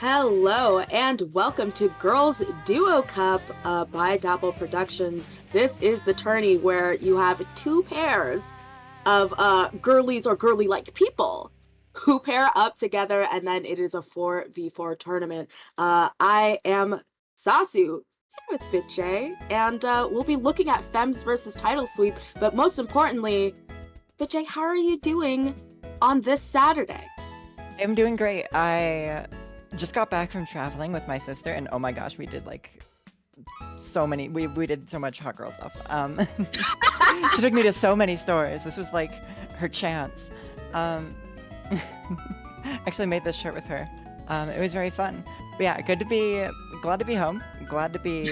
Hello and welcome to Girls Duo Cup by Dapple Productions. This is the tourney where you have two pairs of girlies or girly-like people who pair up together, and then it is a 4v4 tournament. I am Sasu here with Vijay, and we'll be looking at Femmes versus Title Sweep, but most importantly, Vijay, how are you doing on this Saturday? I'm doing great. I just got back from traveling with my sister, and oh my gosh, we did like so many. We did so much hot girl stuff. She took me to so many stores. This was like her chance. Actually made this shirt with her. It was very fun. But yeah, glad to be home. Glad to be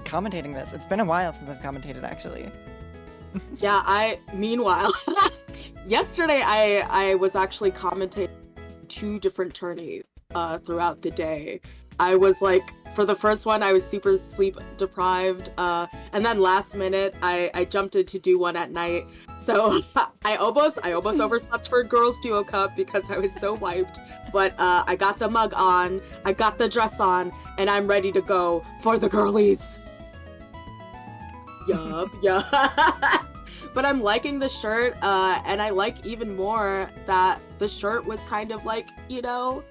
commentating this. It's been a while since I've commentated actually. Yeah, meanwhile, yesterday I was actually commentating two different tourneys throughout the day. I was like, for the first one, I was super sleep deprived, and then last minute, I jumped in to do one at night. So I almost overslept for Girls Duo Cup because I was so wiped. But I got the mug on, I got the dress on, and I'm ready to go for the girlies. Yup, yeah. But I'm liking the shirt, and I like even more that the shirt was kind of like, you know,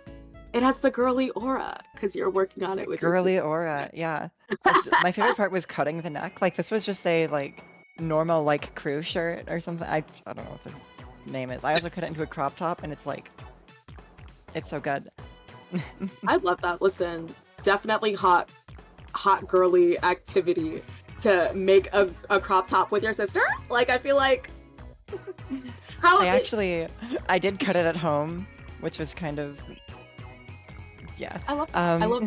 it has the girly aura because you're working on it with Girly your sister. aura, yeah. My favorite part was cutting the neck. Like this was just a like normal like crew shirt or something. I don't know what the name is. I also cut it into a crop top, and it's like, it's so good. I love that. Listen, definitely hot girly activity to make a crop top with your sister. Like, I feel like I did cut it at home, which was kind of, yeah. I love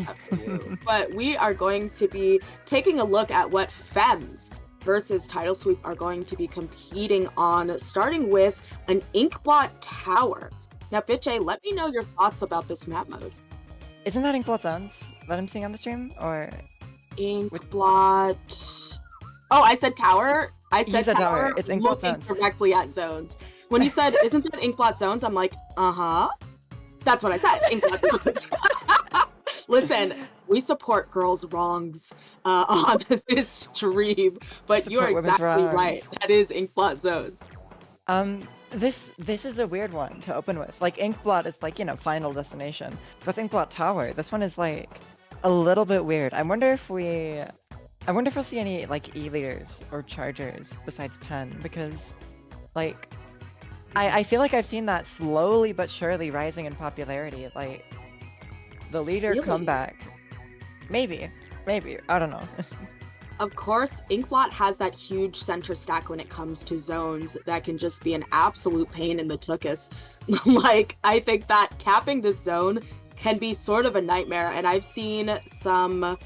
that for you. But we are going to be taking a look at what Femmes versus Title Sweep are going to be competing on, starting with an Inkblot Tower. Now, Vijay, let me know your thoughts about this map mode. Isn't that Inkblot Zones that I'm seeing on the stream, or? Inkblot. Oh, I said tower. I said tower. It's Inkblot looking Zones. directly at zones. When you said, "Isn't that Inkblot Zones?" I'm like, That's what I said. Inkblot Zones. Listen, we support girls' wrongs on this stream, but you are exactly right. That is Inkblot Zones. This is a weird one to open with. Like Inkblot is like, you know, final destination. But Inkblot Tower, this one is like a little bit weird. I wonder if we'll see any like E-leaders or chargers besides Pen, because like I feel like I've seen that slowly but surely rising in popularity. Like the leader Really? comeback. Maybe. I don't know. Of course, Inkblot has that huge center stack when it comes to zones that can just be an absolute pain in the tuchus. Like, I think that capping this zone can be sort of a nightmare, and I've seen some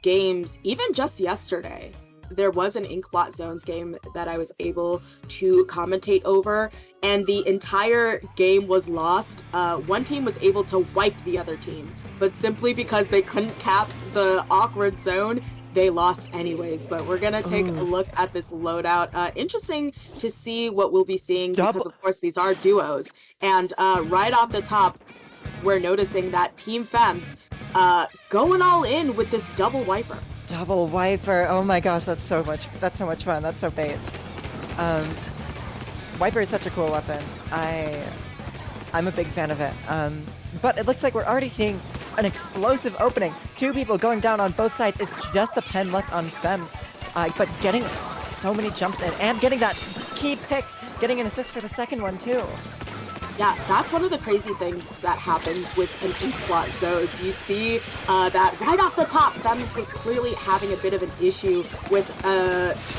games, even just yesterday, there was an Inkblot Zones game that I was able to commentate over, and the entire game was lost. One team was able to wipe the other team, but simply because they couldn't cap the awkward zone, they lost anyways. But we're gonna take a look at this loadout. Interesting to see what we'll be seeing, because of course these are duos, and right off the top, we're noticing that Team Femmes going all in with this double wiper. Double wiper. Oh my gosh, that's so much fun. That's so base. Wiper is such a cool weapon. I'm a big fan of it. But it looks like we're already seeing an explosive opening. Two people going down on both sides. It's just the Pen left on Femmes. But getting so many jumps in and getting that key pick, getting an assist for the second one too. Yeah, that's one of the crazy things that happens with an Inkblot Zones. You see that right off the top, Femmes was clearly having a bit of an issue with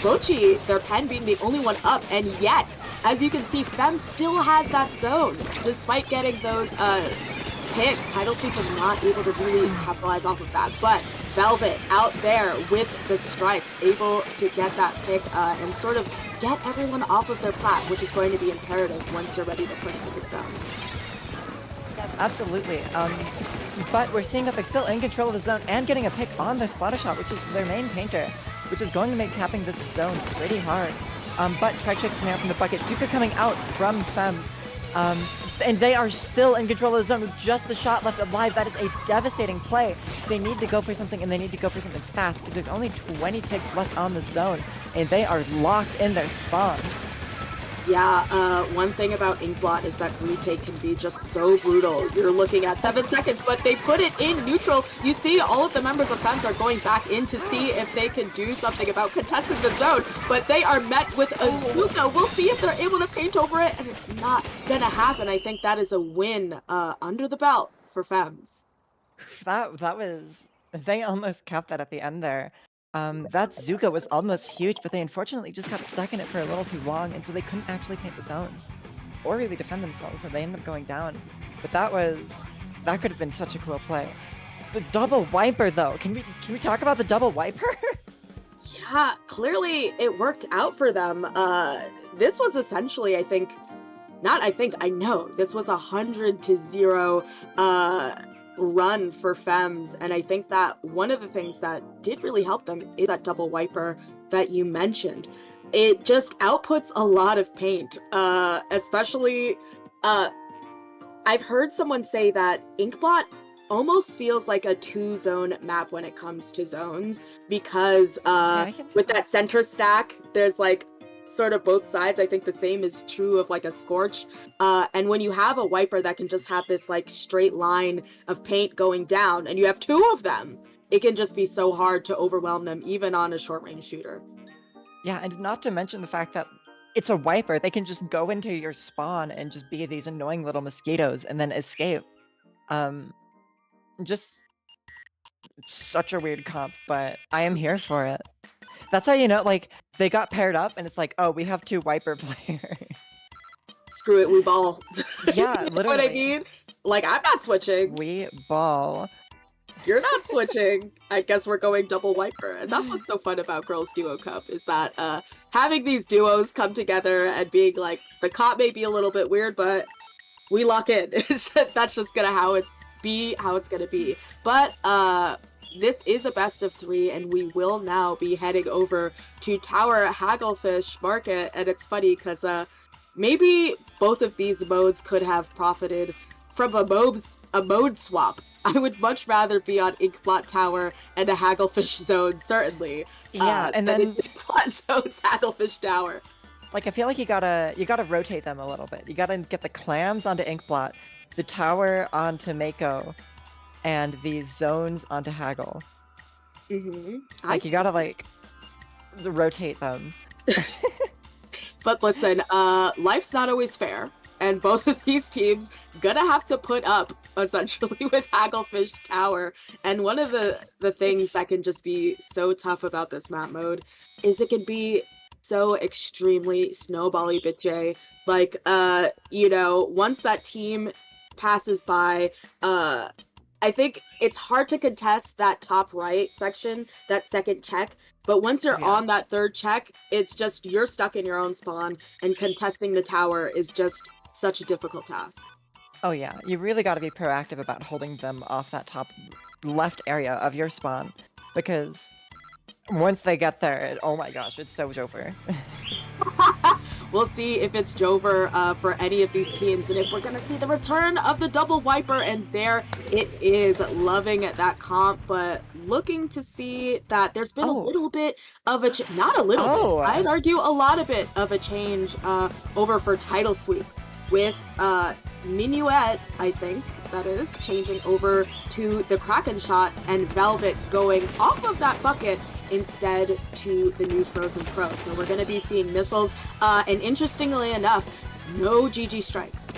Bochi, their Pen, being the only one up, and yet, as you can see, Femmes still has that zone. Despite getting those picks, Title Sweep was not able to really capitalize off of that, but Velvet out there with the strikes, able to get that pick and sort of get everyone off of their plat, which is going to be imperative once you're ready to push for the zone. Yes, absolutely. But we're seeing that they're still in control of the zone and getting a pick on their splatter shot, which is their main painter, which is going to make capping this zone pretty hard. But Trike Chicks coming out from the bucket, Duker coming out from Femmes. And they are still in control of the zone with just the shot left alive. That is a devastating play. They need to go for something, and they need to go for something fast, because there's only 20 ticks left on the zone, and they are locked in their spawn. Yeah, one thing about Inkblot is that retake can be just so brutal. You're looking at 7 seconds, but they put it in neutral. You see all of the members of FEMS are going back in to see if they can do something about contesting the zone, but they are met with a Zuka. We'll see if they're able to paint over it, and it's not gonna happen. I think that is a win under the belt for FEMS. That was... They almost capped that at the end there. That Zuka was almost huge, but they unfortunately just got stuck in it for a little too long, and so they couldn't actually paint the zone or really defend themselves, so they ended up going down. But that could have been such a cool play. The double wiper, though, can we talk about the double wiper? Yeah, clearly it worked out for them. This was essentially, I know, this was 100-0 run for FEMS, and I think that one of the things that did really help them is that double wiper that you mentioned. It just outputs a lot of paint, especially I've heard someone say that Inkblot almost feels like a 2-zone map when it comes to zones, because with that center stack there's like sort of both sides. I think the same is true of like a Scorch, and when you have a wiper that can just have this like straight line of paint going down, and you have 2 of them, it can just be so hard to overwhelm them even on a short range shooter. Yeah, and not to mention the fact that it's a wiper. They can just go into your spawn and just be these annoying little mosquitoes and then escape. Just such a weird comp, but I am here for it. That's how you know, like, they got paired up, and it's like, oh, we have 2 wiper players. Screw it, we ball. Yeah, You know literally. what I mean? Like, I'm not switching. We ball. You're not switching. I guess we're going double wiper. And that's what's so fun about Girls Duo Cup, is that having these duos come together and being like, the comp may be a little bit weird, but we lock in. That's just gonna how it's gonna be. But this is a best of 3, and we will now be heading over to Tower Hagglefish Market. And it's funny because maybe both of these modes could have profited from a mode swap. I would much rather be on Inkblot Tower and a Hagglefish zone, certainly. Yeah, and than then in Inkblot zone's Hagglefish Tower. like I feel like you gotta rotate them a little bit. You gotta get the clams onto Inkblot, the tower onto Mako, and the zones onto Haggle. Mm-hmm. Like you gotta like rotate them. But listen, life's not always fair, and both of these teams gonna have to put up essentially with Hagglefish Tower. And one of the things that can just be so tough about this map mode is it can be so extremely snowbally, bitchy. Like, you know, once that team passes by, I think it's hard to contest that top right section, that second check, but once you're on that third check, it's just you're stuck in your own spawn, and contesting the tower is just such a difficult task. Oh yeah, you really gotta be proactive about holding them off that top left area of your spawn, because once they get there, oh my gosh, it's so over. We'll see if it's Jover for any of these teams, and if we're gonna see the return of the double wiper, and there it is. Loving that comp, but looking to see that there's been a little bit of a not a little bit, I'd argue a lot of bit of a change over for title sweep, with Minuet, I think that is, changing over to the Kraken shot, and Velvet going off of that bucket instead to the new Frozen Pro. So we're going to be seeing missiles, and interestingly enough, no GG strikes.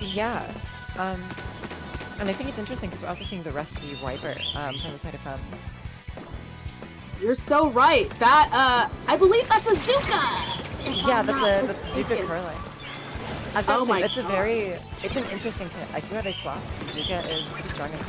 Yeah, and I think it's interesting because we're also seeing the rest of the wiper from the side of FEMS. You're so right. That I believe that's a Zuka. Yeah, that's Zuka curling. Oh my it's an interesting pick. I see how they swap. Zuka is pretty strong in the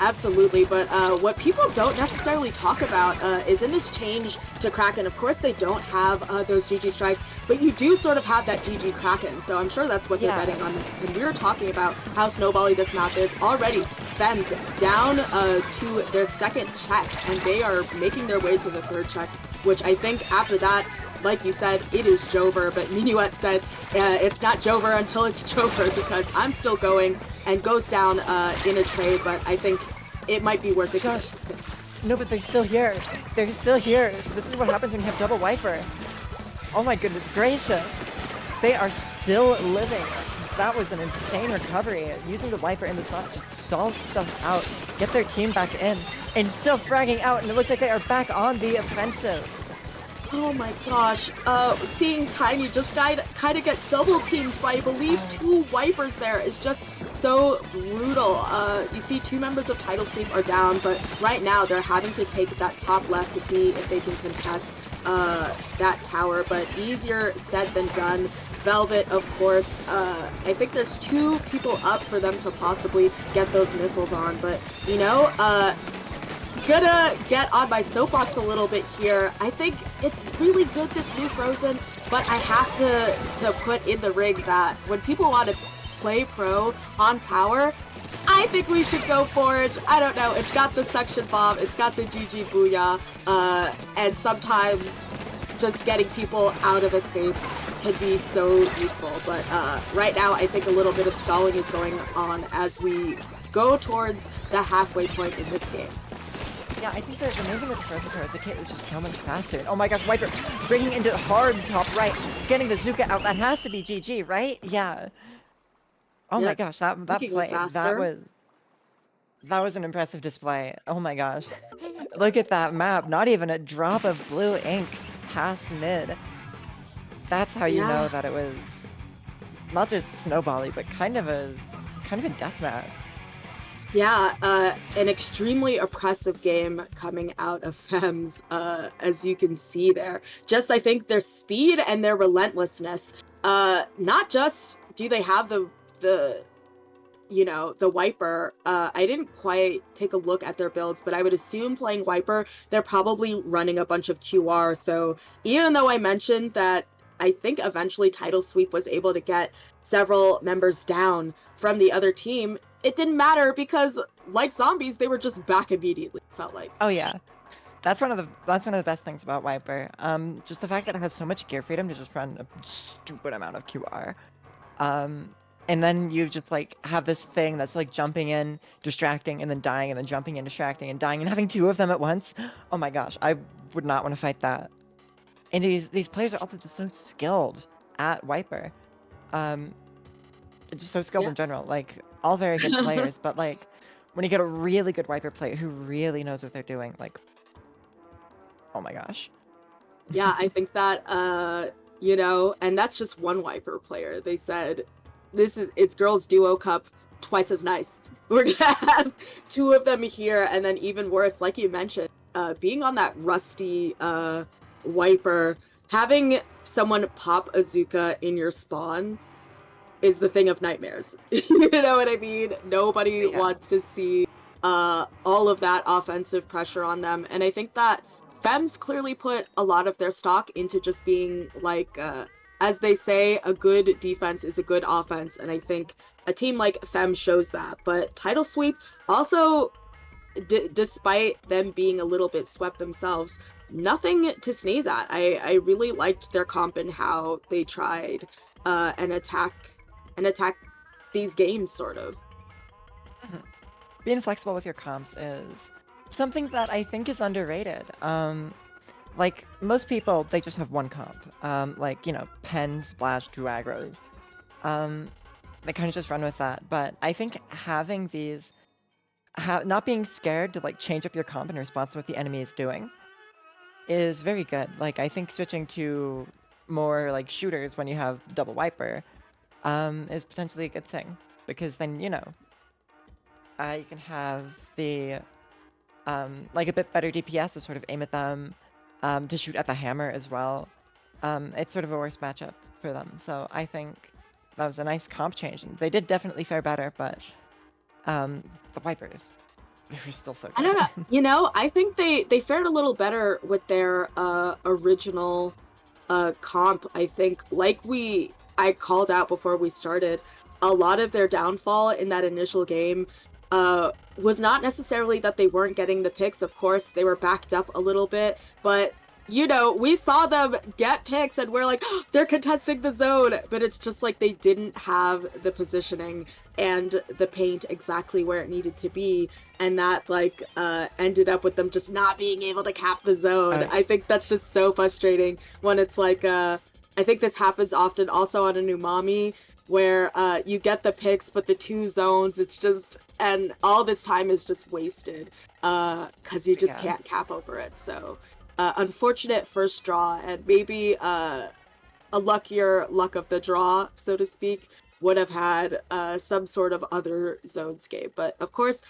Absolutely, but what people don't necessarily talk about is in this change to Kraken, of course they don't have those GG strikes, but you do sort of have that GG Kraken, so I'm sure that's what they're betting on. And we were talking about how snowbally this map is. Already, FEMS down to their second check, and they are making their way to the third check, which I think after that, like you said, it is Jover, but Minuet said it's not Jover until it's Jover because I'm still going, and goes down in a trade, but I think it might be worth it. Gosh. No, but they're still here. They're still here. This is what happens when you have double Wiper. Oh my goodness gracious. They are still living. That was an insane recovery. Using the Wiper in the spot to stall stuff out, get their team back in, and still fragging out, and it looks like they are back on the offensive. Oh my gosh, seeing Tiny just kind of get double teamed by, I believe, 2 Wipers there is just so brutal. You see 2 members of Tidal Sweep are down, but right now they're having to take that top left to see if they can contest that tower, but easier said than done. Velvet, of course, I think there's 2 people up for them to possibly get those missiles on, but, you know, gonna get on my soapbox a little bit here. I think it's really good, this new Frozen, but I have to put in the rig that when people want to play pro on tower, I think we should go Forge. I don't know, it's got the suction bomb, it's got the GG Booyah, and sometimes just getting people out of a space can be so useful, but right now I think a little bit of stalling is going on as we go towards the halfway point in this game. Yeah, I think the moving with the Frozen Tower, the kit is just so much faster. Oh my gosh, Wiper bringing into hard top right, getting the Zuka out. That has to be GG, right? Yeah. Oh Yeah, my gosh, that play, faster. that was an impressive display. Oh my gosh. Look at that map. Not even a drop of blue ink past mid. That's how you Yeah. know that it was not just snowbally, but kind of a death map. Yeah, an extremely oppressive game coming out of Fems, as you can see there. Just, I think, their speed and their relentlessness. Not just do they have the you know, the Wiper. I didn't quite take a look at their builds, but I would assume playing Wiper, they're probably running a bunch of QR. So even though I mentioned that I think eventually Tidal Sweep was able to get several members down from the other team, it didn't matter because, like zombies, they were just back immediately, felt like. Oh yeah. That's one of the best things about Wiper. Just the fact that it has so much gear freedom to just run a stupid amount of QR. And then you just like have this thing that's like jumping in, distracting, and then dying, and then jumping in, distracting, and dying, and having 2 of them at once. Oh my gosh, I would not want to fight that. And these players are also just so skilled at Wiper. Just so skilled in general. Like all very good players, but like when you get a really good Wiper player who really knows what they're doing, like, oh my gosh. Yeah, I think that, you know, and that's just one Wiper player. They said, it's Girls Duo Cup, twice as nice. We're gonna have 2 of them here, and then even worse, like you mentioned, being on that rusty, Wiper, having someone pop a Zuka in your spawn is the thing of nightmares. You know what I mean? Nobody wants to see, all of that offensive pressure on them, and I think that Fems clearly put a lot of their stock into just being like, as they say, a good defense is a good offense, and I think a team like Fems shows that. But Tidal Sweep also, despite them being a little bit swept themselves, nothing to sneeze at. I really liked their comp and how they tried and attack these games, sort of. Being flexible with your comps is something that I think is underrated. Like, most people, they just have one comp. Like, you know, Pen, Splash, Drew Aggros. They kind of just run with that. But I think having these... not being scared to, like, change up your comp in response to what the enemy is doing is very good. Like, I think switching to more, like, shooters when you have double Wiper is potentially a good thing. Because then, you know, you can have the... like a bit better DPS to sort of aim at them, to shoot at the hammer as well. It's sort of a worse matchup for them. So I think that was a nice comp change. And they did definitely fare better, but the Vipers, they were still so good. I don't know. You know, I think they fared a little better with their original comp. I think, like I called out before we started, a lot of their downfall in that initial game was not necessarily that they weren't getting the picks. Of course, they were backed up a little bit, but we saw them get picks and we're like, they're contesting the zone, but it's just like they didn't have the positioning and the paint exactly where it needed to be, and that like ended up with them just not being able to cap the zone. I think that's just so frustrating when it's like I think this happens often also on a Numami where you get the picks but the two zones, it's just, and all this time is just wasted because you just can't cap over it. So unfortunate first draw, and maybe a luckier luck of the draw, so to speak, would have had some sort of other zonescape. But of course,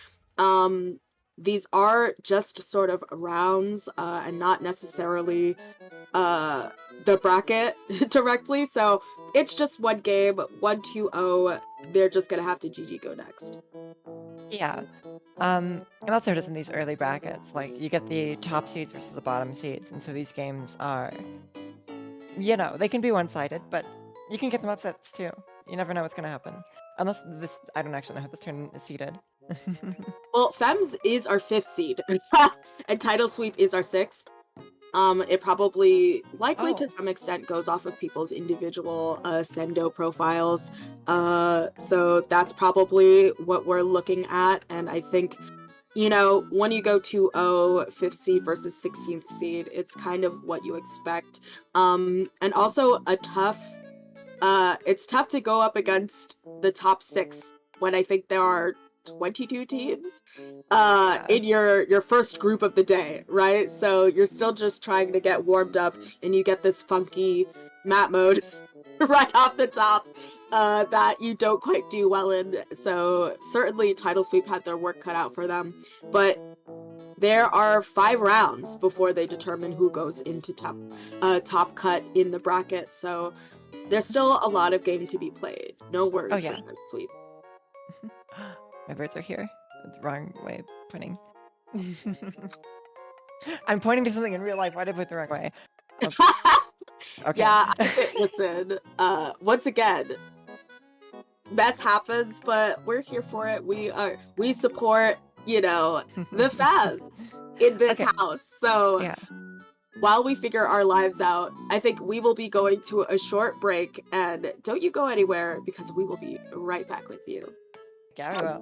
these are just sort of rounds and not necessarily the bracket directly. So it's just one game, 1-2-0. They're just gonna have to GG go next. Yeah. And that's noticed in these early brackets. Like, you get the top seeds versus the bottom seeds, and so these games are, they can be one-sided, but you can get some upsets too. You never know what's gonna happen. Unless this, I don't actually know how this tournament is seeded. Well, Femmes is our 5th seed, and Title Sweep is our 6th. It probably, likely to some extent, goes off of people's individual Sendo profiles. So that's probably what we're looking at, and I think, when you go 2-0, 5th seed versus 16th seed, it's kind of what you expect. And also it's tough to go up against the top 6 when I think there are 22 teams in your first group of the day, right? So you're still just trying to get warmed up, and you get this funky map mode right off the top that you don't quite do well in. So certainly Title Sweep had their work cut out for them, but there are 5 rounds before they determine who goes into top cut in the bracket. So there's still a lot of game to be played. No worries for Title Sweep. My birds are here. The wrong way of pointing. I'm pointing to something in real life. Why did I put the wrong way? Okay. Yeah, listen, once again, mess happens, but we're here for it. We support, the Femmes in this house. So while we figure our lives out, I think we will be going to a short break, and don't you go anywhere because we will be right back with you. Yeah,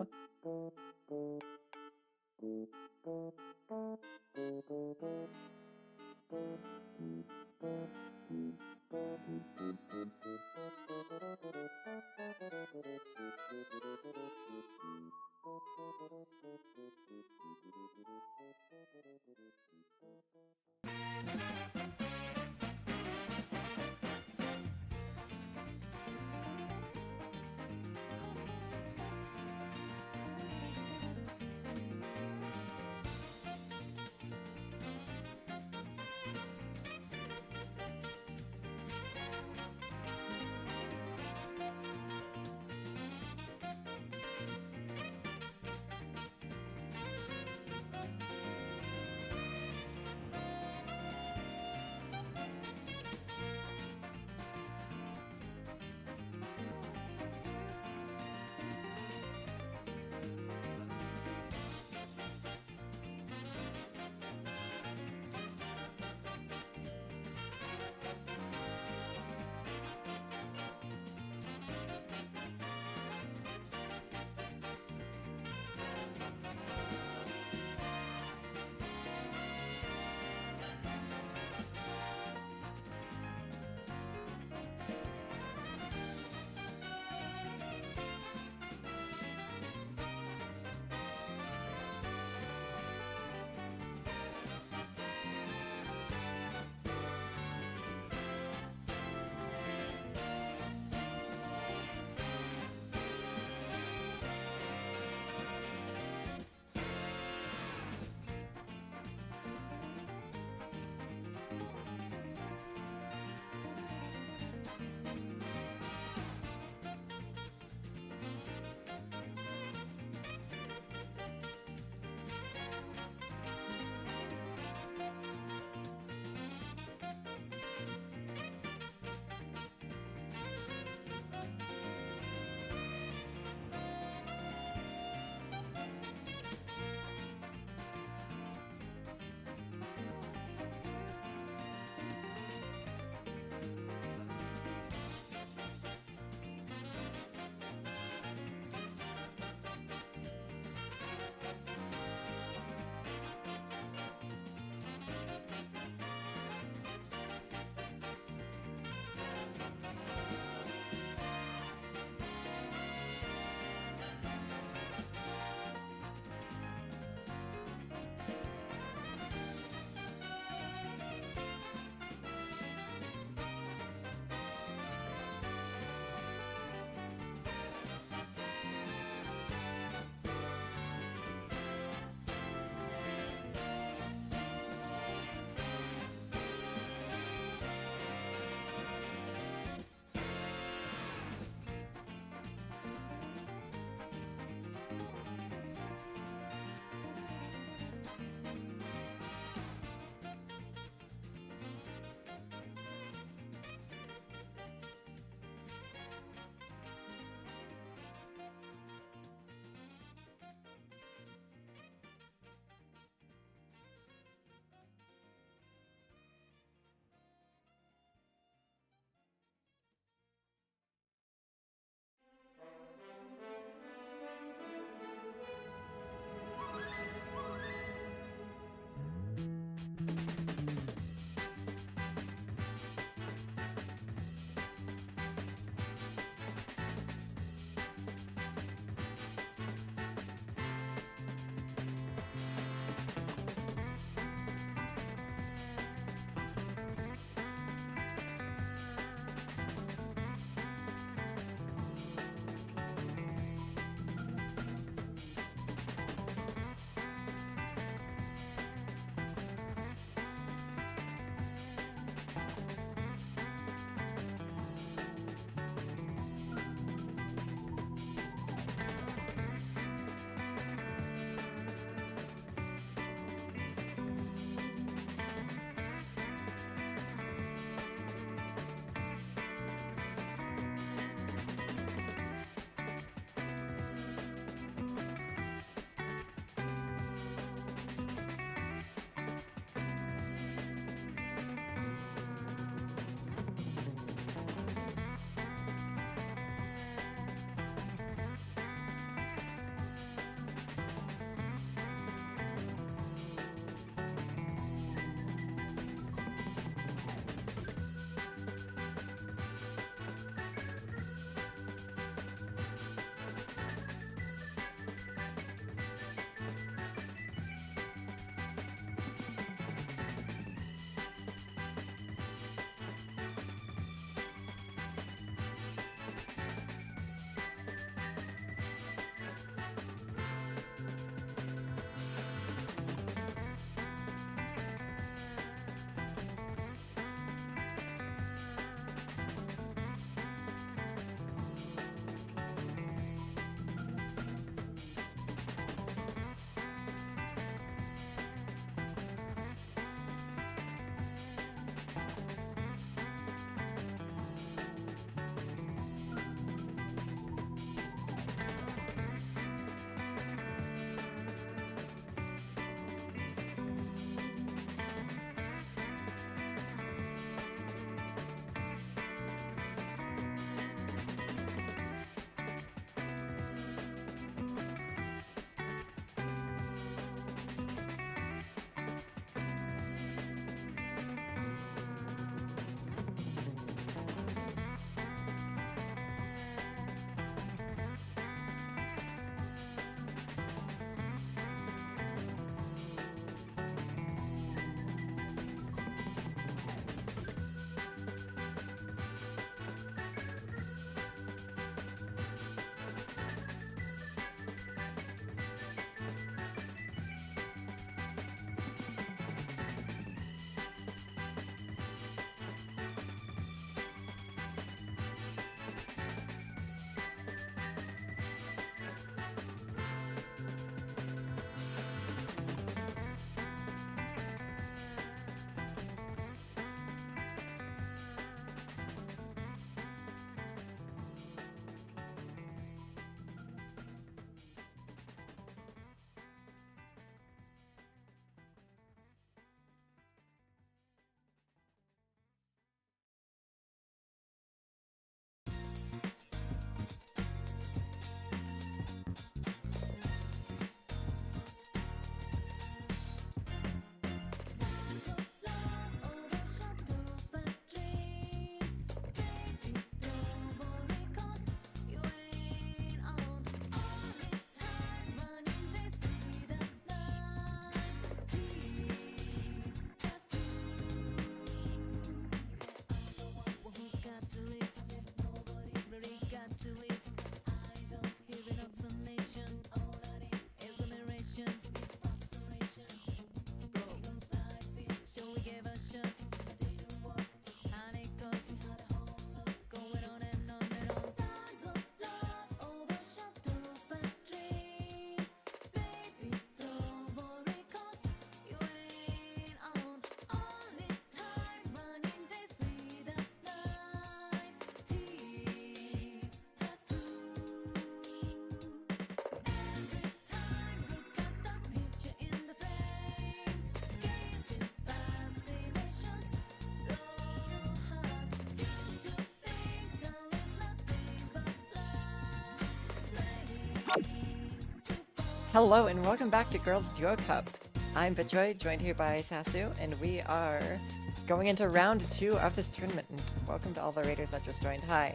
Hello and welcome back to Girls Duo Cup. I'm Bitjoy, joined here by Sasu, and we are going into round 2 of this tournament. And welcome to all the raiders that just joined. Hi.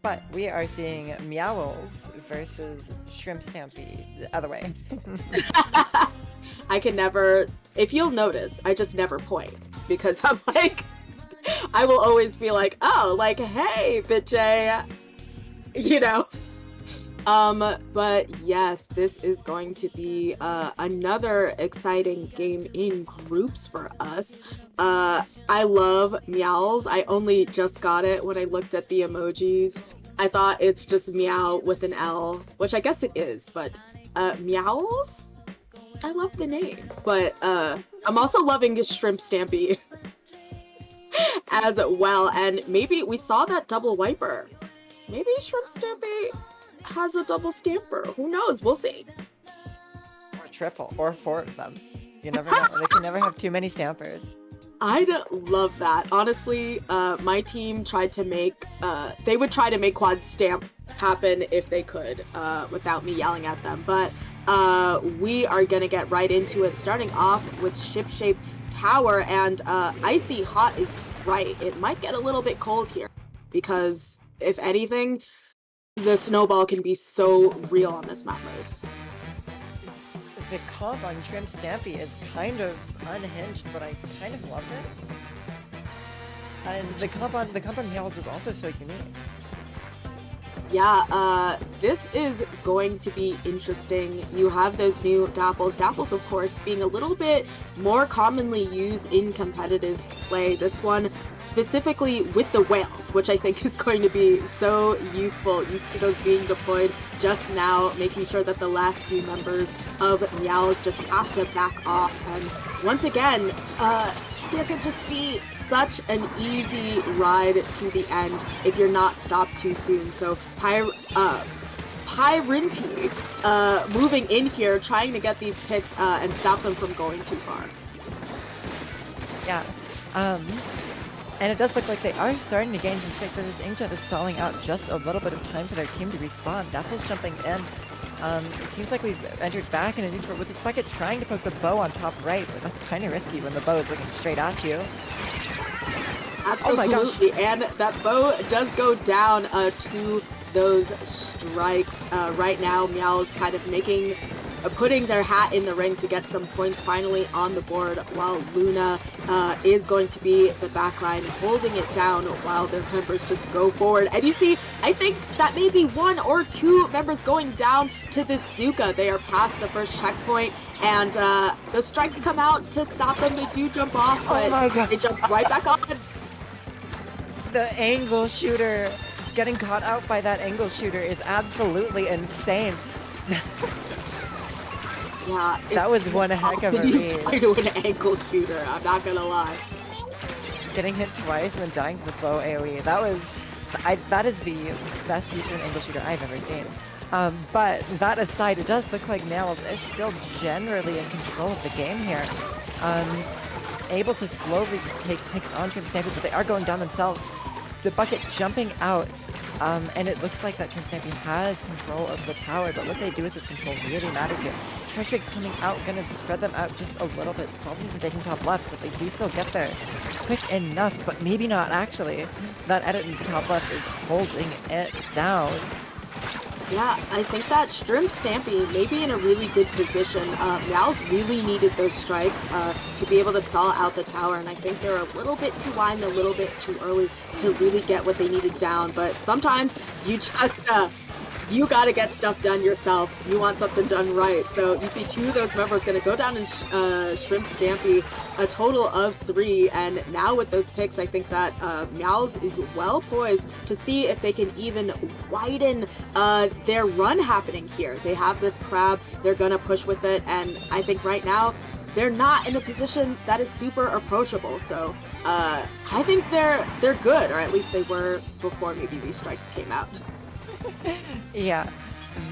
But we are seeing Meowls versus Shrimp Stampy. The other way. I can never, if you'll notice, I just never point because I'm like, I will always be like, oh, like, hey, Bitjay, you know. But yes, this is going to be another exciting game in groups for us. I love Meowls. I only just got it when I looked at the emojis. I thought it's just Meow with an L, which I guess it is, but Meowls? I love the name. But I'm also loving Shrimp Stampy as well. And maybe we saw that double wiper. Maybe Shrimp Stampy has a double stamper. Who knows? We'll see. Or triple, or 4 of them. You never know. They can never have too many stampers. I love that. Honestly, my team tried to make, they would try to make quad stamp happen if they could, without me yelling at them. But we are gonna get right into it, starting off with Ship-Shape Tower, and Icy Hot is right. It might get a little bit cold here, because if anything, the snowball can be so real on this map mode. The comp on Shrimp Stampy is kind of unhinged, but I kind of love it. And the comp on Meowls is also so unique. Yeah, this is going to be interesting. You have those new Dapples. Dapples, of course, being a little bit more commonly used in competitive play. This one specifically with the whales, which I think is going to be so useful. You see those being deployed just now, making sure that the last few members of Meowls just have to back off. And once again, there could just be such an easy ride to the end if you're not stopped too soon. So Pyrinti moving in here, trying to get these picks and stop them from going too far. Yeah. And it does look like they are starting to gain some sticks, as Inkjet is stalling out just a little bit of time for their team to respawn. Dapple's jumping in. It seems like we've entered back in a neutral with this bucket trying to poke the bow on top right, but that's kind of risky when the bow is looking straight at you. Absolutely, and that bow does go down to those strikes. Right now, Meow's kind of putting their hat in the ring to get some points finally on the board, while Luna is going to be the backline holding it down while their members just go forward. And you see, I think that may be 1 or 2 members going down to this Zuka. They are past the first checkpoint, and the strikes come out to stop them. They do jump off, but they jump right back on. The angle shooter, getting caught out by that angle shooter is absolutely insane. Yeah, that was one heck of a read. You die to an ankle shooter, I'm not gonna lie. Getting hit twice and then dying to the bow AoE. That is the best use of an angle shooter I've ever seen. But that aside, it does look like Meowls is still generally in control of the game here. Able to slowly take picks on Shrimp Stampy, but they are going down themselves. The bucket jumping out, and it looks like that Shrimp Stampy has control of the tower, but what they do with this control really matters here. Treacherix coming out, gonna spread them out just a little bit. Probably from taking top left, but they do still get there quick enough, but maybe not actually. That edit in the top left is holding it down. Yeah, I think that Shrimp Stampy may be in a really good position. Meowls really needed those strikes to be able to stall out the tower, and I think they're a little bit too wide and a little bit too early to really get what they needed down. But sometimes you just, you gotta get stuff done yourself. You want something done right. So you see 2 of those members gonna go down in Shrimp Stampy, a total of 3, and now with those picks, I think that Meowls is well poised to see if they can even widen their run happening here. They have this crab, they're gonna push with it, and I think right now they're not in a position that is super approachable. So I think they're good, or at least they were before maybe these strikes came out. Yeah,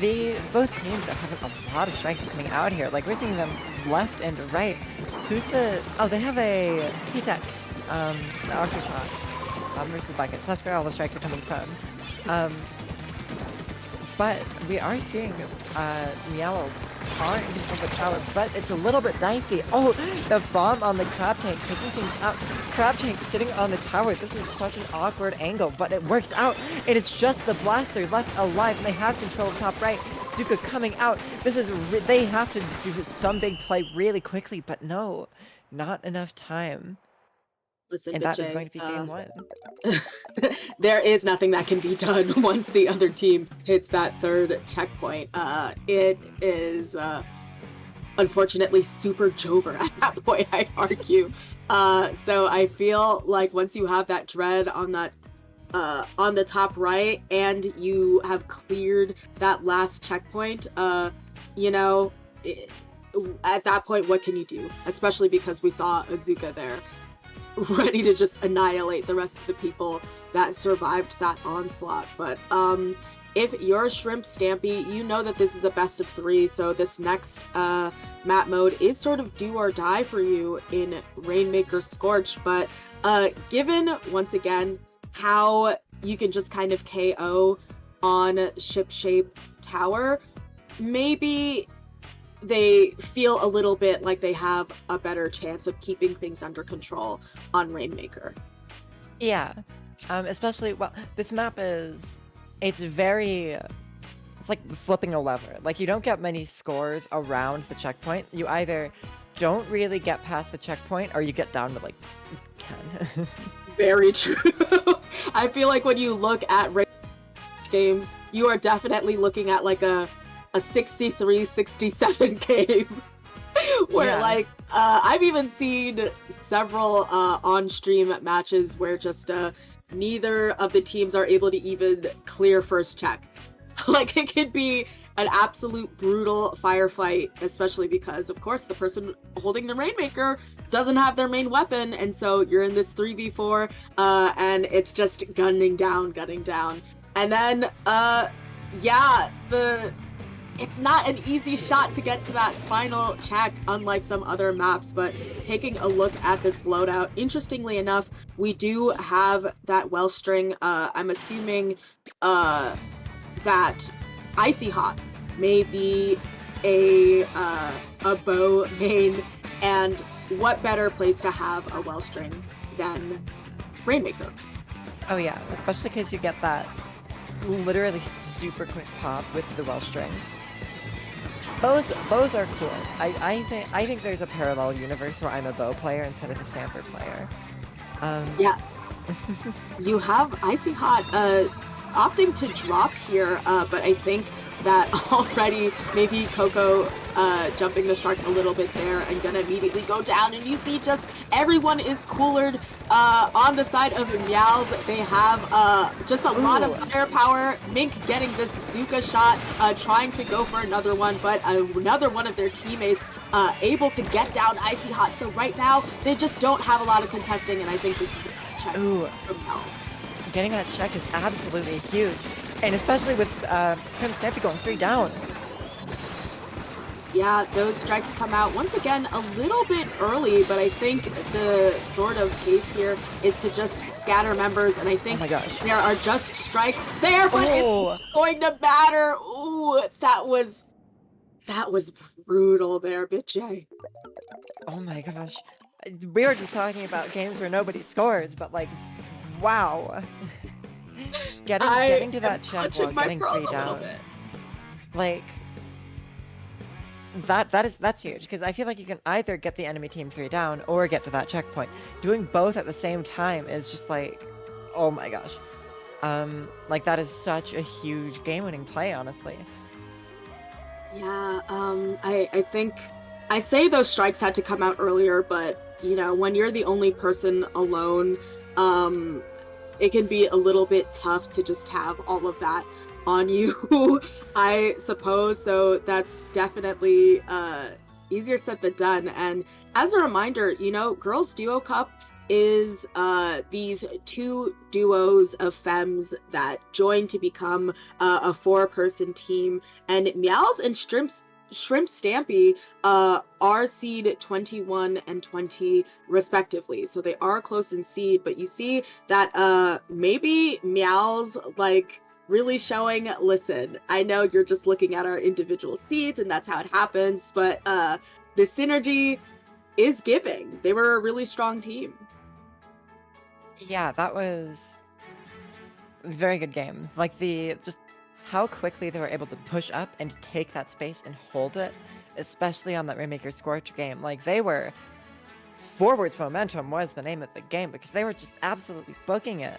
both teams are having a lot of strikes coming out here. Like, we're seeing them left and right. Oh, they have a T-Tech, the Archer Shot versus Buckets. That's where all the strikes are coming from. but we are seeing Meowth are in control of the tower, but it's a little bit dicey. Oh, the bomb on the Crab Tank, taking things out. Crab Tank sitting on the tower. This is such an awkward angle, but it works out. It is just the Blaster left alive, and they have control of top right. Zuka coming out. This is they have to do some big play really quickly, but no, not enough time. Listen, And but that is Jay, going to be game 1. there is nothing that can be done once the other team hits that third checkpoint. It is unfortunately super Jover at that point, I'd argue. So I feel like once you have that dread on that on the top right and you have cleared that last checkpoint, you know, at that point, what can you do? Especially because we saw Azuka there, ready to just annihilate the rest of the people that survived that onslaught. But if you're Shrimp Stampy, you know that this is a best of 3, so this next map mode is sort of do or die for you in Rainmaker Scorch. But given, once again, how you can just kind of KO on Ship Shape Tower, maybe they feel a little bit like they have a better chance of keeping things under control on Rainmaker. Yeah, especially, well, this map is, it's like flipping a lever. Like, you don't get many scores around the checkpoint. You either don't really get past the checkpoint or you get down to like 10. Very true. I feel like when you look at games, you are definitely looking at like a 63-67 game where like I've even seen several on-stream matches where just neither of the teams are able to even clear first check. Like, it could be an absolute brutal firefight, especially because, of course, the person holding the Rainmaker doesn't have their main weapon, and so you're in this 3v4, and it's just gunning down. And then, it's not an easy shot to get to that final check, unlike some other maps, but taking a look at this loadout, interestingly enough, we do have that Wellstring. I'm assuming that Icy Hot may be a bow main, and what better place to have a Wellstring than Rainmaker? Oh yeah, especially because you get that literally super quick pop with the Wellstring. Bows are cool. I think there's a parallel universe where I'm a bow player instead of a Stamper player. Yeah. You have Icy Hot opting to drop here, but I think that already maybe Coco jumping the shark a little bit there and gonna immediately go down, and you see just everyone is coolered on the side of Meowth. They have just a lot of firepower. Mink getting this Zuka shot, trying to go for another one, but another one of their teammates able to get down Icy Hot. So right now, they just don't have a lot of contesting, and I think this is a check from Meowth. Getting that check is absolutely huge. And especially with Shrimp Stampy going 3 down. Yeah, those strikes come out once again a little bit early, but I think the sort of case here is to just scatter members, and I think there are just strikes there, but it's going to matter. Ooh, that was brutal there, BitJ. Oh my gosh. We were just talking about games where nobody scores, but like, wow. Getting to that check while getting 3 down. Like, that's huge, because I feel like you can either get the enemy team 3 down or get to that checkpoint. Doing both at the same time is just like, oh my gosh. Like, that is such a huge game-winning play, honestly. Yeah, I think I say those strikes had to come out earlier, but you know, when you're the only person alone, it can be a little bit tough to just have all of that on you, I suppose. So that's definitely easier said than done. And as a reminder, you know, Girls Duo Cup is these 2 duos of femmes that join to become a 4-person team. And Meowth and Shrimp Stampy are seed 21 and 20 respectively, so they are close in seed, but you see that maybe Meowth's like really showing, listen, I know you're just looking at our individual seeds and that's how it happens, but the synergy is giving. They were a really strong team. Yeah, that was a very good game. Like the just how quickly they were able to push up and take that space and hold it, especially on that Rainmaker Scorch game. Like they were forwards momentum was the name of the game because they were just absolutely booking it.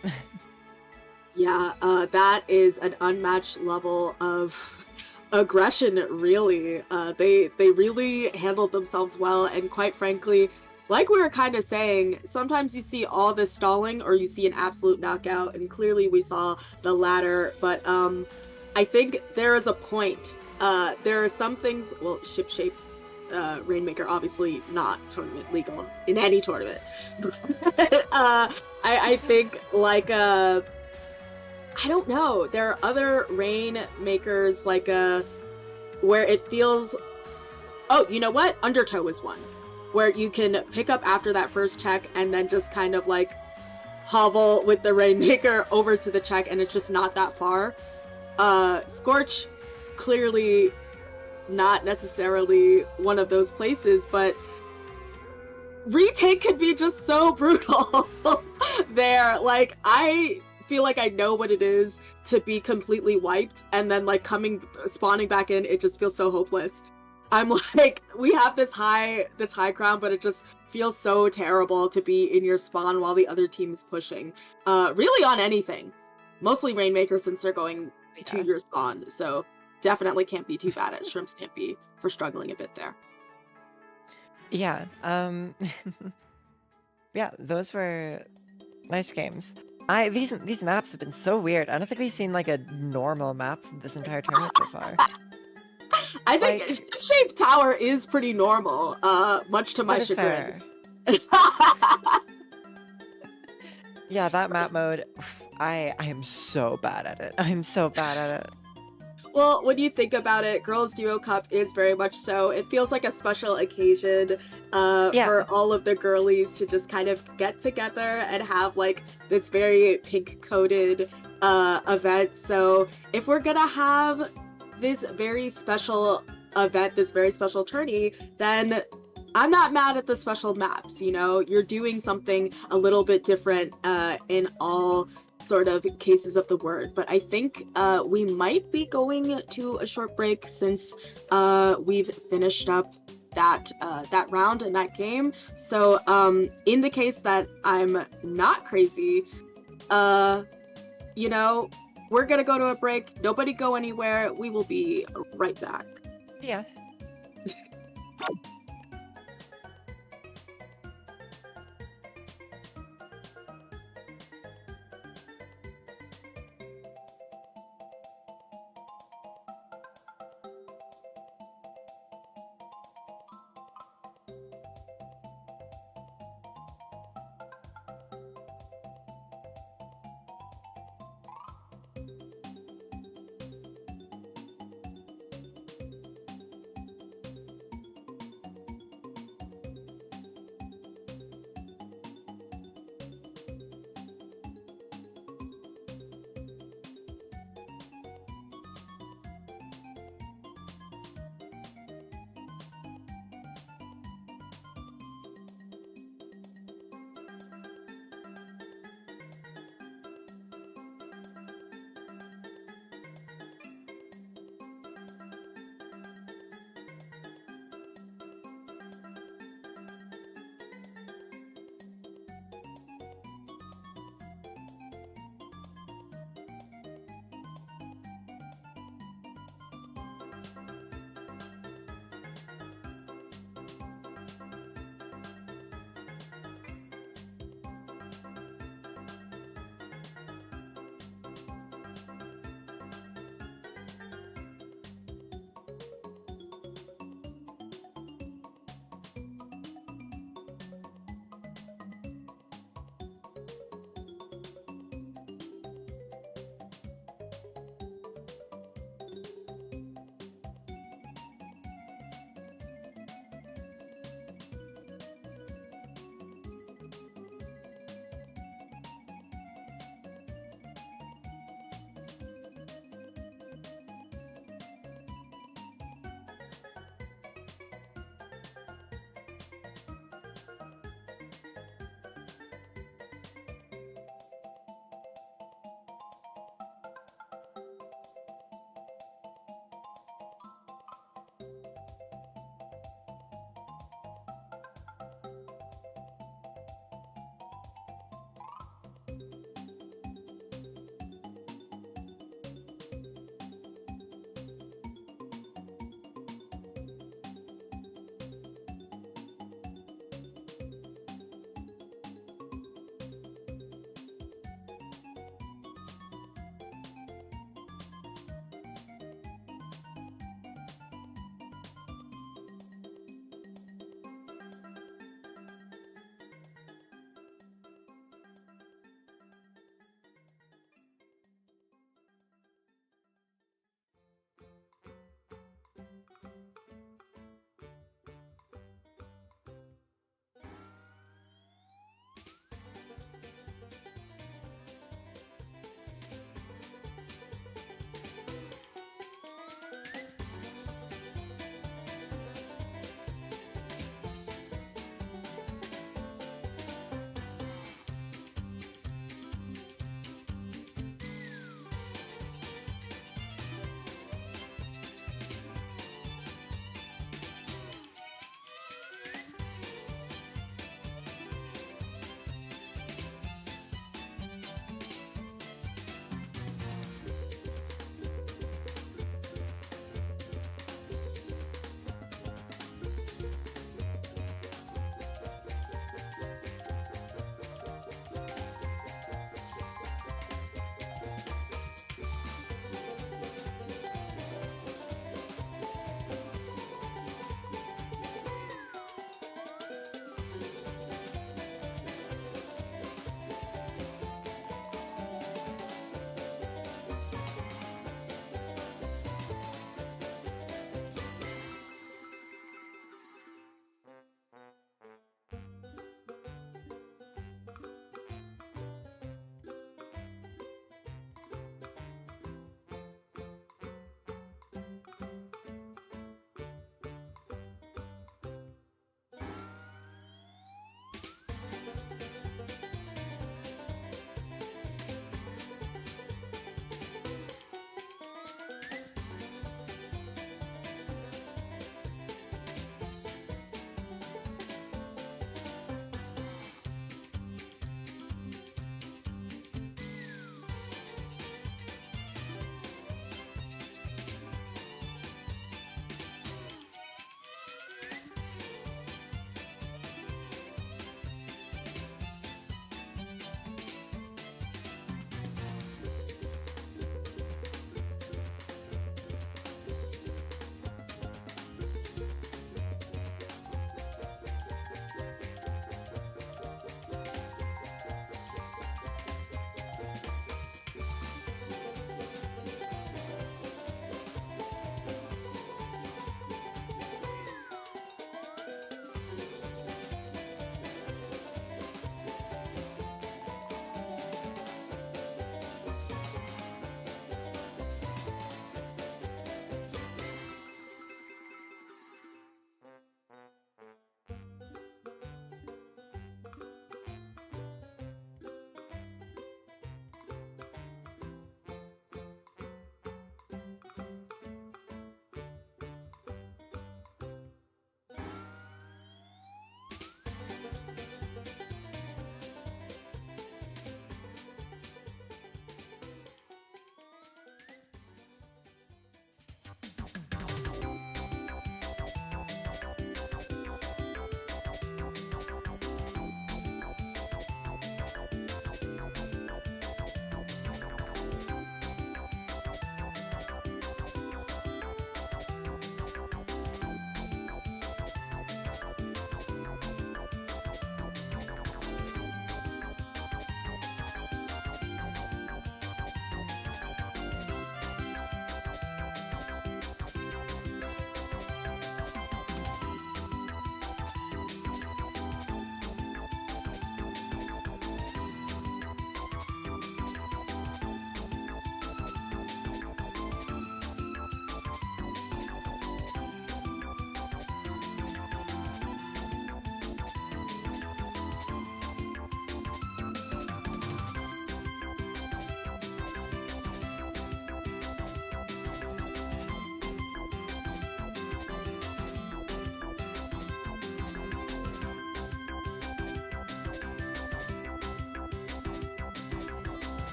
Yeah, that is an unmatched level of aggression, really. They really handled themselves well, and quite frankly, like we were kind of saying, sometimes you see all this stalling or you see an absolute knockout, and clearly we saw the latter. But I think there is a point. There are some things. Well, ship shape. Rainmaker obviously not tournament legal in any tournament. I think like I don't know. There are other Rainmakers like where it feels. Oh, you know what? Undertow is one where you can pick up after that first check and then just kind of like hovel with the Rainmaker over to the check, and it's just not that far. Scorch, clearly not necessarily one of those places, but retake could be just so brutal there. Like, I feel like I know what it is to be completely wiped, and then like spawning back in, it just feels so hopeless. I'm like, we have this high ground, but it just feels so terrible to be in your spawn while the other team is pushing. Really on anything. Mostly Rainmaker since they're going to your spawn, so definitely can't be too bad at Shrimps can't be for struggling a bit there. Yeah, yeah, those were nice games. These maps have been so weird. I don't think we've seen like a normal map this entire tournament so far. I think Like, ship-shaped tower is pretty normal, much to my that is chagrin. fair. Yeah, that map mode, I am so bad at it. I'm so bad at it. Well, when you think about it, Girls Duo Cup is very much so. It feels like a special occasion Yeah. for all of the girlies to just kind of get together and have like this very pink-coated event. So if we're gonna have this very special event, this very special tourney, then I'm not mad at the special maps. You know, you're doing something a little bit different in all sort of cases of the word. But I think we might be going to a short break since we've finished up that round and that game. So in the case that I'm not crazy, you know, we're gonna go to a break. Nobody go anywhere. We will be right back. Yeah.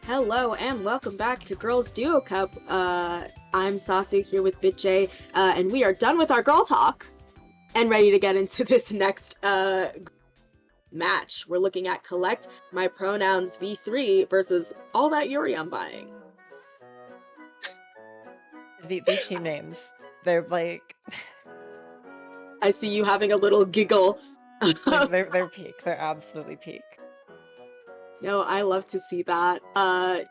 Hello and welcome back to Girls Duo Cup. I'm Sasu here with BitJ, and we are done with our girl talk and ready to get into this next match. We're looking at Collect My Pronouns V3 versus All That Yuri I'm Buying. These team names, they're like... I see you having a little giggle. they're peak. They're absolutely peak. No, I love to see that.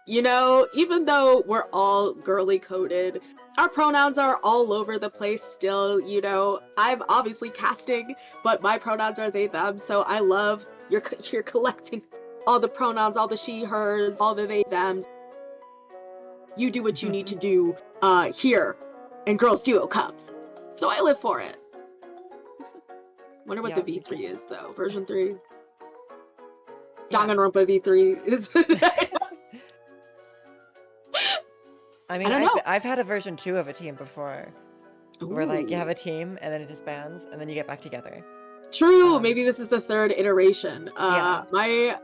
You know, even though we're all girly coded, our pronouns are all over the place still, you know. I'm obviously casting, but my pronouns are they, them, so I love you're collecting all the pronouns, all the she, hers, all the they, thems. You do what you need to do here in Girls Duo Cup. So I live for it. Wonder what the V3 is though. Version 3. Danganronpa V3 is I mean, I don't know. I've had a version 2 of a team before. Ooh. Where like you have a team and then it disbands and then you get back together. True, maybe this is the third iteration. Yeah. My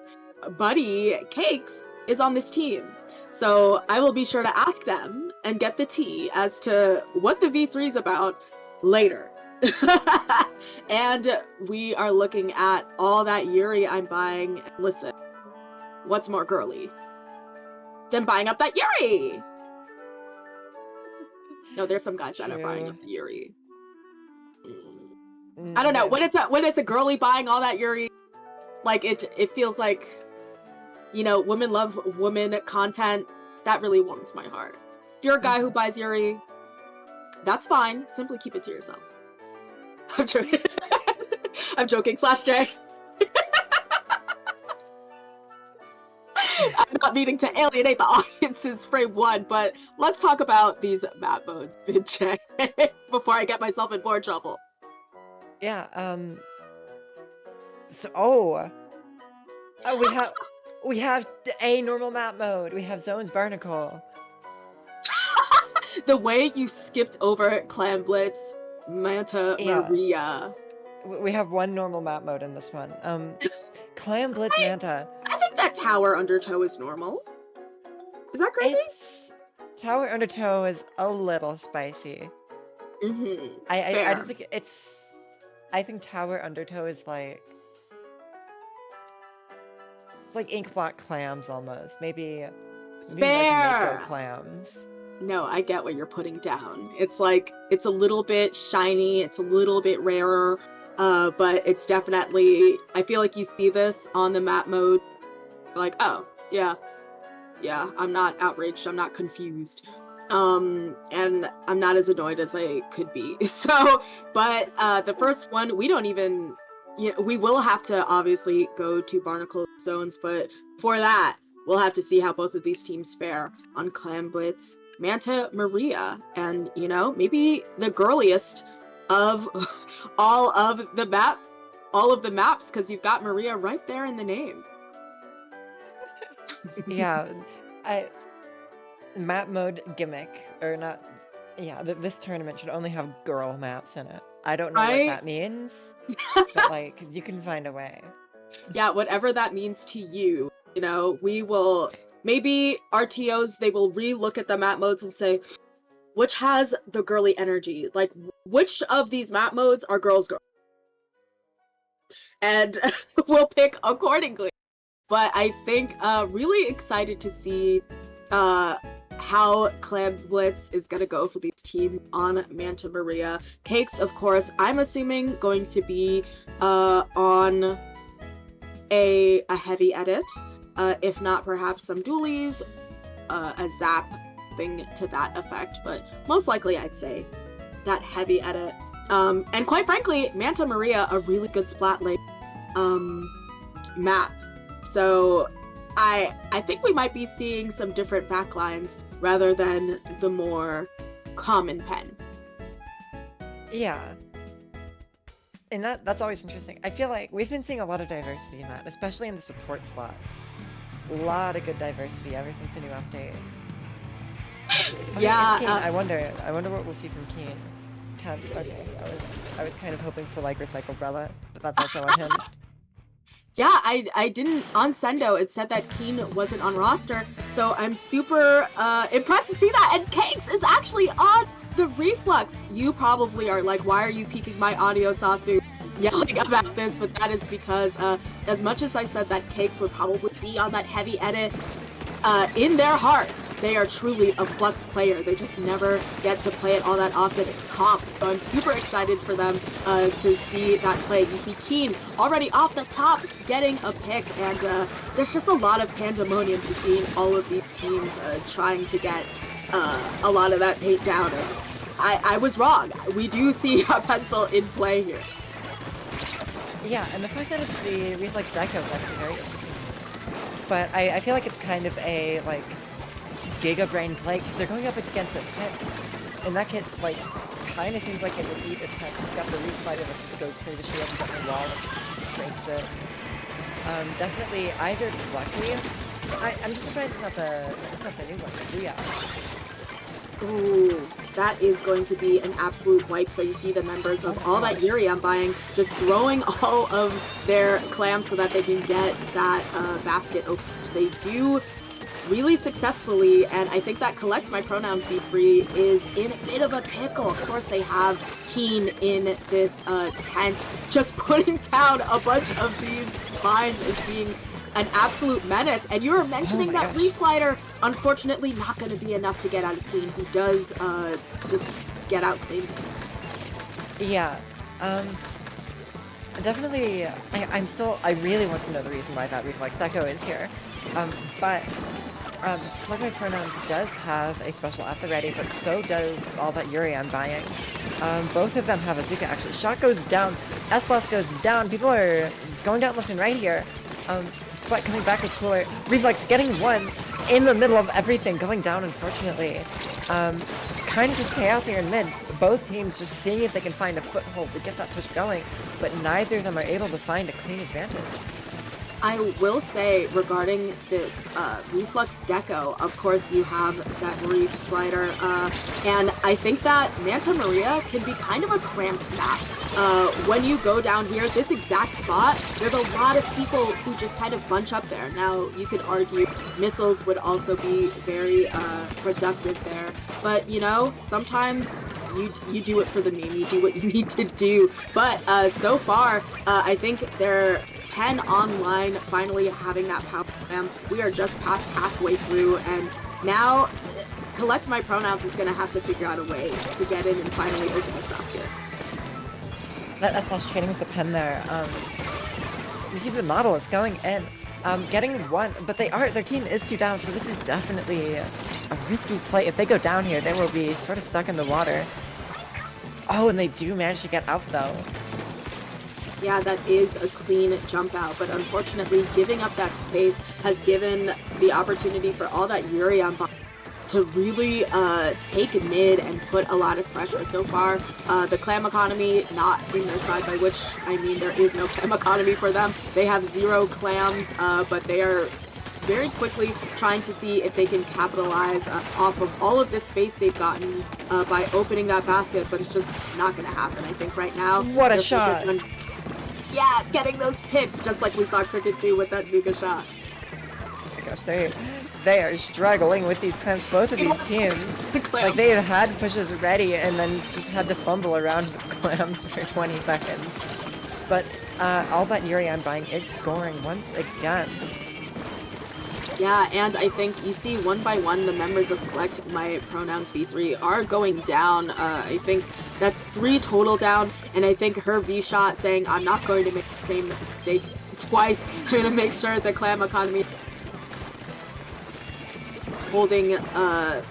buddy Cakes is on this team. So I will be sure to ask them and get the tea as to what the V3 is about later. And we are looking at All That Yuri I'm Buying. Listen, what's more girly than buying up that Yuri? No, there's some guys that are buying up the Yuri. I don't know, when it's a girly buying all that Yuri, like it feels like, you know, women love women content. That really warms my heart. If you're a guy who buys Yuri, that's fine. Simply keep it to yourself. I'm joking. I'm joking. /J. I'm not meaning to alienate the audience's frame one, but let's talk about these map modes, BitJ, before I get myself in more trouble. Yeah, so, we have a normal map mode. We have Zones Barnacle. The way you skipped over Clam Blitz, Manta Maria. We have one normal map mode in this one. Clam Blitz Manta. I think that Tower Undertow is normal. Is that crazy? Tower Undertow is a little spicy. I don't think it's... I think Tower Undertow is like... It's like Inkblot clams almost. Maybe like Mako clams. No, I get what you're putting down. It's like, it's a little bit shiny, it's a little bit rarer, but it's definitely, I feel like you see this on the map mode, like, oh, yeah, I'm not outraged, I'm not confused, and I'm not as annoyed as I could be. So, but the first one, we don't even, you know, we will have to obviously go to Barnacle Zones, but for that, we'll have to see how both of these teams fare on Clam Blitz. Manta Maria, and you know, maybe the girliest of all of the maps, because you've got Maria right there in the name. Yeah, map mode gimmick, or not, yeah, this tournament should only have girl maps in it. I don't know what that means, but like, you can find a way. Yeah, whatever that means to you, you know, we will... Maybe RTOs, they will re-look at the map modes and say, which has the girly energy? Like, which of these map modes are girls? And we'll pick accordingly. But I think really excited to see how Clam Blitz is going to go for these teams on Manta Maria. Cakes, of course, I'm assuming going to be on a heavy edit. If not, perhaps some dualies, a zap thing to that effect, but most likely I'd say that heavy edit. And quite frankly, Manta Maria, a really good splat lane map. So I think we might be seeing some different backlines rather than the more common pen. Yeah. And that's always interesting. I feel like we've been seeing a lot of diversity in that, especially in the support slot. A lot of good diversity ever since the new update. Okay, yeah. Keen, I wonder what we'll see from Keen. Okay, I was kind of hoping for like Recycle Brella, but that's also unhinged. Yeah, I didn't on Sendo. It said that Keen wasn't on roster, so I'm super impressed to see that. And Cakes is actually on the Reflux. You probably are like, why are you peeking my audio, Sasu? Yelling about this, but that is because as much as I said that Cakes would probably be on that heavy edit, in their heart, they are truly a Flux player. They just never get to play it all that often in comp. So I'm super excited for them to see that play. You see Keen already off the top getting a pick, and there's just a lot of pandemonium between all of these teams trying to get a lot of that paint down. And I was wrong. We do see a pencil in play here. Yeah, and the fact that it's the Reflex Deco is actually very interesting. But I feel like it's kind of a, like, Giga Brain play, because they're going up against a pit, and that kit, like, kind of seems like it would eat its head. It's got the Reef Spider that goes through the shield and got the wall and breaks it. Definitely either lucky. I'm just surprised it's not the new one, Booyah. Ooh, that is going to be an absolute wipe. So you see the members of all that Yuri I'm buying just throwing all of their clams so that they can get that basket open, which they do really successfully. And I think that Collect My Pronouns V3 is in a bit of a pickle. Of course, they have Keen in this tent, just putting down a bunch of these vines and being an absolute menace. And you were mentioning that Reef Slider, unfortunately not going to be enough to get out of Clean, who does just get out clean. Yeah, definitely, I really want to know the reason why that Reflex Deco is here. But Collect My Pronouns does have a special at the ready, but so does all that Yuri I'm buying. Both of them have Azuka actually. Shot goes down, S-Blast goes down, people are going down left and right here. But coming back with Cooler, Reflex getting one in the middle of everything, going down unfortunately. Kind of just chaos here in mid. Both teams just seeing if they can find a foothold to get that push going, but neither of them are able to find a clean advantage. I will say regarding this Reflux Deco, of course you have that Reef Slider, and I think that Manta Maria can be kind of a cramped map. When you go down here, this exact spot, there's a lot of people who just kind of bunch up there. Now, you could argue missiles would also be very productive there, but you know, sometimes you do it for the meme, you do what you need to do. But so far, I think they're Pen online finally having that power slam. We are just past halfway through, and now Collect My Pronouns is going to have to figure out a way to get in and finally open this basket. That Flash trading with the pen there. You see the model is going in, getting one, but their team is 2 down, so this is definitely a risky play. If they go down here, they will be sort of stuck in the water. Oh, and they do manage to get out though. Yeah, that is a clean jump out, but unfortunately giving up that space has given the opportunity for all that Yuri on to really take mid and put a lot of pressure. So far, the clam economy not in their side, by which I mean there is no clam economy for them. They have 0 clams, but they are very quickly trying to see if they can capitalize off of all of this space they've gotten by opening that basket, but it's just not going to happen. I think right now... What a shot! Yeah, getting those picks, just like we saw Cricket do with that Zuka shot. Oh my gosh, they are struggling with these clams, both of these teams. Like, they have had pushes ready and then just had to fumble around with clams for 20 seconds. But all that Yuri I'm buying is scoring once again. Yeah, and I think you see one by one the members of Collect My Pronouns V3 are going down. I think that's 3 total down, and I think her V-shot saying, I'm not going to make the same mistake twice. I'm going to make sure the clam economy holding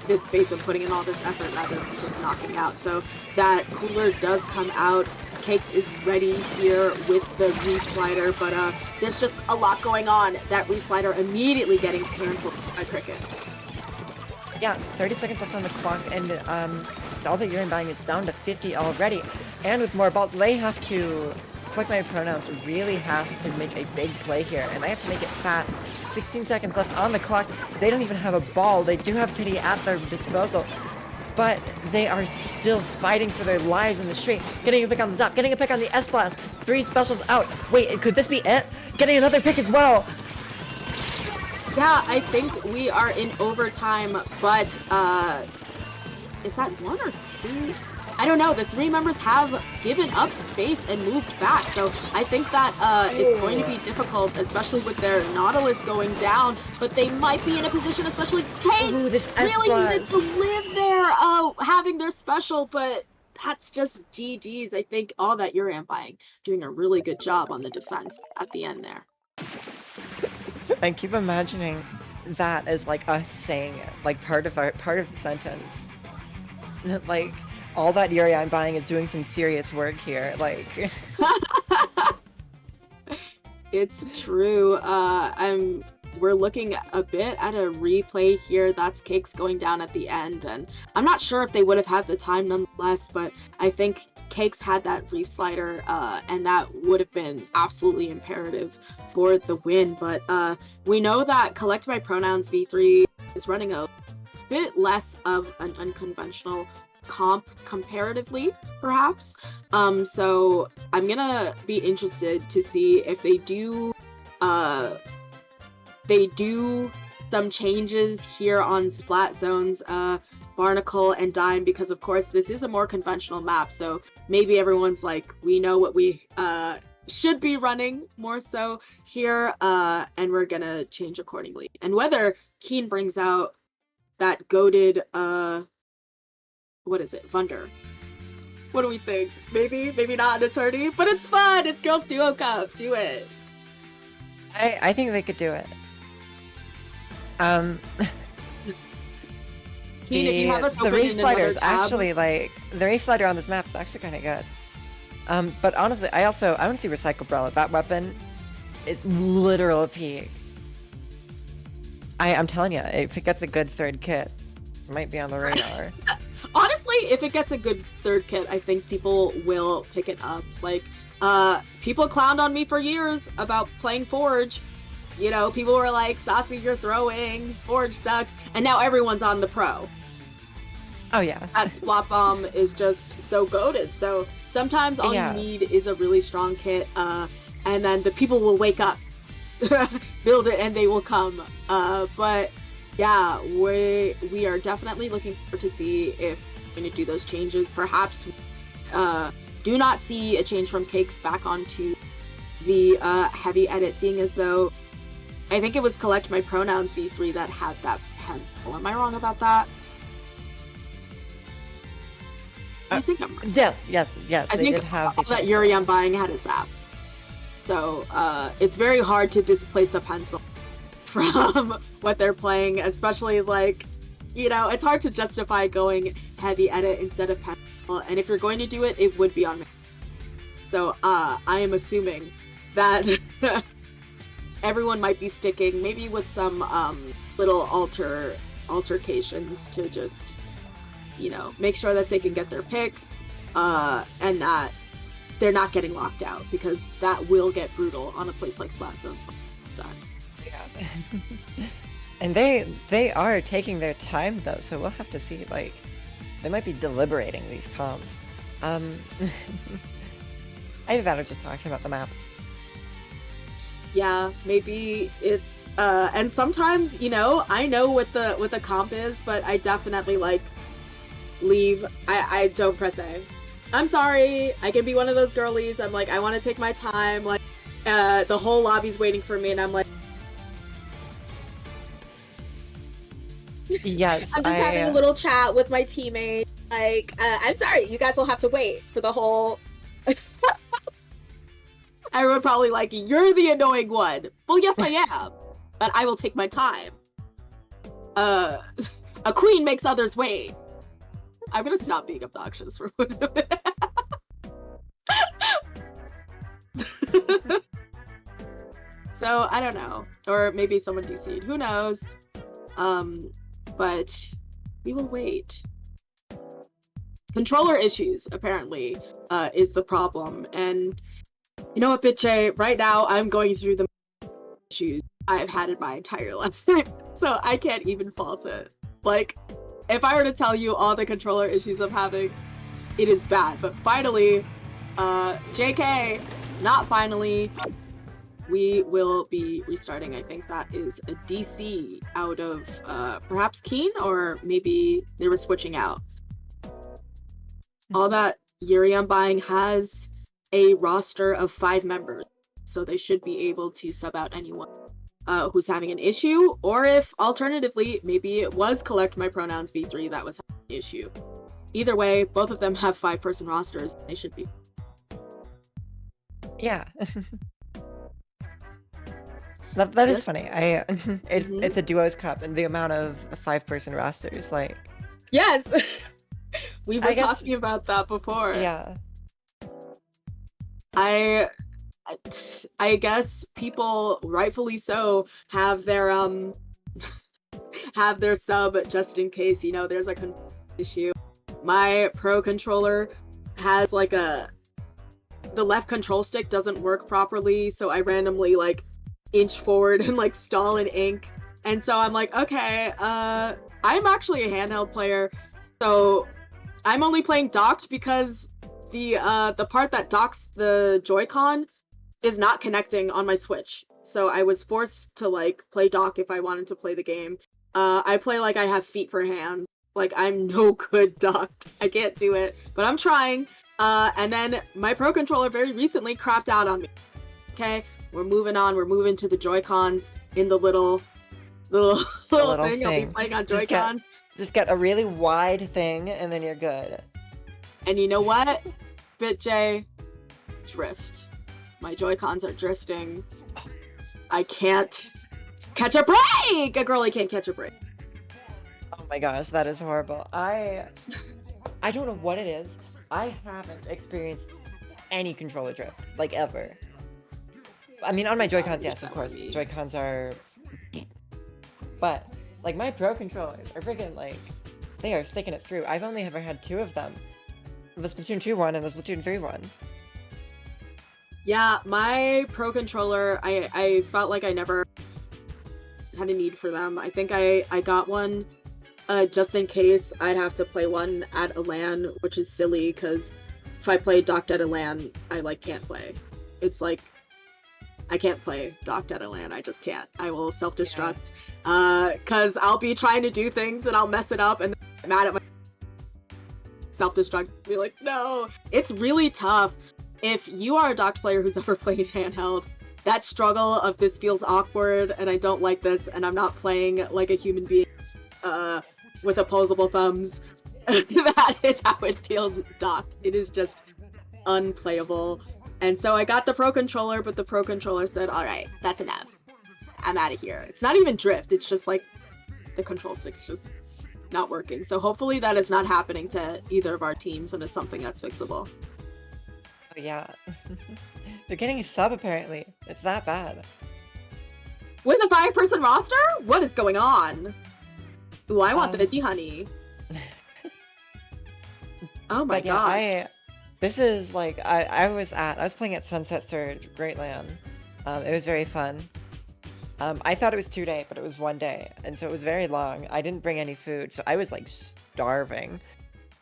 this space and putting in all this effort rather than just knocking out. So that Cooler does come out. Cakes is ready here with the Reef Slider, but there's just a lot going on. That Reef Slider immediately getting cancelled by Cricket. Yeah, 30 seconds left on the clock, and all that you're buying is down to 50 already. And with more balls, they have to, Collect My Pronouns really has to make a big play here, and they have to make it fast. 16 seconds left on the clock. They don't even have a ball. They do have Kitty at their disposal, but they are still fighting for their lives in the street. Getting a pick on the Zap, getting a pick on the S-Blast. 3 specials out. Wait, could this be it? getting another pick as well. Yeah, I think we are in overtime, but is that 1 or 2? I don't know. The 3 members have given up space and moved back, so I think that it's going to be difficult, especially with their Nautilus going down. But they might be in a position, especially Kate, really needed to live there, having their special, but that's just GG's. I think all that Urian buying doing a really good job on the defense at the end there. I keep imagining that as like us saying it, like part of the sentence. Like, all that Yuri I'm buying is doing some serious work here, like... It's true. We're looking a bit at a replay here. That's Cakes going down at the end, and I'm not sure if they would have had the time nonetheless, but I think Cakes had that reef slider, and that would have been absolutely imperative for the win. But we know that Collect My Pronouns V3 is running a bit less of an unconventional comp comparatively, perhaps. So I'm gonna be interested to see if they do some changes here on Splat Zones, Barnacle and Dime, because of course this is a more conventional map, so maybe everyone's like, we know what we should be running more so here, and we're gonna change accordingly. And whether Keen brings out that goated what is it? Vunder. What do we think? Maybe not an attorney, but it's fun! It's Girls Duo Cup! Do it! I think they could do it. Keen, if you have us the open reef in slider another is tab... actually, like, the reef slider on this map is actually kind of good. But honestly, I want to see Recycle Brella. That weapon is literal peak. I'm telling you, if it gets a good third kit, it might be on the radar. Honestly, if it gets a good third kit, I think people will pick it up. Like, people clowned on me for years about playing Forge. You know, people were like, Saucy, you're throwing, Forge sucks, and now everyone's on the pro. Oh yeah. That Splat Bomb is just so goated. So sometimes all you need is a really strong kit, and then the people will wake up, build it, and they will come. But yeah, we are definitely looking forward to see if we're going to do those changes. Perhaps do not see a change from Cakes back onto the heavy edit, seeing as though I think it was Collect My Pronouns V3 that had that pencil. Am I wrong about that? I think I'm right. Yes. I think all that Yuri I'm buying had a zap. So it's very hard to displace a pencil from what they're playing, especially like, you know, it's hard to justify going heavy edit instead of pencil, and if you're going to do it, it would be on me. So I am assuming that everyone might be sticking maybe with some little altercations to just, you know, make sure that they can get their picks, and that they're not getting locked out, because that will get brutal on a place like Splat Zones. Yeah. And they are taking their time though, so we'll have to see. Like, they might be deliberating these comps. Either that or just talking about the map. Yeah, maybe it's and sometimes, you know, I know what the comp is, but I definitely like leave. I don't press A. I'm sorry, I can be one of those girlies. I'm like, I want to take my time, like the whole lobby's waiting for me, and I'm like, yes, I'm just having a little chat with my teammate. Like, I'm sorry, you guys will have to wait for the whole. Everyone probably like, you're the annoying one. Well, yes, I am, but I will take my time. A queen makes others wait. I'm gonna stop being obnoxious for one minute. So I don't know, or maybe someone DC'd. Who knows? But we will wait. Controller issues apparently is the problem, and you know what, Bitche? Right now I'm going through the issues I've had in my entire life, so I can't even fault it. Like, if I were to tell you all the controller issues I'm having, it is bad. But finally, JK, not finally, we will be restarting. I think that is a DC out of perhaps Keen, or maybe they were switching out. All that Yuri Undying has a roster of 5 members, so they should be able to sub out anyone who's having an issue, or if alternatively, maybe it was Collect My Pronouns V3 that was having an issue. Either way, both of them have 5-person rosters. They should be. Yeah. That is funny. It's a duos cup, and the amount of 5-person rosters, like. Yes, we were talking about that before. Yeah. I guess people, rightfully so, have their have their sub just in case, you know, there's a issue. My Pro controller has like the left control stick doesn't work properly, so I randomly like inch forward and like stall in ink. And so I'm like, okay, I'm actually a handheld player, so I'm only playing docked because the part that docks the Joy-Con is not connecting on my Switch. So I was forced to like play dock if I wanted to play the game. I play like I have feet for hands. Like, I'm no good docked. I can't do it, but I'm trying. And then my Pro controller very recently crapped out on me. Okay, we're moving on. We're moving to the Joy-Cons in the little thing. I'll be playing on Joy-Cons. Just get a really wide thing, and then you're good. And you know what? BitJ, drift. My Joy-Cons are drifting. I can't catch a break! A girlie can't catch a break. Oh my gosh, that is horrible. I don't know what it is. I haven't experienced any controller drift, like, ever. I mean, on my Joy-Cons, yes, of course. Joy-Cons are... But, like, my Pro controllers are freaking, like, they are sticking it through. I've only ever had 2 of them. The Splatoon 2 one and the Splatoon 3 one. Yeah, my Pro controller, I felt like I never had a need for them. I think I got one just in case I'd have to play one at a LAN, which is silly because if I play docked at a LAN, I like can't play. It's like I can't play docked at a LAN. I just can't. I will self-destruct because I'll be trying to do things and I'll mess it up and then I'm mad at my self-destruct. Be like, no. It's really tough. If you are a docked player who's ever played handheld, that struggle of this feels awkward and I don't like this and I'm not playing like a human being with opposable thumbs, that is how it feels docked. It is just unplayable. And so I got the Pro controller, but the Pro controller said, alright, that's enough. I'm out of here. It's not even drift, it's just like the control stick's just not working. So hopefully that is not happening to either of our teams and it's something that's fixable. Oh yeah. They're getting a sub apparently. It's that bad. With a 5-person roster? What is going on? Ooh, I want the Veggie Honey. Oh my gosh. This is like, I was playing at Sunset Surge, Great LAN. It was very fun. I thought it was 2 days, but it was 1 day. And so it was very long. I didn't bring any food, so I was like starving.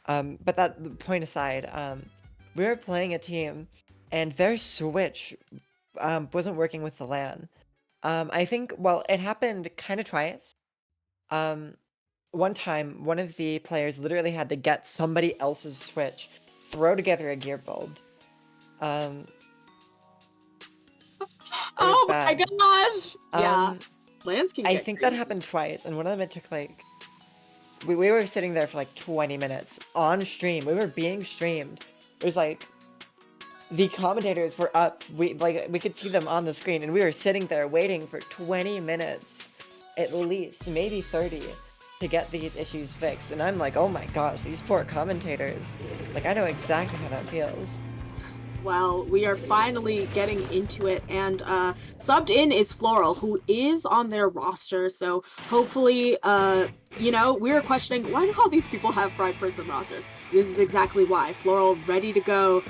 But that point aside, we were playing a team and their Switch wasn't working with the LAN. I think, well, it happened kind of twice. One time, one of the players literally had to get somebody else's Switch, throw together a gear build. Oh my gosh! Yeah, LANs can get I think that happened twice, and one of them it took like... We were sitting there for like 20 minutes on stream. We were being streamed. It was like... The commentators were up, we could see them on the screen, and we were sitting there waiting for 20 minutes, at least, maybe 30, to get these issues fixed. And I'm like, oh my gosh, these poor commentators. Like, I know exactly how that feels. Well, we are finally getting into it, and subbed in is Floral, who is on their roster, so hopefully, you know, we were questioning, why do all these people have 5-person rosters? This is exactly why. Floral, ready to go.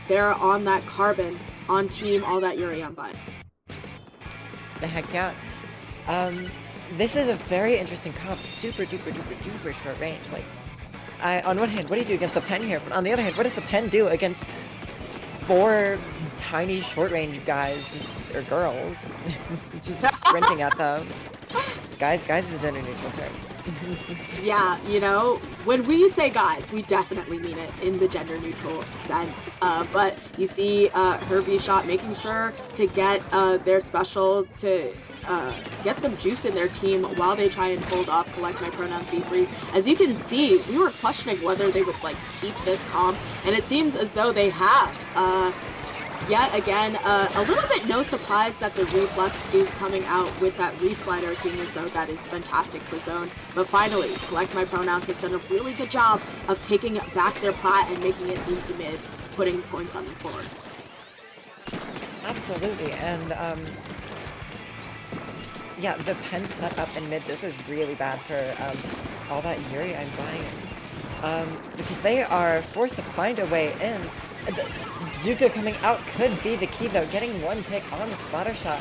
They're on that Carbon, on team, all that Yuri Undying. The heck yeah. This is a very interesting comp, super duper duper duper short range. Like, on one hand, what do you do against the Pen here? But on the other hand, what does the Pen do against 4 tiny short range guys, or girls, just sprinting at them. Guys is gender neutral term. Yeah, you know, when we say guys, we definitely mean it in the gender neutral sense. But you see Herbie Shot making sure to get their special to get some juice in their team while they try and hold off Collect My Pronouns Be Free. As you can see, we were questioning whether they would like keep this comp, and it seems as though they have. Yet again, a little bit no surprise that the reflex is coming out with that reslider, seeing as though that is fantastic for zone. But finally, Collect My Pronouns has done a really good job of taking back their plat and making it into mid, putting points on the board. Absolutely, and yeah, the pen set up in mid, this is really bad for all that Yuri I'm buying. Because they are forced to find a way in. Zuka coming out could be the key though, getting one pick on the splatter shot,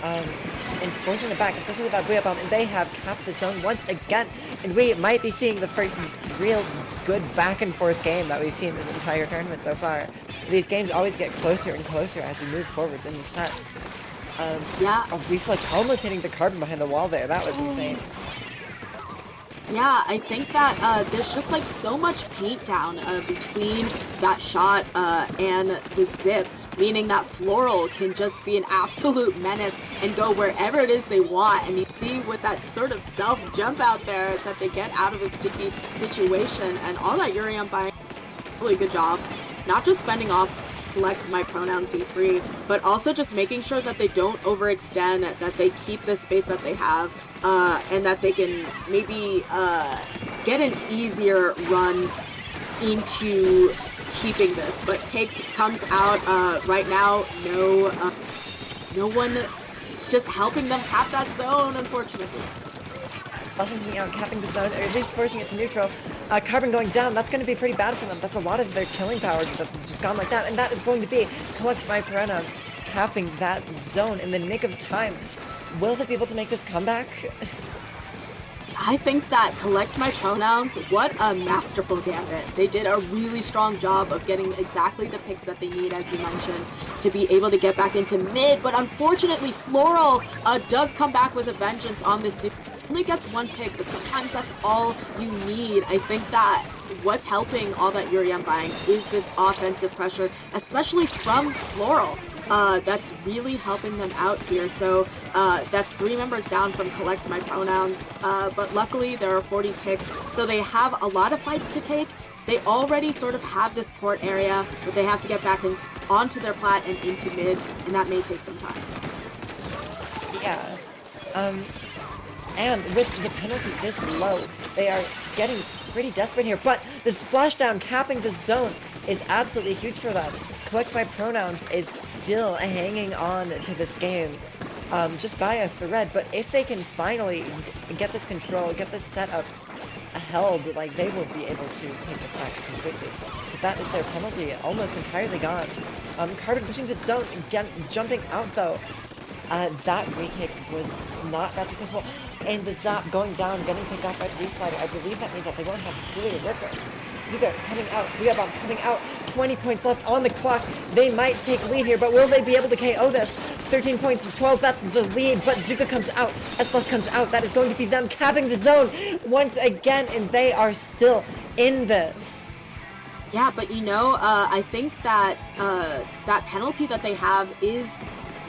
and forcing it back, especially with that Booyah Bomb, and they have capped the zone once again, and we might be seeing the first real good back and forth game that we've seen this entire tournament so far. These games always get closer and closer as we move forward in the set. Yeah. A reflex almost hitting the carbon behind the wall there, that was insane. Yeah, I think that there's just like so much paint down between that shot and the zip, meaning that Floral can just be an absolute menace and go wherever it is they want. And you see with that sort of self jump out there that they get out of a sticky situation, and all that Yuri on buying, really good job, not just fending off Collect My Pronouns Be Free, but also just making sure that they don't overextend, that they keep the space that they have, and that they can maybe get an easier run into keeping this. But Cakes comes out right now, no one just helping them cap that zone, unfortunately. Coming out, capping the zone, or at least forcing it to neutral. Carbon going down, that's going to be pretty bad for them. That's a lot of their killing power just gone like that, and that is going to be Collect My Pronouns capping that zone in the nick of time. Will they be able to make this comeback? I think that Collect My Pronouns, what a masterful gambit. They did a really strong job of getting exactly the picks that they need, as you mentioned, to be able to get back into mid, but unfortunately Floral does come back with a vengeance on this. Only gets one pick, but sometimes that's all you need. I think that what's helping all that Yuri on buying is this offensive pressure, especially from Floral. That's really helping them out here. So that's 3 members down from Collect My Pronouns, but luckily there are 40 ticks, so they have a lot of fights to take. They already sort of have this court area, but they have to get back onto their plat and into mid, and that may take some time. Yeah. And with the penalty this low, they are getting pretty desperate here, but the splashdown capping the zone is absolutely huge for them. Collect My Pronouns is still hanging on to this game just by a thread, but if they can finally get this control, get this setup held, like, they will be able to take this back completely. But that is their penalty, almost entirely gone. Carbon pushing the zone, again, jumping out though. That re-kick was not that successful, and the Zap going down, getting picked off by the reslider. I believe that means that they won't have clear workers. Zuka coming out, Booyah Bomb coming out, 20 points left on the clock. They might take lead here, but will they be able to KO this? 13 points to 12, that's the lead, but Zuka comes out, S+ comes out. That is going to be them capping the zone once again, and they are still in this. Yeah, but you know, I think that that penalty that they have is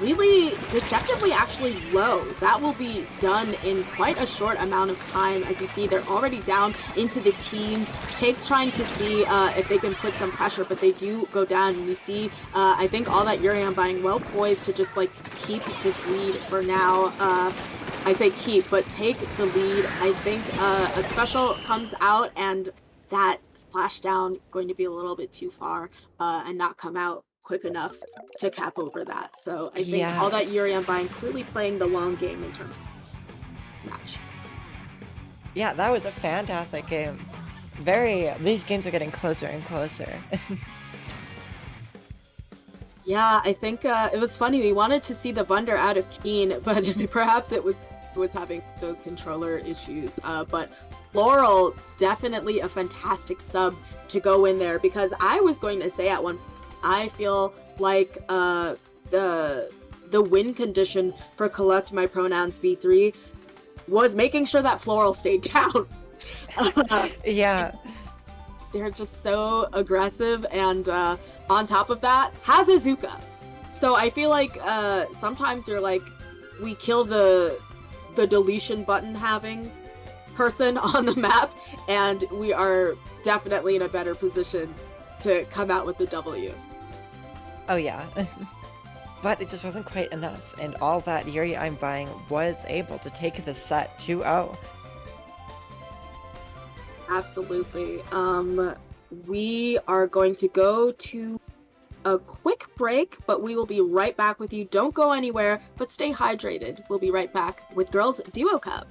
really deceptively actually low. That will be done in quite a short amount of time. As you see, they're already down into the teens. Cake's trying to see if they can put some pressure, but they do go down. And you see, I think all that Yuri on buying well poised to just like keep this lead for now. I say keep, but take the lead. I think a special comes out and that splashdown going to be a little bit too far and not come out quick enough to cap over that. So I think all that Yuri on buying clearly playing the long game in terms of this match. Yeah, that was a fantastic game. These games are getting closer and closer. Yeah, I think it was funny. We wanted to see the Wunder out of Keen, but perhaps it was having those controller issues. But Floral, definitely a fantastic sub to go in there, because I was going to say at one I feel like the win condition for collect my pronouns v3 was making sure that Floral stayed down. Yeah. They're just so aggressive, and on top of that, has Izuka. So I feel like sometimes they're like, we kill the deletion button having person on the map, and we are definitely in a better position to come out with the W. Oh yeah. But it just wasn't quite enough, and all that Yuri I'm buying was able to take the set 2-0. Absolutely. We are going to go to a quick break, but we will be right back with you. Don't go anywhere, but stay hydrated. We'll be right back with Girls Duo Cup.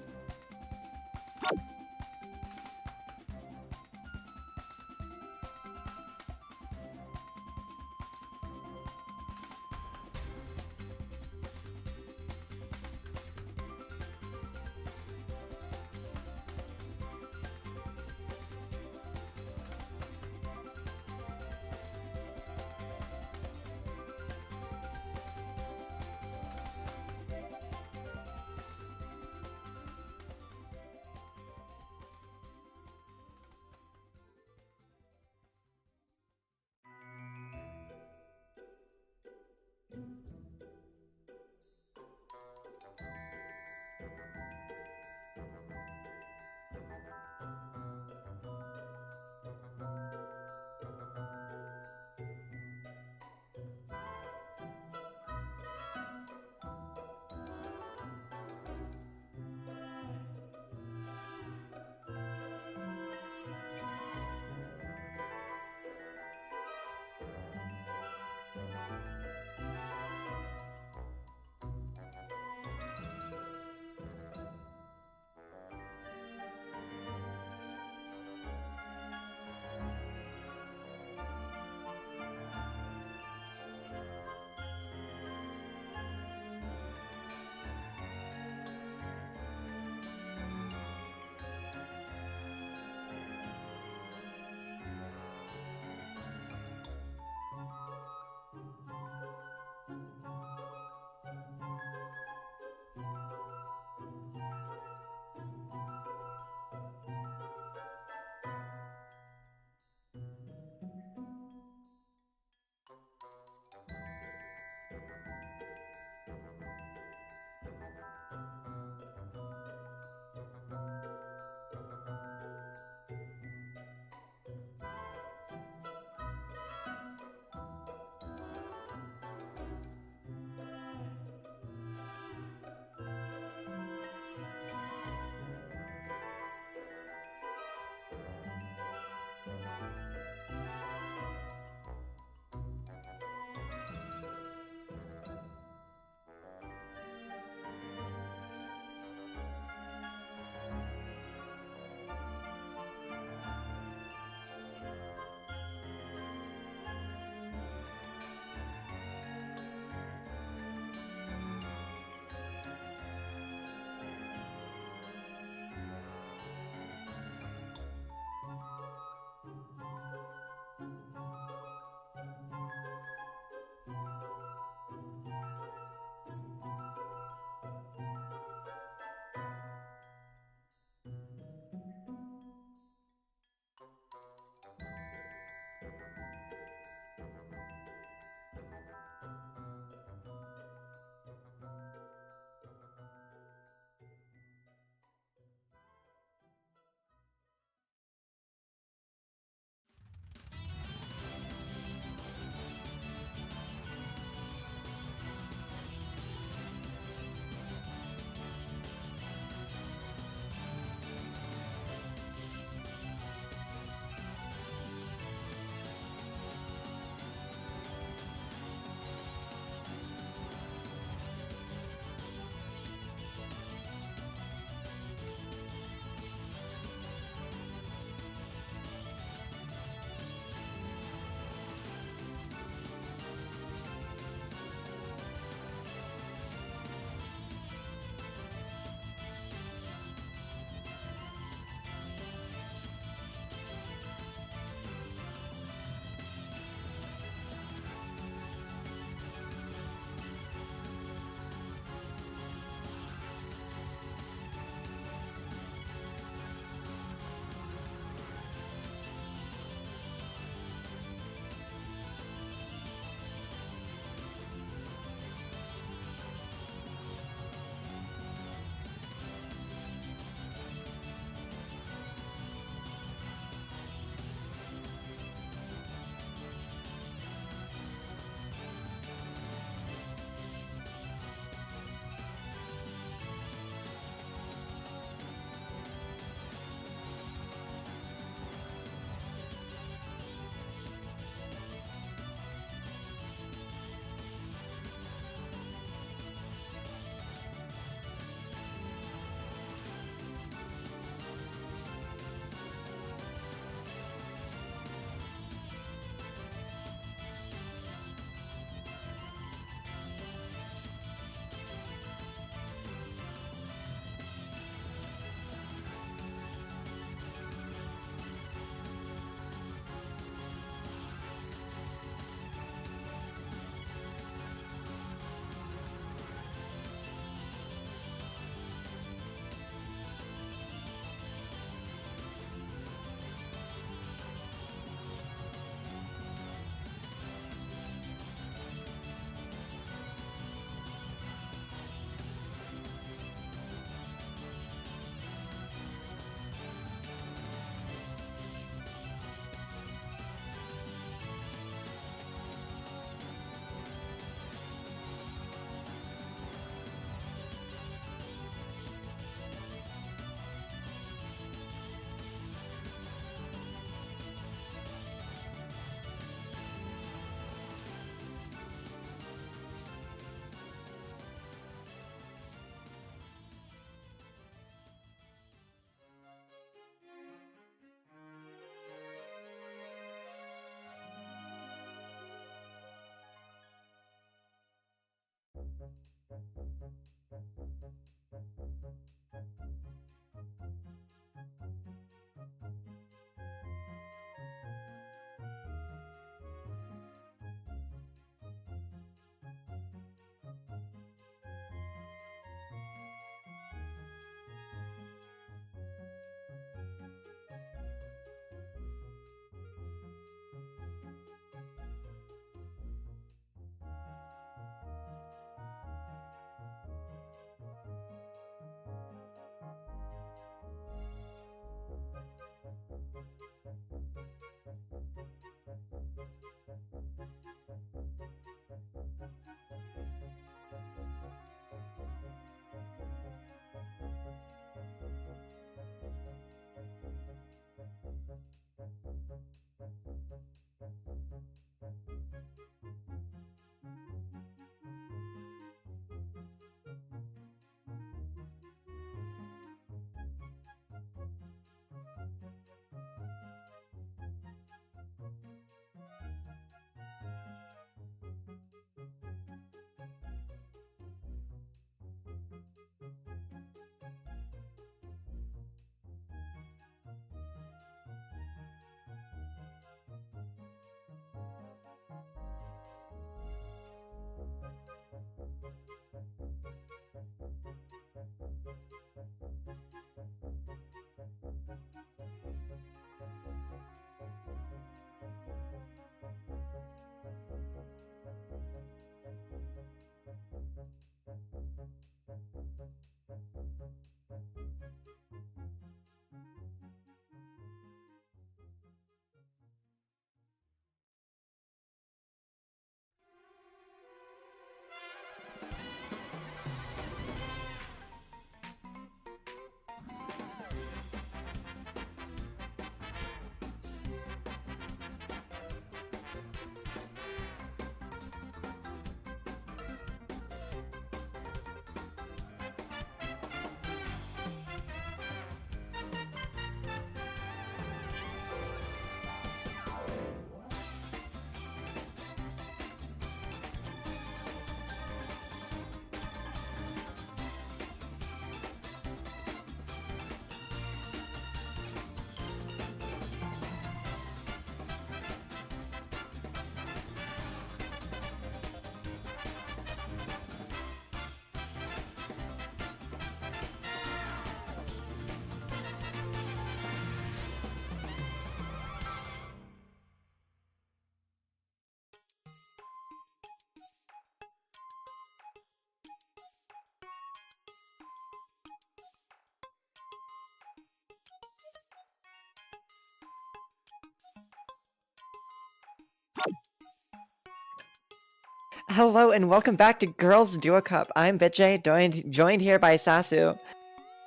Hello and welcome back to Girls Duo Cup. I'm BitJ, joined here by Sasu.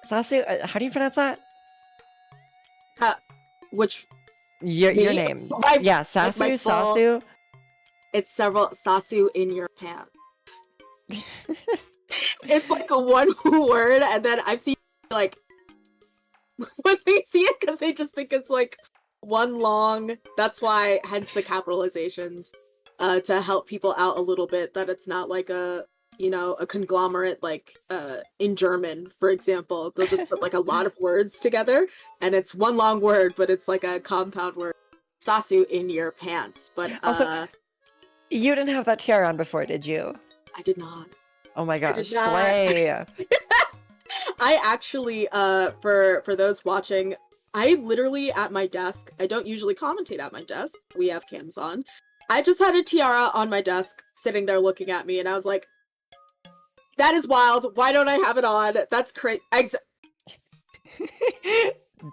Sasu, how do you pronounce that? Which Your Me? name? My- Yeah, like my Sasu, full- Sasu. it's several Sasu in your pants. It's like a one word, and then I've seen like when they see it because they just think it's like one long. That's why, hence the capitalizations, to help people out a little bit. That it's not like a conglomerate like in German, for example. They'll just put like a lot of words together, and it's one long word, but it's like a compound word. Sasu in your pants, but Also, you didn't have that tiara on before, did you? I did not. Oh my gosh, did not. slay! I actually, for those watching, I literally at my desk, I don't usually commentate at my desk. We have cams on. I just had a tiara on my desk sitting there looking at me, and I was like, that is wild. Why don't I have it on? That's crazy.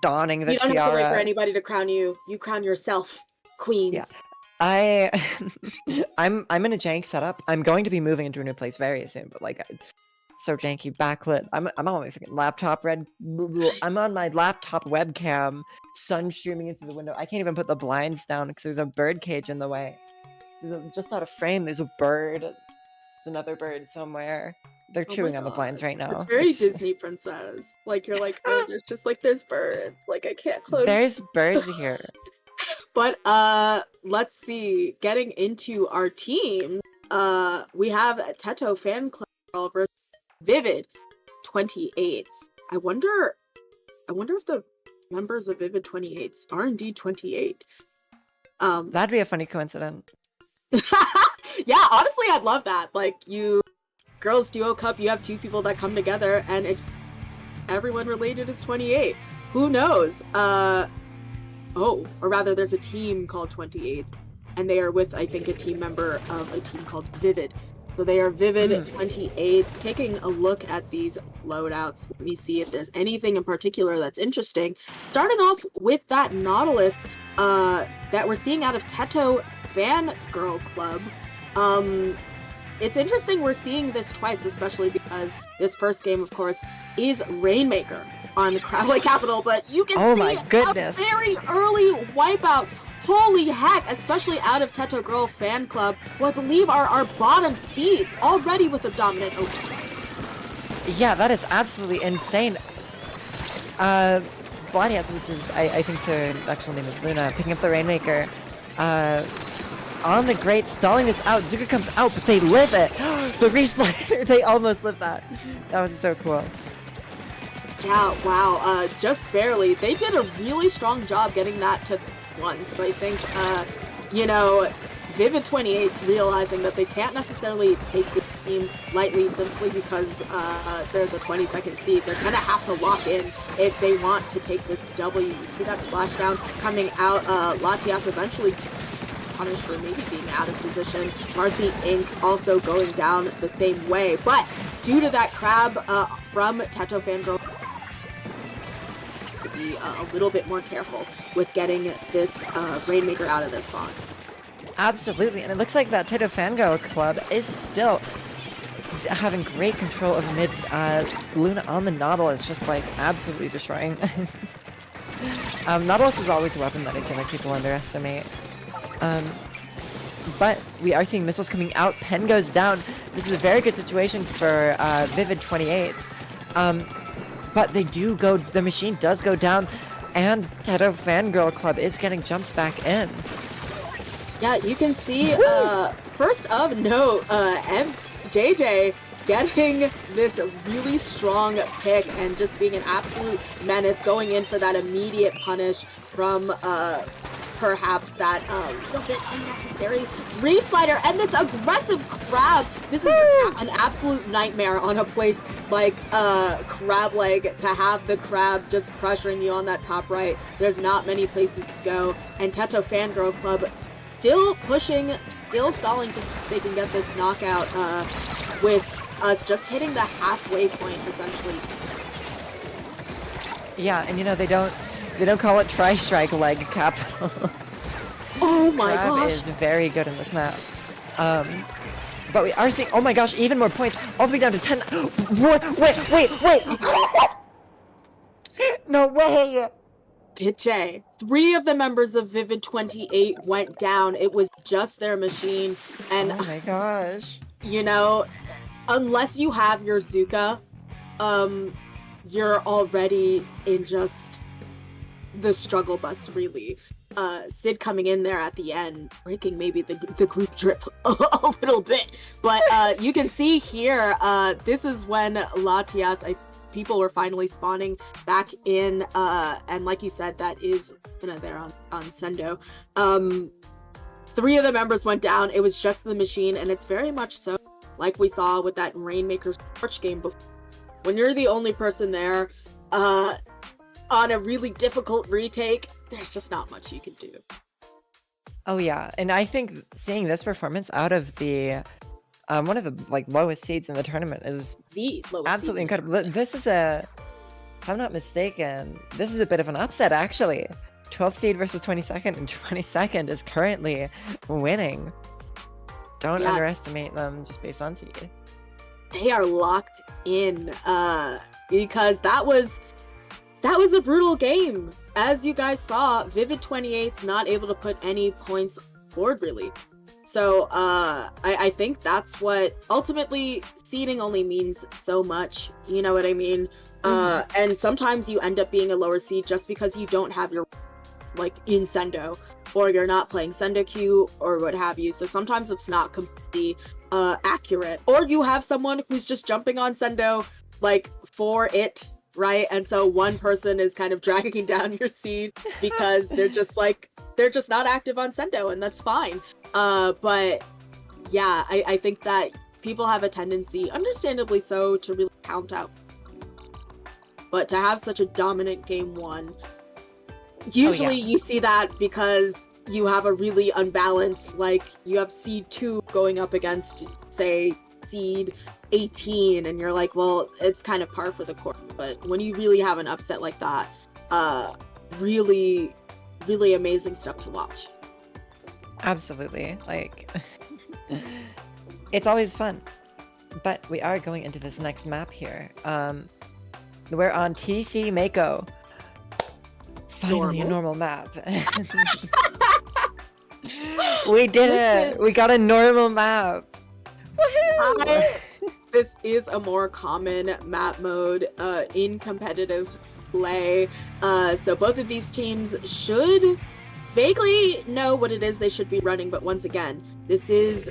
Donning the You don't tiara. have to wait for anybody to crown you. You crown yourself, queens. Yeah. I'm in a jank setup. I'm going to be moving into a new place very soon, but like so janky backlit. I'm on my freaking laptop I'm on my laptop webcam, sun streaming into the window. I can't even put the blinds down because there's a bird cage in the way. Just out of frame, there's a bird. There's another bird somewhere. They're Oh my chewing on the God. blinds right now. It's very Disney princess. Like you're like, oh, there's birds. Like I can't close. There's birds here. But let's see. Getting into our team, we have Teto Fan Club Girl versus Vivid 28. I wonder if the members of Vivid 28 are indeed 28. That'd be a funny coincidence. Yeah, honestly, I'd love that. Like, girls duo cup, you have two people that come together, and everyone related is 28. Who knows? Or rather, there's a team called 28, and they are with, I think, a team member of a team called Vivid. So they are Vivid 28s. Taking a look at these loadouts, let me see if there's anything in particular that's interesting. Starting off with that Nautilus that we're seeing out of Teto Fangirl Club. It's interesting we're seeing this twice, especially because this first game, of course, is Rainmaker on Crab Lake Capital, but you can see a very early wipeout. Holy heck, especially out of Teto Girl Fan Club, who I believe are our bottom seeds, already with a dominant opening. Yeah, that is absolutely insane. Bladias, which is, I think their actual name is Luna, picking up the Rainmaker. On the Great, stalling this out. Zuka comes out, but they live it. The reslider, they almost live that. That was so cool. Yeah, wow, just barely. They did a really strong job getting that to one. So I think, Vivid 28's realizing that they can't necessarily take the team lightly simply because there's a 20-second seed. They're gonna have to lock in if they want to take this W. You see that splashdown coming out. Latias eventually punished for maybe being out of position. Marcy Inc. also going down the same way. But due to that crab from Teto Fangirl, to be a little bit more careful with getting this Rainmaker out of their spawn. Absolutely, and it looks like that Teto Fangirl Club is still having great control of mid. Luna on the Nautilus, just like absolutely destroying. Nautilus is always a weapon that I feel like people underestimate. But we are seeing missiles coming out. Pen goes down. This is a very good situation for Vivid 28. But they do go, the machine does go down, and Teto Fangirl Club is getting jumps back in. Yeah, you can see, first of note, JJ getting this really strong pick and just being an absolute menace, going in for that immediate punish from, perhaps that little bit unnecessary reslider, and this aggressive crab. This is an absolute nightmare on a place like Crab Leg, to have the crab just pressuring you on that top right. There's not many places to go, and Teto Fangirl Club still pushing, still stalling to they can get this knockout with us just hitting the halfway point essentially. Yeah, and they don't call it Tri-Strike Leg Capital. Oh my Crab gosh! is very good in this map. But we are seeing, oh my gosh, even more points, all the way down to 10. Wait! No way! Pitche. 3 of the members of Vivid 28 went down. It was just their machine, and oh my gosh. Unless you have your Zuka, you're already in just the struggle bus, really. Sid coming in there at the end, breaking maybe the group drip a little bit. But you can see here, this is when Latias, people were finally spawning back in, and like you said, that is there on Sendo. 3 of the members went down. It was just the machine, and it's very much so like we saw with that Rainmaker Torch game before. When you're the only person there, on a really difficult retake, there's just not much you can do. Oh yeah, and I think seeing this performance out of the one of the lowest seeds in the tournament is the lowest absolutely incredible. This is if I'm not mistaken, this is a bit of an upset actually. 12th seed versus 22nd, and 22nd is currently winning. Don't underestimate them just based on seed. They are locked in, because that was a brutal game. As you guys saw, Vivid 28's not able to put any points forward, really. So, I think that's what, ultimately, seeding only means so much, you know what I mean? And sometimes you end up being a lower seed just because you don't have your like in Sendo, or you're not playing Sendo queue or what have you. So sometimes it's not completely accurate, or you have someone who's just jumping on Sendo like for it, right? And so one person is kind of dragging down your seed because they're just not active on Sendo, and that's fine. But yeah, I think that people have a tendency, understandably so, to really count out. But to have such a dominant game one, usually you see that because you have a really unbalanced, like you have seed 2 going up against, say, seed 18, and you're like, well, it's kind of par for the course. But when you really have an upset like that, really, really amazing stuff to watch. Absolutely. Like, it's always fun. But we are going into this next map here. We're on TC Mako. Finally a normal map. We did it! We got a normal map! Woohoo! This is a more common map mode in competitive play. So both of these teams should vaguely know what it is they should be running, but once again, this is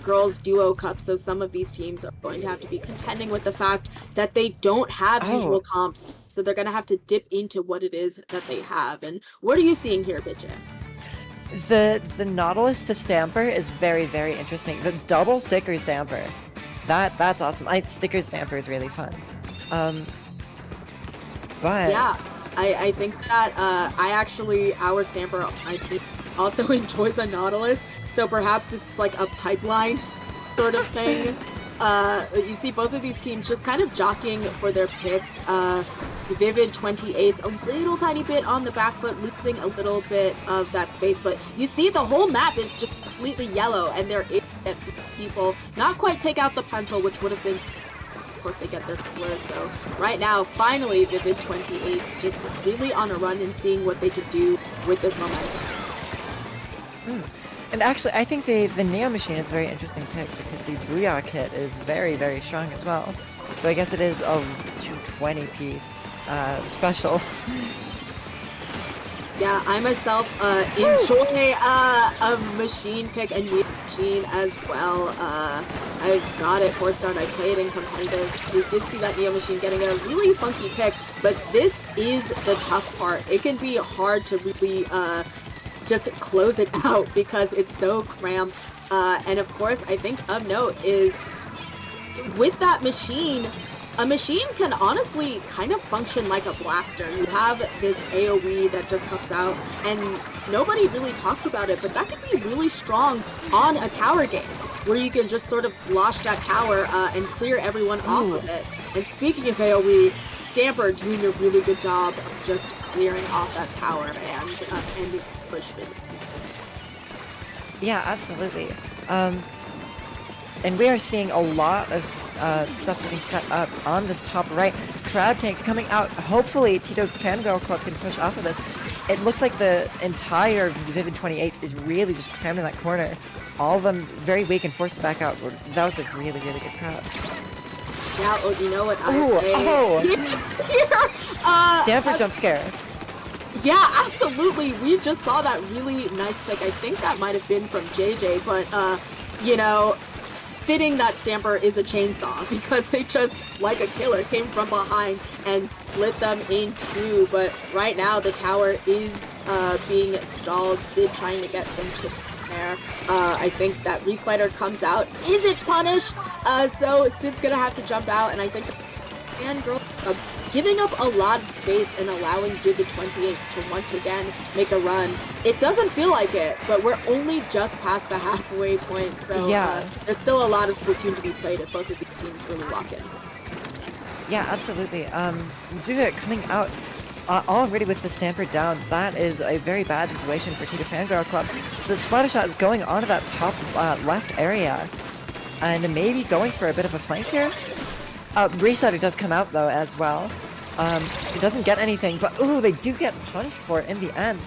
girls duo cup, so some of these teams are going to have to be contending with the fact that they don't have usual comps, so they're going to have to dip into what it is that they have. And what are you seeing here, Bitche? The Nautilus to Stamper is very, very interesting. The double sticker Stamper, that's awesome. Sticker Stamper is really fun. But yeah, I think that our Stamper on my team also enjoys a Nautilus, so perhaps this is like a pipeline sort of thing. You see both of these teams just kind of jockeying for their picks. Vivid 28's a little tiny bit on the back foot, losing a little bit of that space, but you see the whole map is just completely yellow, and they're able to get people not quite take out the pencil, which would have been, of course they get their colors. So right now, finally, Vivid 28's just really on a run and seeing what they can do with this momentum. And actually, I think the Neo Machine is a very interesting pick because the Booyah kit is very, very strong as well. So I guess it is a 220 piece special. Yeah, I myself enjoy a machine pick, a Neo Machine as well. I got it 4-star and I played in competitive. We did see that Neo Machine getting a really funky pick, but this is the tough part. It can be hard to really just close it out because it's so cramped. And of course, I think of note is with that machine, a machine can honestly kind of function like a blaster. You have this AoE that just comes out and nobody really talks about it, but that can be really strong on a tower game where you can just sort of slosh that tower and clear everyone off of it. And speaking of AoE, Stamper doing a really good job of just clearing off that tower and ending push it. Yeah, absolutely. And we are seeing a lot of stuff getting set up on this top right. Crab Tank coming out. Hopefully, Tito Fangirl Club can push off of this. It looks like the entire Vivid 28 is really just crammed in that corner. All of them very weak and forced back out. That was a really, really good crowd. Yeah, oh, you know what I say? Oh! Here! Stamper jump scare. Yeah, absolutely. We just saw that really nice pick. I think that might have been from JJ, but, you know, fitting that Stamper is a chainsaw because they just, like a killer, came from behind and split them in two. But right now, the tower is being stalled. Sid trying to get some chips there. I think that Reslider comes out. Is it punished? So Sid's gonna have to jump out, and I think Fangirl giving up a lot of space and allowing Vivid 28s to once again make a run. It doesn't feel like it, but we're only just past the halfway point, so yeah. There's still a lot of Splatoon to be played if both of these teams really lock in. Yeah, absolutely. Zuga coming out already with the Stamper down. That is a very bad situation for Tito Fangirl Club. The splatter shot is going onto that top left area, and maybe going for a bit of a flank here. Reslider does come out though as well. He doesn't get anything, but ooh, they do get punished for it in the end.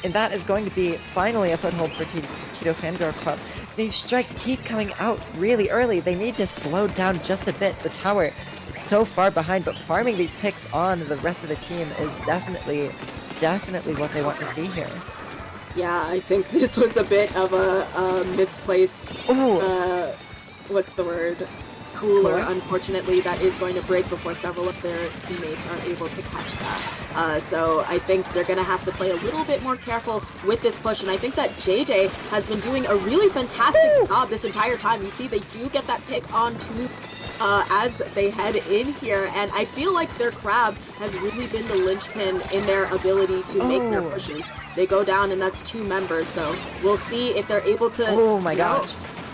And that is going to be finally a foothold for Tito Fangirl Club. These strikes keep coming out really early. They need to slow down just a bit. The tower is so far behind, but farming these picks on the rest of the team is definitely definitely what they want to see here. Yeah, I think this was a bit of a misplaced, Ooh, what's the word? Cooler, Cooler? unfortunately, that is going to break before several of their teammates are able to catch that. So I think they're going to have to play a little bit more careful with this push, and I think that JJ has been doing a really fantastic job this entire time. You see, they do get that pick on two as they head in here, and I feel like their Crab has really been the linchpin in their ability to make their Oh. pushes. They go down, and that's 2 members, so we'll see if they're able to... Oh my gosh.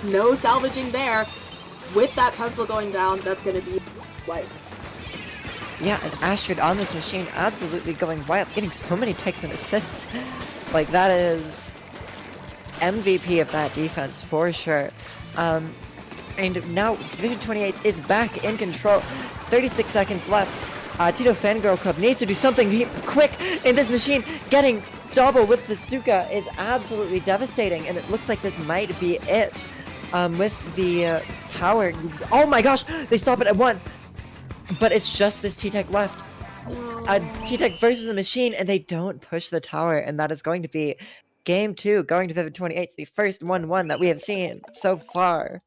No salvaging there. With that pencil going down, that's going to be like... Yeah, and Astrid on this machine absolutely going wild, getting so many picks and assists. Like, that is MVP of that defense for sure. And now Vivid 28 is back in control. 36 seconds left. Tito Fangirl Club needs to do something quick in this machine. Getting double with the Suka is absolutely devastating, and it looks like this might be it. With the tower. Oh my gosh, they stop it at 1. But it's just this T-Tech left. T-Tech versus the machine, and they don't push the tower, and that is going to be game 2 going to Vivid 28. It's the first 1-1 that we have seen so far.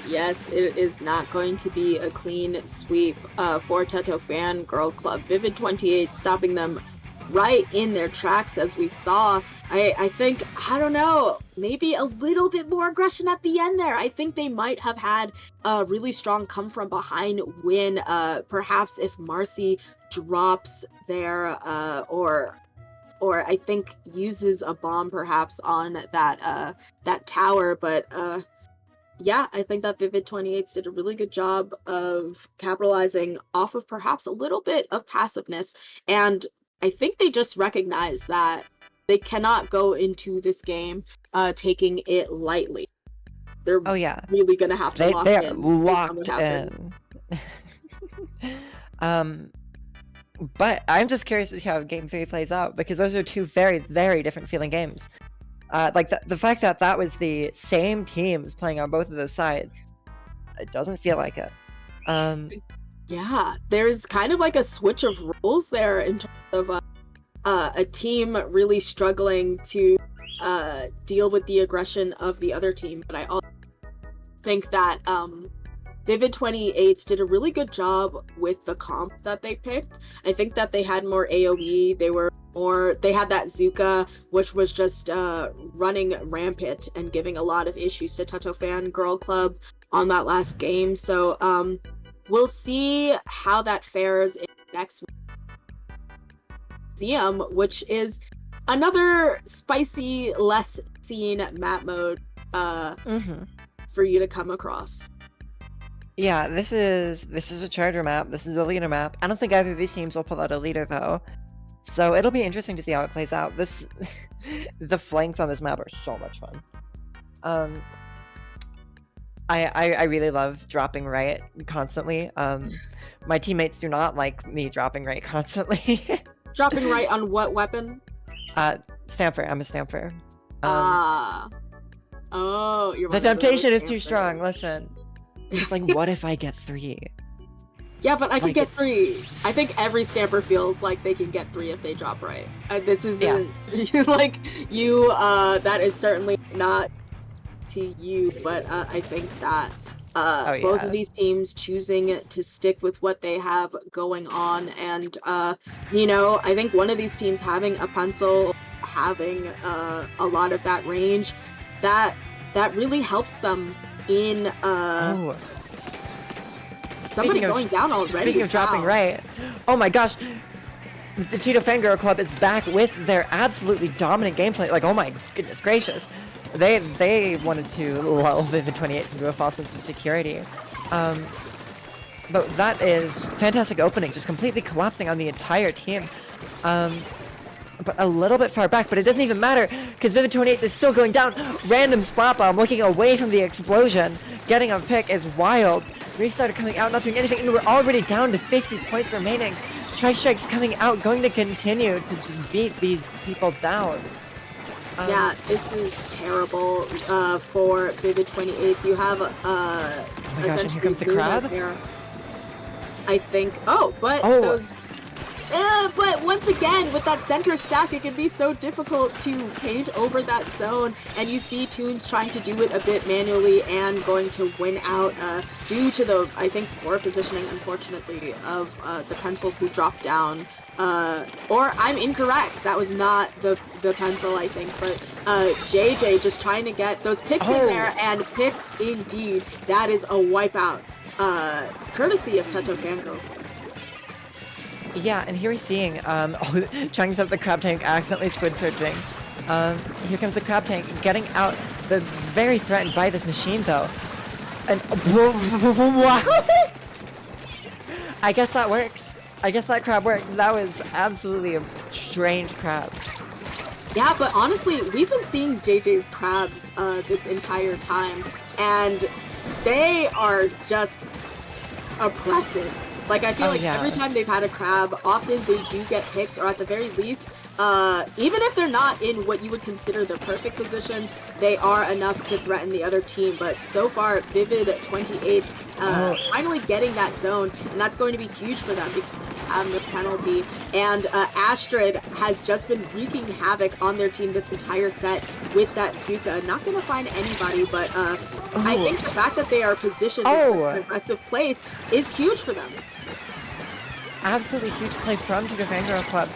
Yes, it is not going to be a clean sweep for Teto Fangirl Club. Vivid 28 stopping them right in their tracks, as we saw. I think, I don't know, maybe a little bit more aggression at the end there. I think they might have had a really strong come from behind win, perhaps if Marcy drops there, or I think uses a bomb perhaps on that tower, but yeah, I think that Vivid 28 did a really good job of capitalizing off of perhaps a little bit of passiveness, and I think they just recognize that they cannot go into this game taking it lightly. They're really gonna have to lock they're in. locked in. But I'm just curious to see how Game 3 plays out, because those are 2 very, very different feeling games. Like, the fact that that was the same teams playing on both of those sides, it doesn't feel like it. Yeah, there's kind of like a switch of roles there in terms of a team really struggling to deal with the aggression of the other team. But I also think that Vivid 28 did a really good job with the comp that they picked. I think that they had more AoE. They had that Zuka, which was just running rampant and giving a lot of issues to Teto Fangirl Club on that last game. So we'll see how that fares in next museum, which is another spicy, less seen map mode for you to come across. Yeah, this is a charger map. This is a leader map. I don't think either of these teams will pull out a leader though, so it'll be interesting to see how it plays out. The flanks on this map are so much fun. I really love dropping right constantly. My teammates do not like me dropping right constantly. Dropping right on what weapon? Stamper. I'm a Stamper. Oh, you're the temptation is too strong. Listen, it's like, what if I get 3? Yeah, but I can get 3. I think every Stamper feels like they can get 3 if they drop right. This isn't like you. That is certainly not to you, but I think that both of these teams choosing to stick with what they have going on, and I think one of these teams having a pencil, having a lot of that range, that really helps them in somebody going down already. Speaking of dropping right, oh my gosh, the Tito Fangirl Club is back with their absolutely dominant gameplay. Like, oh my goodness gracious. They wanted to lull Vivid 28 into a false sense of security. But that is fantastic opening, just completely collapsing on the entire team. But a little bit far back, but it doesn't even matter, because Vivid 28 is still going down. Random spot bomb, looking away from the explosion. Getting a pick is wild. Restarter coming out, not doing anything, and we're already down to 50 points remaining. Strike's coming out, going to continue to just beat these people down. Yeah, this is terrible for Vivid 28. You have oh my gosh, and here comes the crab? There. I think. Those. But once again, with that center stack, it can be so difficult to paint over that zone, and you see Toons trying to do it a bit manually and going to win out due to the, I think, poor positioning, unfortunately, of the pencil who dropped down. Or I'm incorrect, that was not the pencil, I think, but JJ just trying to get those picks in there, and picks indeed. That is a wipeout, courtesy of Teto Fangirl. Yeah, and here we're seeing, trying to set up the crab tank, accidentally squid searching. Here comes the crab tank, getting out, the very threatened by this machine though. And, wow! I guess that works. I guess that crab worked. That was absolutely a strange crab. Yeah, but honestly, we've been seeing JJ's crabs this entire time, and they are just oppressive. Like, I feel like every time they've had a crab, often they do get picks, or at the very least, even if they're not in what you would consider their perfect position, they are enough to threaten the other team. But so far, Vivid 28 finally getting that zone, and that's going to be huge for them because the penalty. And Astrid has just been wreaking havoc on their team this entire set with that Zuka. Not going to find anybody, but I think the fact that they are positioned in such an aggressive place is huge for them. Absolutely huge play from Teto Fangirl Club.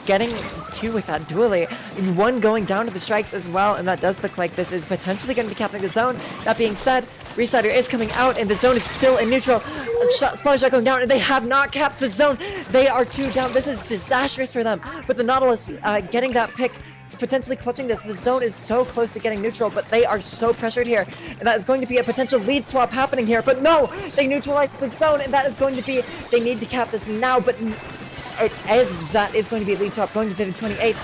Getting two with that dually, and one going down to the strikes as well, and that does look like this is potentially going to be capping the zone. That being said, Restarter is coming out, and the zone is still in neutral. Spotlight shot going down, and they have not capped the zone. They are 2 down. This is disastrous for them. But the Nautilus getting that pick, potentially clutching this. The zone is so close to getting neutral, but they are so pressured here. And that is going to be a potential lead swap happening here. But no, they neutralize the zone, and that is going to be, they need to cap this now, but that is going to be a lead swap going to Vivid 28.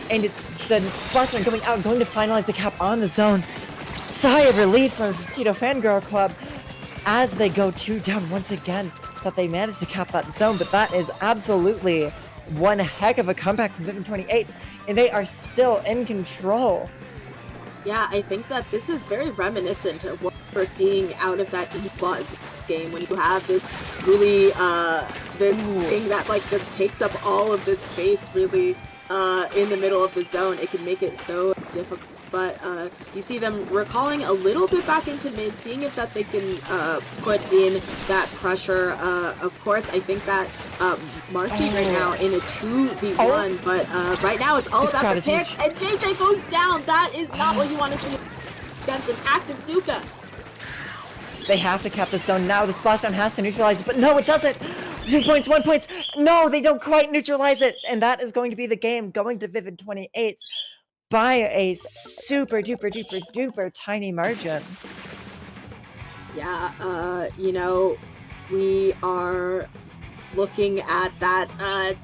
And the Splashman going out, going to finalize the cap on the zone. Sigh of relief from Teto Fangirl Club as they go 2 down once again, that they managed to cap that zone, but that is absolutely one heck of a comeback from Vivid 28, and they are still in control. Yeah, I think that this is very reminiscent of what we're seeing out of that Buzz game, when you have this really, this thing that like just takes up all of this space really in the middle of the zone. It can make it so difficult. But you see them recalling a little bit back into mid, seeing if that they can put in that pressure. Of course, I think that Marcy right now in a 2v1, but right now it's all about the picks, and JJ goes down. That is not what you want to see against an active Zuka. They have to cap the zone now. The splashdown has to neutralize it, but no, it doesn't. 2 points, 1 point. No, they don't quite neutralize it, and that is going to be the game going to Vivid 28 by a super duper duper duper tiny margin. Yeah, you know, we are looking at that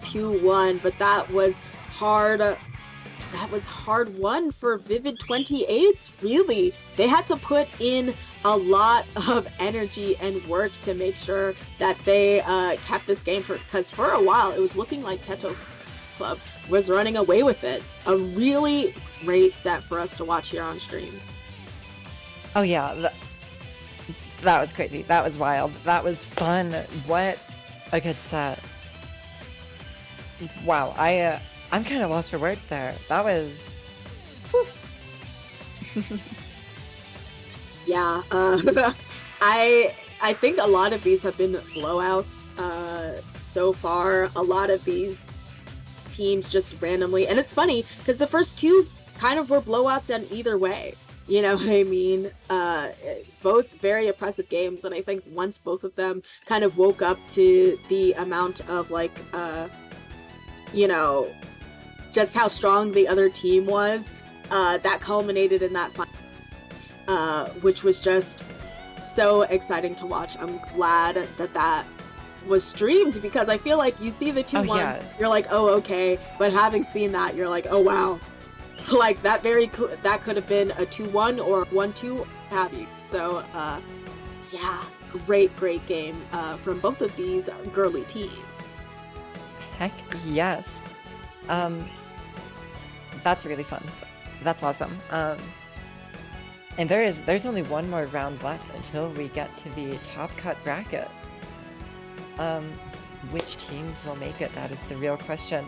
2-1, but that was hard. That was hard won for Vivid 28. Really, they had to put in a lot of energy and work to make sure that they kept this game, because for a while it was looking like Teto Club was running away with it. A really great set for us to watch here on stream. Oh yeah, that was crazy. That was wild. That was fun. What a good set. Wow, I'm kind of lost for words there. That was... Yeah, I think a lot of these have been blowouts so far. A lot of these teams just randomly, and it's funny because the first 2 kind of were blowouts in either way. You know what I mean? Both very oppressive games, and I think once both of them kind of woke up to the amount of like, you know, just how strong the other team was, that culminated in that final. Which was just so exciting to watch. I'm glad that that was streamed, because I feel like you see the 2-1, you're like, oh, okay, but having seen that, you're like, oh, wow. Like, that that could have been a 2-1 or 1-2, have you. So, yeah, great game from both of these girly teams. Heck yes. That's really fun. That's awesome. And there's only one more round left until we get to the top cut bracket. which teams will make it? That is the real question.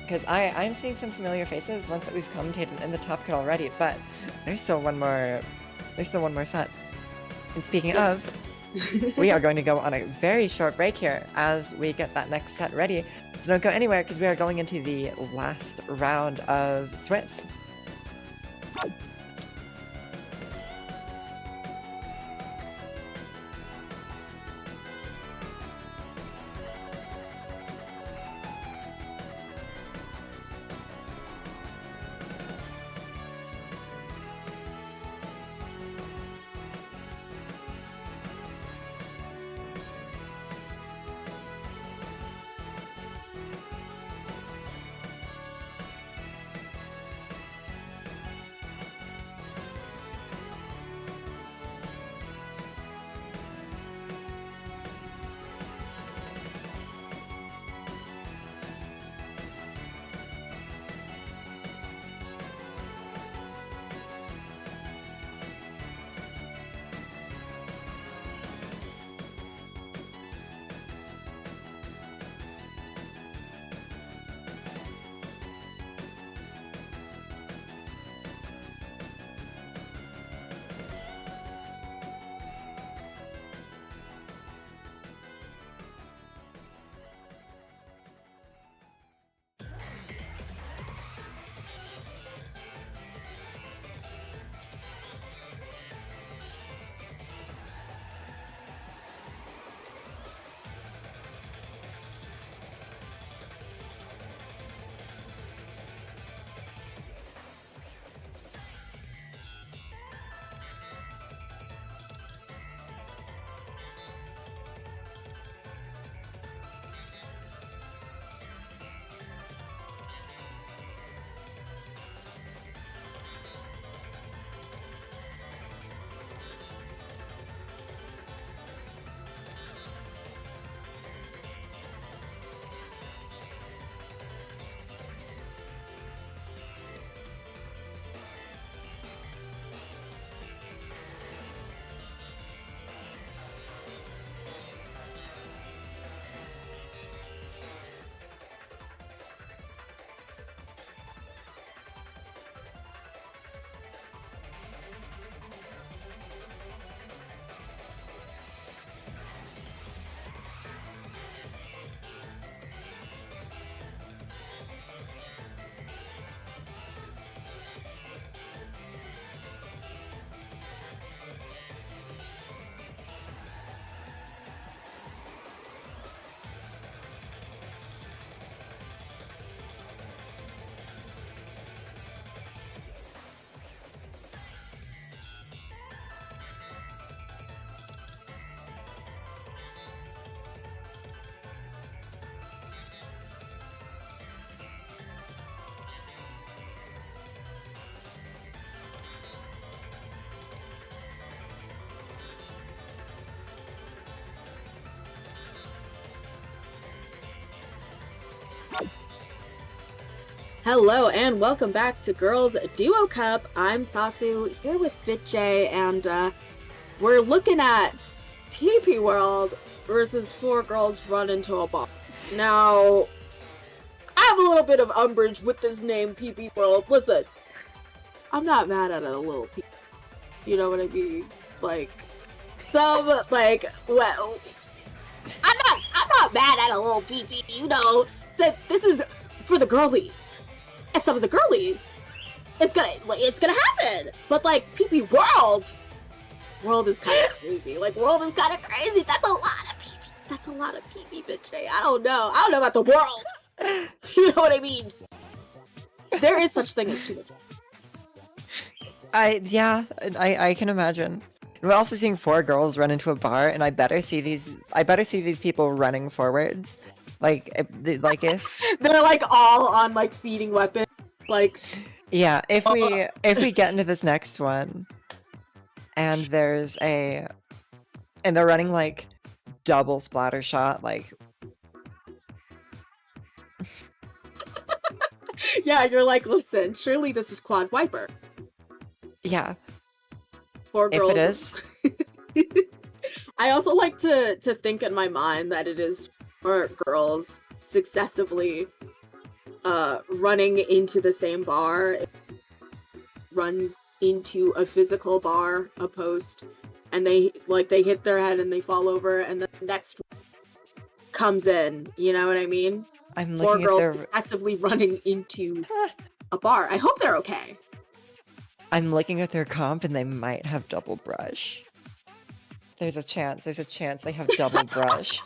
Because I'm seeing some familiar faces, ones that we've commentated in the top cut already, but there's still one more set. And speaking of, we are going to go on a very short break here as we get that next set ready. So don't go anywhere because we are going into the last round of Swiss. Hello and welcome back to Girls Duo Cup. I'm Sasu here with BitJ, and we're looking at PP World versus 4 girls run into a bar. Now, I have a little bit of umbrage with this name, PP World. Listen, I'm not mad at a little PP. You know what I mean? Like, well, I'm not mad at a little PP. You know, so this is for the girlies. And some of the girlies, it's gonna happen. But like PP World is kind of crazy. Like World is kind of crazy. That's a lot of PP. That's a lot of PP, bitch. I don't know about the world. You know what I mean? There is such thing as too much. I can imagine. We're also seeing 4 girls run into a bar, and I better see these people running forwards. Like if they're like all on like feeding weapons, like yeah. If we get into this next one, and they're running like double splatter shot, like yeah, you're like, listen, surely this is quad wiper. Yeah. 4 girls. If it is. I also like to think in my mind that it is for girls successively running into the same bar. It runs into a physical bar, a post, and they hit their head and they fall over, and then the next one comes in. You know what I mean? I'm Four looking at girls their successively running into a bar. I hope they're okay. I'm looking at their comp and they might have double brush. There's a chance they have double brush.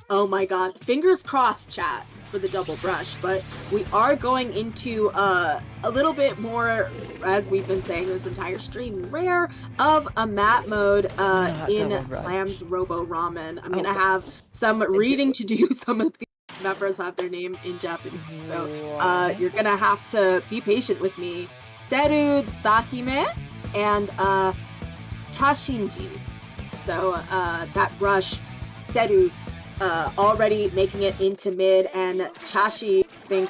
Oh my god. Fingers crossed, chat, for the double brush. But we are going into a little bit more, as we've been saying this entire stream, rare of a map mode Not in double brush. Clams Robo Ramen. I'm Oh. gonna have some reading to do. Some of the members have their name in Japanese. So What? you're gonna have to be patient with me. Seru Dakime and Chashinji. So that rush, Seru already making it into mid, and Chashi, I think,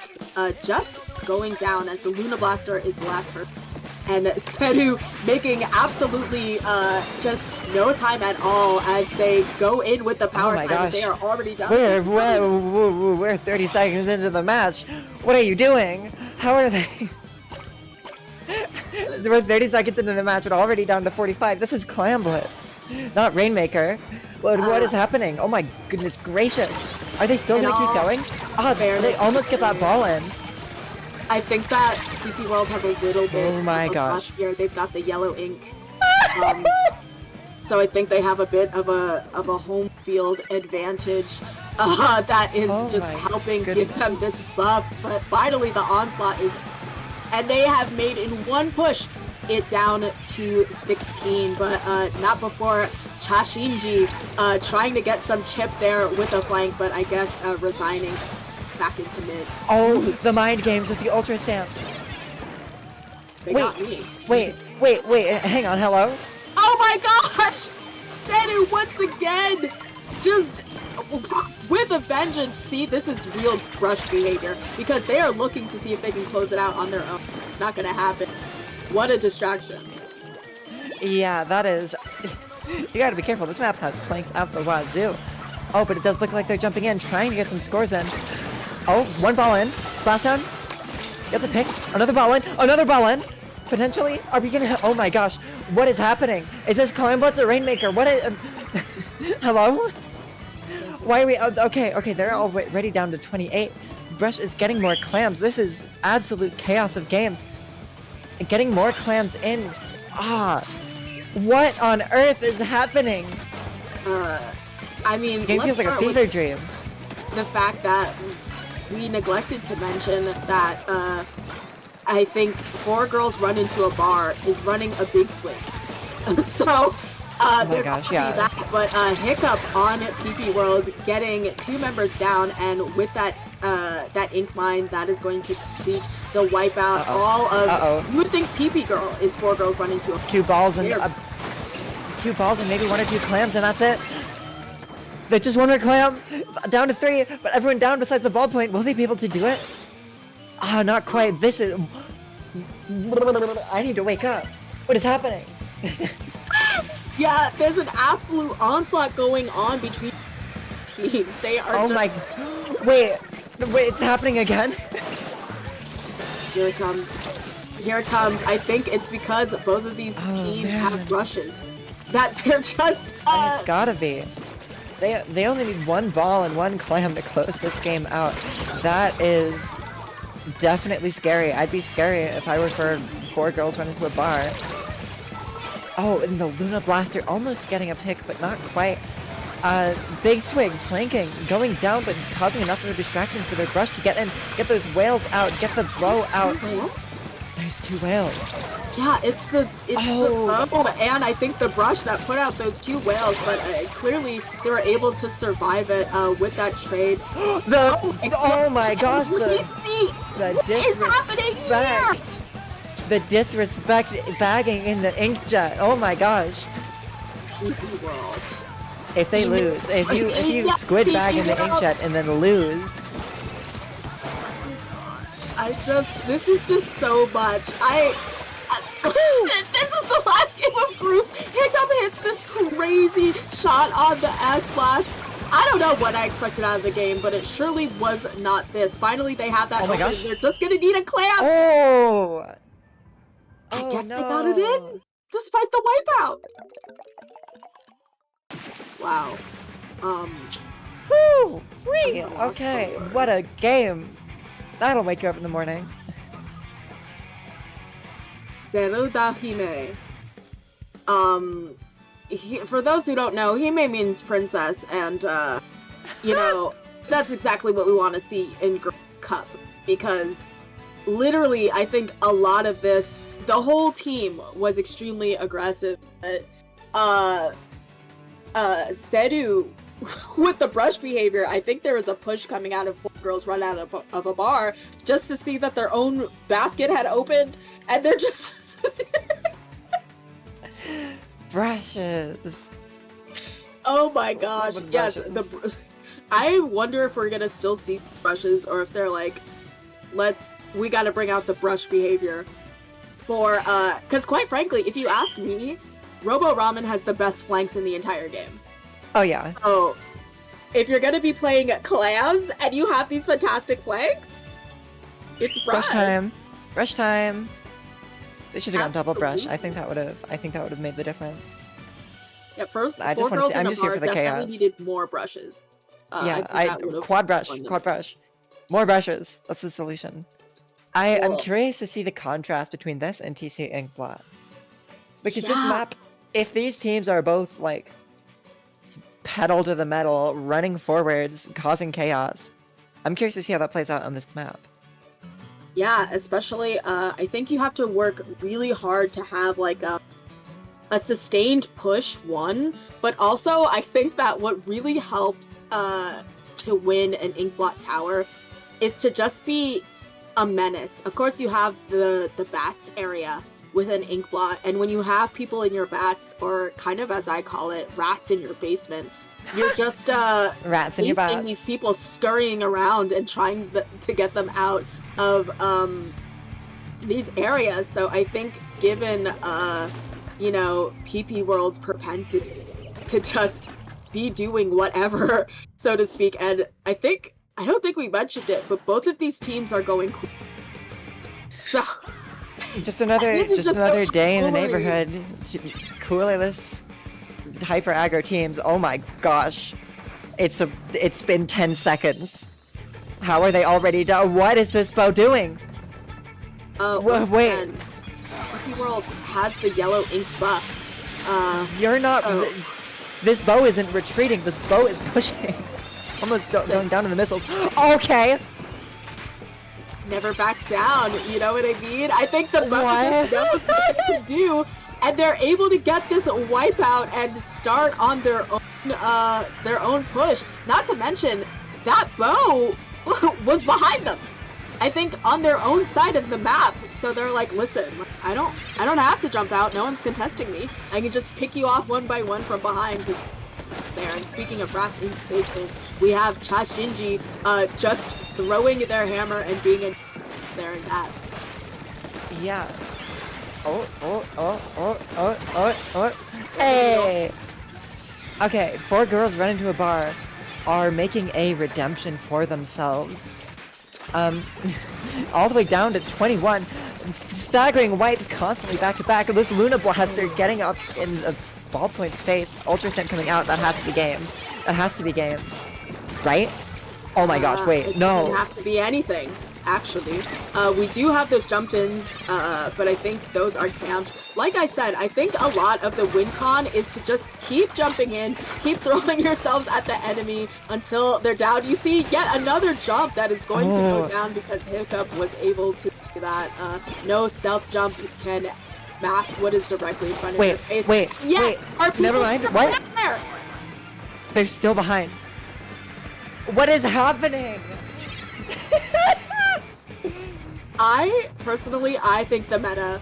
just going down as the Luna Blaster is the last person. And Seru making absolutely just no time at all as they go in with the power my time. gosh. They are already down. We're 30 seconds into the match. What are you doing? How are they? We're 30 seconds into the match and already down to 45. This is Clam Blitz, not Rainmaker. What is happening? Oh my goodness gracious. Are they still gonna keep going? Ah, they almost get that ball in. I think that PP World has a little bit Oh my of gosh. luck here. They've got the yellow ink. So I think they have a bit of a home field advantage that is Oh just my helping goodness. give them this buff. But finally the onslaught is, and they have made in one push it down to 16, but not before Chashinji trying to get some chip there with a flank, but I guess resigning back into mid. Oh, the mind games with the Ultra Stamp. They Wait, got me. Wait, hang on, hello? Oh my gosh! Seru once again! Just with a vengeance. See, this is real rush behavior because they are looking to see if they can close it out on their own. It's not gonna happen. What a distraction. Yeah, that is... You gotta be careful, this map has flanks out the wazoo. Oh, but it does look like they're jumping in, trying to get some scores in. Oh, one ball in. Splashdown. Gets a pick. Another ball in. Potentially? Are we gonna... Oh my gosh. What is happening? Is this Clam Blitz or Rainmaker? What is... Hello? Why are we... Okay, they're already down to 28. Brush is getting more clams. This is absolute chaos of games. Getting more clams in. What on earth is happening? I mean, This game let's feels like a start with fever dream. the fact that we neglected to mention that I think Four Girls Run Into a Bar is running a big swing. So there's gosh, already yeah. that, but Hiccup on PP World getting 2 members down, and with that that ink mine that is going to reach the wipeout all of. You would think PP Girl is Four Girls Run Into a 2 balls and They're- 2 balls and maybe 1 or 2 clams, and that's it. There's just 1 more clam. Down to 3, but everyone down besides the ball point. Will they be able to do it? Not quite. This is... I need to wake up. What is happening? Yeah, there's an absolute onslaught going on between teams. They are Oh just... my... Wait, it's happening again? Here it comes. Here it comes. I think it's because both of these teams man. have rushes. That they're just... It's gotta be. They only need 1 ball and 1 clam to close this game out. That is definitely scary. I'd be scary if I were for 4 girls running to a bar. Oh, and the Luna Blaster almost getting a pick, but not quite. Big Swig flanking, going down, but causing enough of a distraction for their brush to get in, get those whales out, get the blow out. There's 2 whales. Yeah, it's the bow and I think the brush that put out those 2 whales, but clearly they were able to survive it with that trade. Oh my gosh, the What is happening here? The disrespect bagging in the inkjet. Oh my gosh. PP World. If they lose, if you squid bag in the inkjet and then lose. This is just so much. This is the last game of groups. Hiccup hits this crazy shot on the S-Flash. I don't know what I expected out of the game, but it surely was not this. Finally, they have that Oh my open. gosh. They're just gonna need a clamp. Oh! I guess they got it in, despite the wipeout. Wow. Woo! Wee! I'm lost Okay, for what a game! That'll wake you up in the morning. Zeruda Hime. For those who don't know, Hime means princess, and, you know, that's exactly what we want to see in Cup, because literally, I think a lot of this, the whole team was extremely aggressive. Seru, with the brush behavior, I think there was a push coming out of 4 girls run out of a bar just to see that their own basket had opened, and they're just... Brushes! Oh my gosh, With yes, brushes. I wonder if we're gonna still see brushes, or if they're like, we gotta bring out the brush behavior for, cause quite frankly, if you ask me, Robo Ramen has the best flanks in the entire game. Oh yeah. So, if you're gonna be playing clams and you have these fantastic flanks, it's brush. Brush time! Brush time! They should have gone double brush. Absolutely. I think that would have made the difference. Yeah, first, I just 4 wanna girls see- I'm in a just here bar for the definitely chaos. needed more brushes. Yeah, think that would've quad brush, won them. quad brush. More brushes. That's the solution. I'm Cool. curious to see the contrast between this and TC Inkblot. Because this Yeah. map, if these teams are both like pedal to the metal, running forwards, causing chaos, I'm curious to see how that plays out on this map. Yeah, especially, I think you have to work really hard to have, like, a sustained push, one, but also I think that what really helps, to win an Inkblot tower is to just be a menace. Of course, you have the bats area with an Inkblot, and when you have people in your bats, or kind of as I call it, rats in your basement, you're just, Rats in your facing bats. these people scurrying around and trying to get them out of these areas. So I think given you know, PP World's propensity to just be doing whatever, so to speak, and I don't think we mentioned it, but both of these teams are going cool. So Just another This is just just so another day in the foolery. neighborhood. Coolerless hyper aggro teams. Oh my gosh. It's been 10 seconds. How are they already done? What is this bow doing? once wait. again, PP World has the yellow ink buff. You're not. Oh. This bow isn't retreating. This bow is pushing. Almost going down to the missiles. Okay. Never back down, you know what I mean? I think the What? Buccaneers knows what they can do, and they're able to get this wipeout and start on their own push. Not to mention, that bow was behind them. I think on their own side of the map. So they're like, listen, I don't have to jump out. No one's contesting me. I can just pick you off one by one from behind. There. And speaking of rats in the basement, we have Cha Shinji just throwing their hammer and being in there in bats. Yeah. Oh. Hey. Okay, 4 girls run into a bar are making a redemption for themselves. All the way down to 21. Staggering wipes constantly back to back. This Luna Blaster getting up in the Ballpoint's face. Ultrasent coming out. That has to be game. That has to be game. Right? Oh my gosh, wait, It no. doesn't have to be anything, actually. We do have those jump-ins, but I think those are camps. Like I said, I think a lot of the win con is to just keep jumping in, keep throwing yourselves at the enemy until they're down. You see yet another jump that is going to go Oh. down because Hiccup was able to do that. No stealth jump can mask what is directly in front of your face. Wait. Our people Never mind. still What? down there. They're still behind. What is happening? I think the meta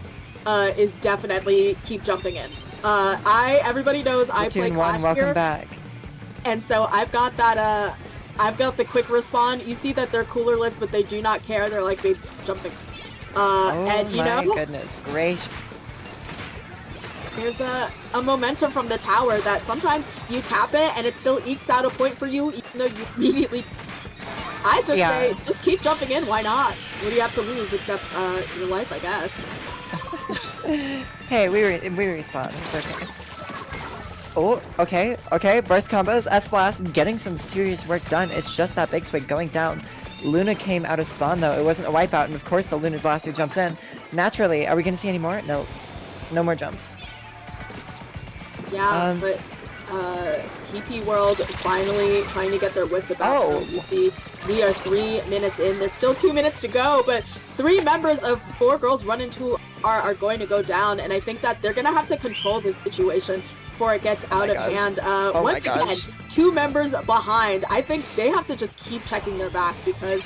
is definitely keep jumping in. Everybody knows I play Platoon Clash 1, welcome here, back. and so I've got that. I've got the quick respawn. You see that they're coolerless, but they do not care. They're like, babe, jumping. Oh And you my know, goodness gracious. there's a momentum from the tower that sometimes you tap it and it still ekes out a point for you, even though you immediately. I just say, just keep jumping in. Why not? What do you have to lose except your life, I guess? Hey, we respawn. It's okay. Oh, okay. Burst combos. S-Blast getting some serious work done. It's just that big swing going down. Luna came out of spawn though. It wasn't a wipeout, and of course the Luna's last who jumps in. Naturally, are we gonna see any more? No. No more jumps. Yeah, but PP World finally trying to get their wits about them. You see, we are 3 minutes in. There's still 2 minutes to go, but 3 members of 4 girls run into are going to go down, and I think that they're gonna have to control this situation before it gets out of hand. Once again, 2 members behind. I think they have to just keep checking their back because,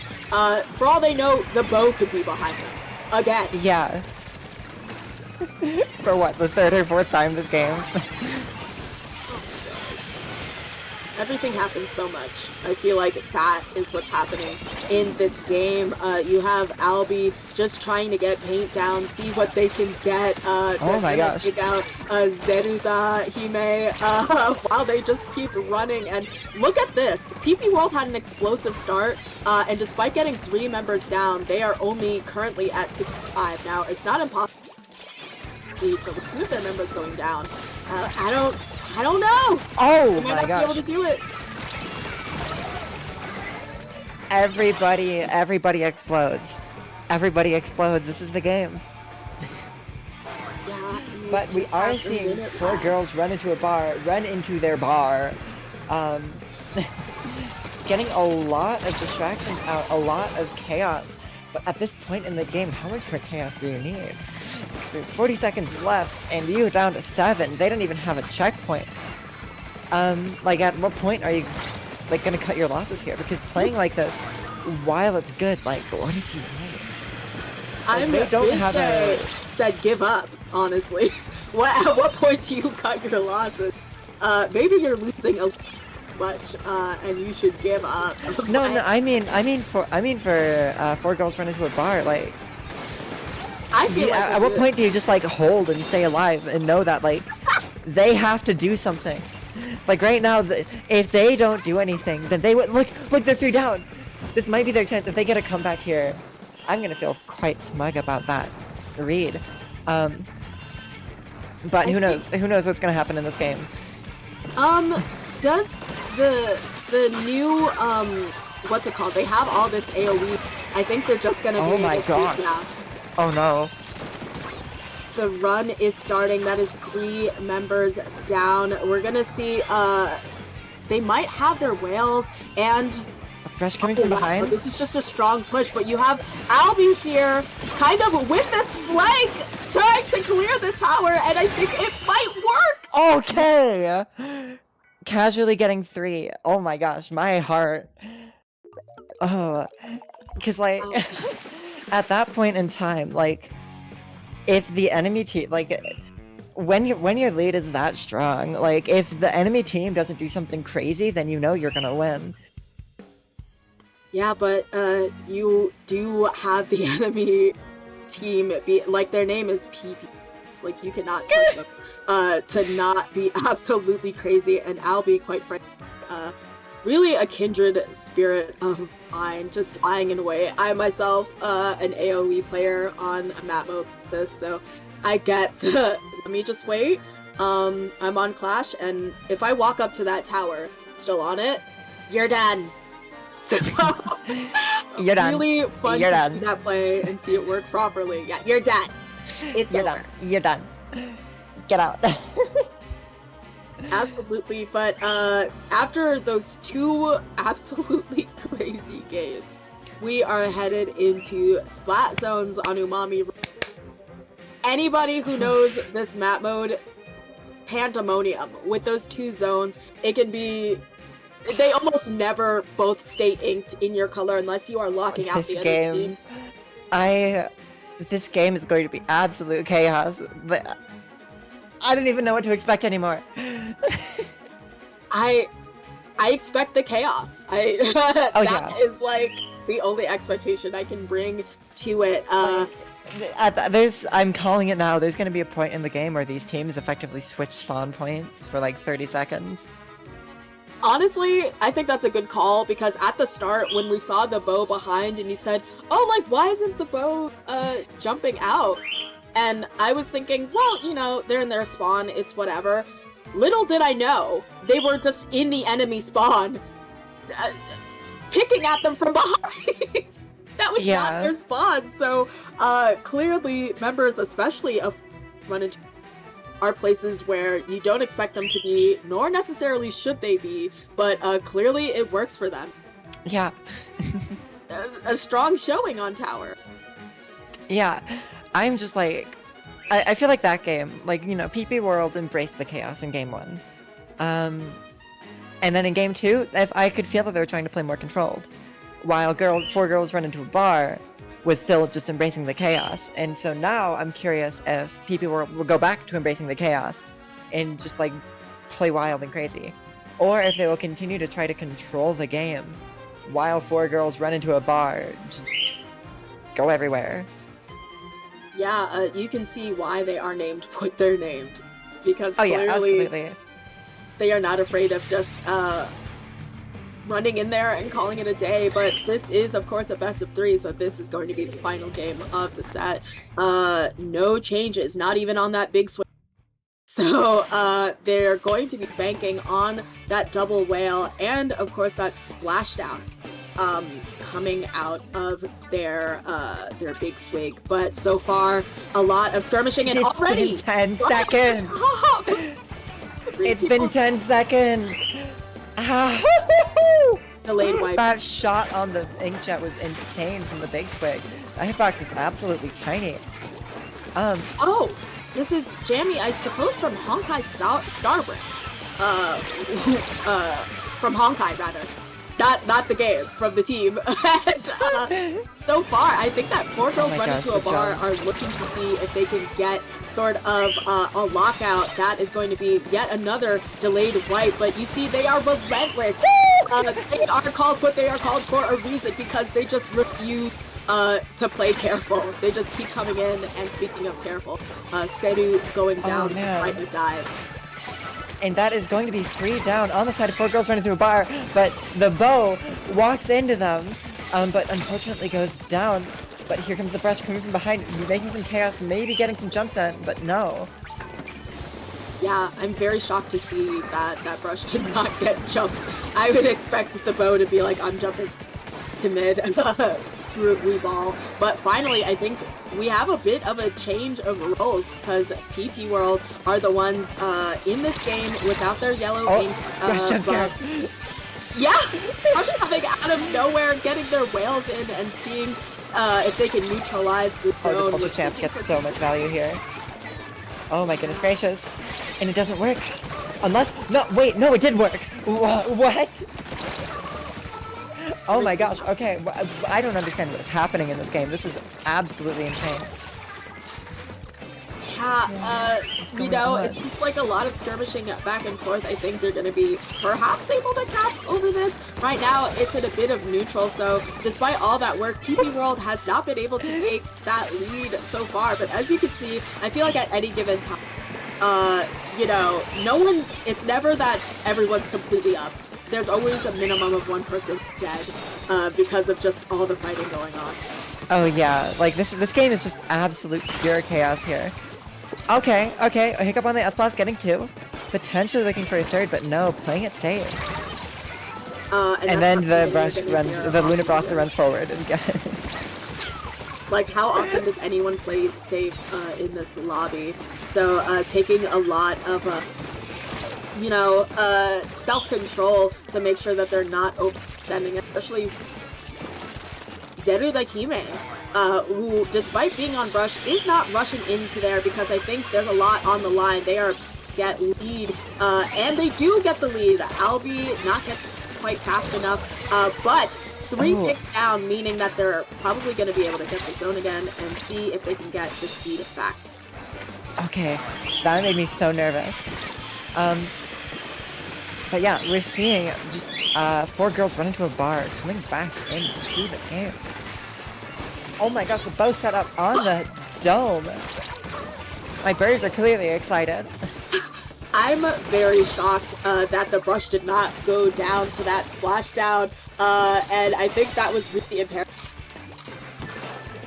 for all they know, the bow could be behind them again. Yeah. For what, the 3rd or 4th time this game? Everything happens so much. I feel like that is what's happening in this game. You have Albie just trying to get paint down, see what they can get. Oh my gosh. Take out Zeruda, Hime, while they just keep running. And look at this. PP World had an explosive start, and despite getting 3 members down, they are only currently at 65. Now, it's not impossible. But with 2 of their members going down, I don't know. Oh they might not be able to do it. Everybody explodes. Everybody explodes. This is the game. Yeah. But we are seeing 4 girls run into their bar. Getting a lot of distractions out, a lot of chaos. But at this point in the game, how much more chaos do you need? So 40 seconds left, and you're down to 7. They don't even have a checkpoint. Like, at what point are you, like, gonna cut your losses here? Because playing like this, while it's good, like, what if you win? Like, said give up, honestly. At what point do you cut your losses? Maybe you're losing a much, and you should give up. No, I mean for 4 girls run into a bar, like, I feel like at what point do you just, like, hold and stay alive and know that, like, they have to do something? Like, right now, if they don't do anything, then they would look, they're 3 down. This might be their chance. If they get a comeback here, I'm gonna feel quite smug about that read. But who knows what's gonna happen in this game? Does the new what's it called? They have all this AoE. I think they're just gonna be oh my gosh. Oh no. The run is starting. That is 3 members down. We're gonna see, they might have their whales and... A fresh coming from behind? This is just a strong push, but you have Albie here, kind of with this flank, trying to clear the tower, and I think it might work! Okay! Casually getting 3. Oh my gosh, my heart. Oh, because, like... At that point in time, like, if the enemy team, like, when your lead is that strong, like, if the enemy team doesn't do something crazy, then you know you're gonna win. Yeah, but you do have the enemy team be like, their name is PP. Like, you cannot trust them to not be absolutely crazy. And Albie, quite frankly, really a kindred spirit of mine, just lying in wait. I myself, an AoE player on a map mode like this, so I get the let me just wait. I'm on Clash, and if I walk up to that tower, still on it, you're done. So, you're done. Really fun you're to done. see that play and see it work properly. Yeah, you're done. It's you're over. Done. You're done. Get out. Absolutely, but after those 2 absolutely crazy games, we are headed into Splat Zones on Umami. Anybody who knows this map mode, pandemonium. With those 2 zones, it can be... They almost never both stay inked in your color unless you are locking out the other team. This game is going to be absolute chaos. But I don't even know what to expect anymore. I expect the chaos. That is like the only expectation I can bring to it. I'm calling it now. There's going to be a point in the game where these teams effectively switch spawn points for like 30 seconds. Honestly, I think that's a good call because at the start when we saw the bow behind and he said, "Oh, like why isn't the bow jumping out?" And I was thinking, well, you know, they're in their spawn, it's whatever. Little did I know, they were just in the enemy spawn, picking at them from behind. That was not their spawn. So clearly members, especially of Run into, are places where you don't expect them to be, nor necessarily should they be, but clearly it works for them. Yeah. A strong showing on tower. Yeah, I'm just like, I feel like that game, like, you know, PP World embraced the chaos in game 1. And then in game 2, I could feel that they were trying to play more controlled. While 4 Girls Run Into a Bar was still just embracing the chaos. And so now I'm curious if PP World will go back to embracing the chaos and just like play wild and crazy. Or if they will continue to try to control the game while 4 Girls Run Into a Bar, just go everywhere. Yeah, you can see why they are named what they're named. Because clearly absolutely. They are not afraid of just running in there and calling it a day, but this is of course a best of 3, so this is going to be the final game of the set. No changes, not even on that big swing. So they're going to be banking on that double whale and of course that splashdown coming out of their big swig. But so far a lot of skirmishing and already been 10 seconds. It's been 10 seconds. Delayed wipe. That shot on the inkjet was insane from the big swig. That hitbox is absolutely tiny. Oh, this is Jamie, I suppose from Honkai Starbreak. From Honkai rather. Not the game, from the team. And so far, I think that 4 Girls Run Into a Bar are looking to see if they can get sort of a lockout. That is going to be yet another delayed wipe, but you see they are relentless. They are called what they are called for a reason, because they just refuse to play careful. They just keep coming in, and speaking of careful, Seru going down despite the dive. And that is going to be 3 down on the side of 4 Girls Running Through a Bar, but the bow walks into them, but unfortunately goes down. But here comes the brush coming from behind, making some chaos, maybe getting some jumps in, but no. Yeah, I'm very shocked to see that brush did not get jumps. I would expect the bow to be like, I'm jumping to mid, screw it, we ball. But finally, I think we have a bit of a change of roles, because PP World are the ones in this game without their yellow ink. Yeah, Rush coming out of nowhere, getting their whales in and seeing if they can neutralize the zone. This champ gets so much value here. Oh my goodness gracious. And it doesn't work. Unless, no, wait, no, it did work. What? Oh my gosh, okay, I don't understand what's happening in this game. This is absolutely insane. Yeah, you know, it's just like a lot of skirmishing back and forth. I think they're going to be perhaps able to cap over this. Right now, it's at a bit of neutral, so despite all that work, PP World has not been able to take that lead so far. But as you can see, I feel like at any given time, you know, it's never that everyone's completely up. There's always a minimum of one person dead because of just all the fighting going on. Oh yeah, like this game is just absolute pure chaos here. Okay, a hiccup on the S-Plus, getting 2. Potentially looking for a 3rd, but no, playing it safe. And then the Luna Froster runs forward and like, how often does anyone play safe in this lobby? So taking a lot of you know, self-control to make sure that they're not overextending, especially Zeru Dakime, who, despite being on brush, is not rushing into there because I think there's a lot on the line. They get lead, and they do get the lead. Albi not get quite fast enough, but 3 picks down, meaning that they're probably going to be able to get the zone again and see if they can get the speed back. Okay, that made me so nervous. But yeah, we're seeing just 4 Girls Run Into a Bar coming back into the game. Oh my gosh, the bow set up on the dome. My birds are clearly excited. I'm very shocked that the brush did not go down to that splashdown, and I think that was really imperative.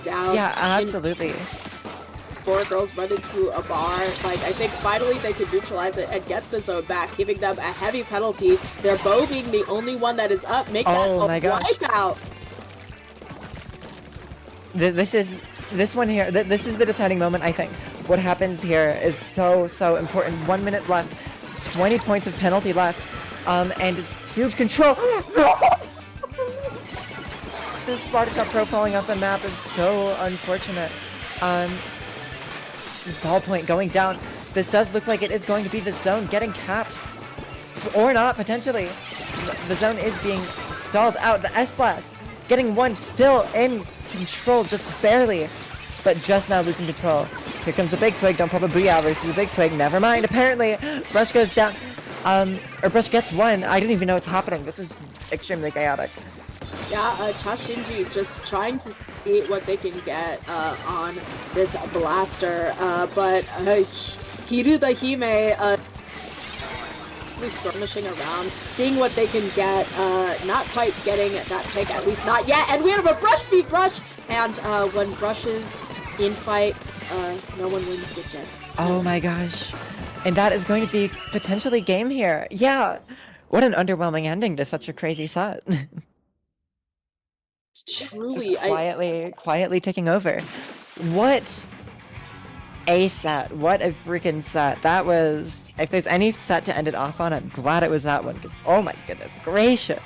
Down. Yeah, absolutely. Four girls run into a bar. Like, I think finally they could neutralize it and get the zone back, giving them a heavy penalty. Their bow being the only one that is up, make that a wipeout. This is the deciding moment, I think. What happens here is so important. 1 minute left, 20 points of penalty left, and it's huge control. This Sparta Pro falling off the map is so unfortunate. Ball point going down. This does look like it is going to be the zone getting capped, or not potentially. The zone is being stalled out. The S-Blast getting one, still in control, just barely, but just now losing control. Here comes the Big Swig. Don't pop a Booyah versus the Big Swig. Never mind. Apparently, Brush goes down. Or Brush gets one. I didn't even know what's happening. This is extremely chaotic. Yeah, Chashinji just trying to see what they can get on this blaster, but Hiruda Hime skirmishing around, seeing what they can get, not quite getting that pick, at least not yet, and we have a Brush beat Brush, and when Brush is in fight, no one wins with Jet. Oh my gosh. And that is going to be potentially game here. Yeah, what an underwhelming ending to such a crazy set. Truly, just quietly taking over. What a set. What a freaking set. That was, if there's any set to end it off on, I'm glad it was that one, because oh my goodness gracious.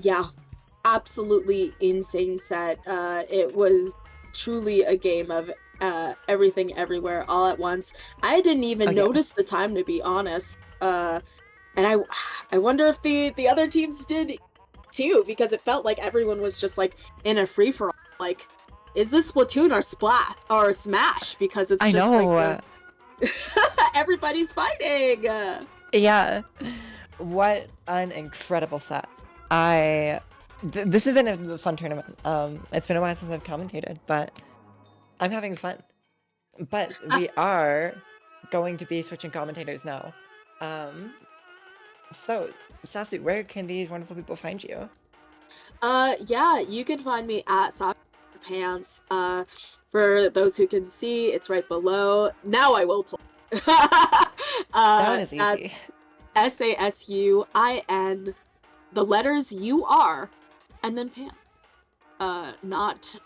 Yeah, absolutely insane set. It was truly a game of everything everywhere all at once. I didn't even notice the time, to be honest. And I wonder if the other teams did too, because it felt like everyone was just like in a free for all. Like, is this Splatoon or Splat or Smash? Because it's just like everybody's fighting. Yeah, what an incredible set. This has been a fun tournament. It's been a while since I've commentated, but I'm having fun. But we are going to be switching commentators now. So, Sasu, where can these wonderful people find you? Yeah, you can find me at Sasu Pants. For those who can see, it's right below. Now I will pull. That one is easy. SASUIN, the letters UR, and then pants. Not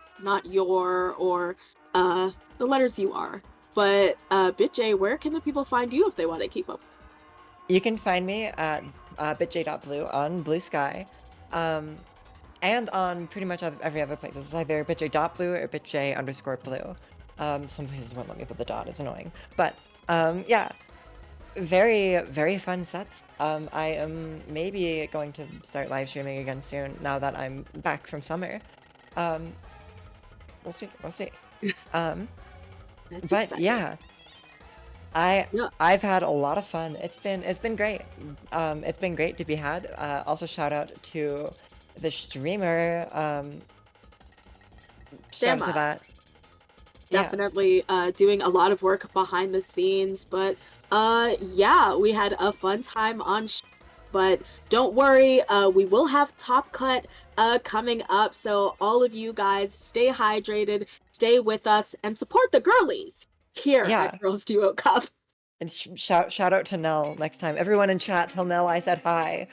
your or the letters UR. But BitJ, where can the people find you if they want to keep up? You can find me at bitj.blue on Blue Sky, and on pretty much every other place. It's either bitj.blue or bitj_blue. Some places won't let me put the dot, it's annoying. But yeah, very, very fun sets. I am maybe going to start live streaming again soon, now that I'm back from summer. We'll see. But exciting. Yeah. I've had a lot of fun. It's been great. It's been great to be had. Also shout out to the streamer. Shout out to that. Definitely doing a lot of work behind the scenes, but yeah, we had a fun time on but don't worry, we will have Top Cut coming up, so all of you guys stay hydrated, stay with us, and support the girlies here at Girls Duo Cup. And shout out to Nell next time. Everyone in chat, tell Nell I said hi.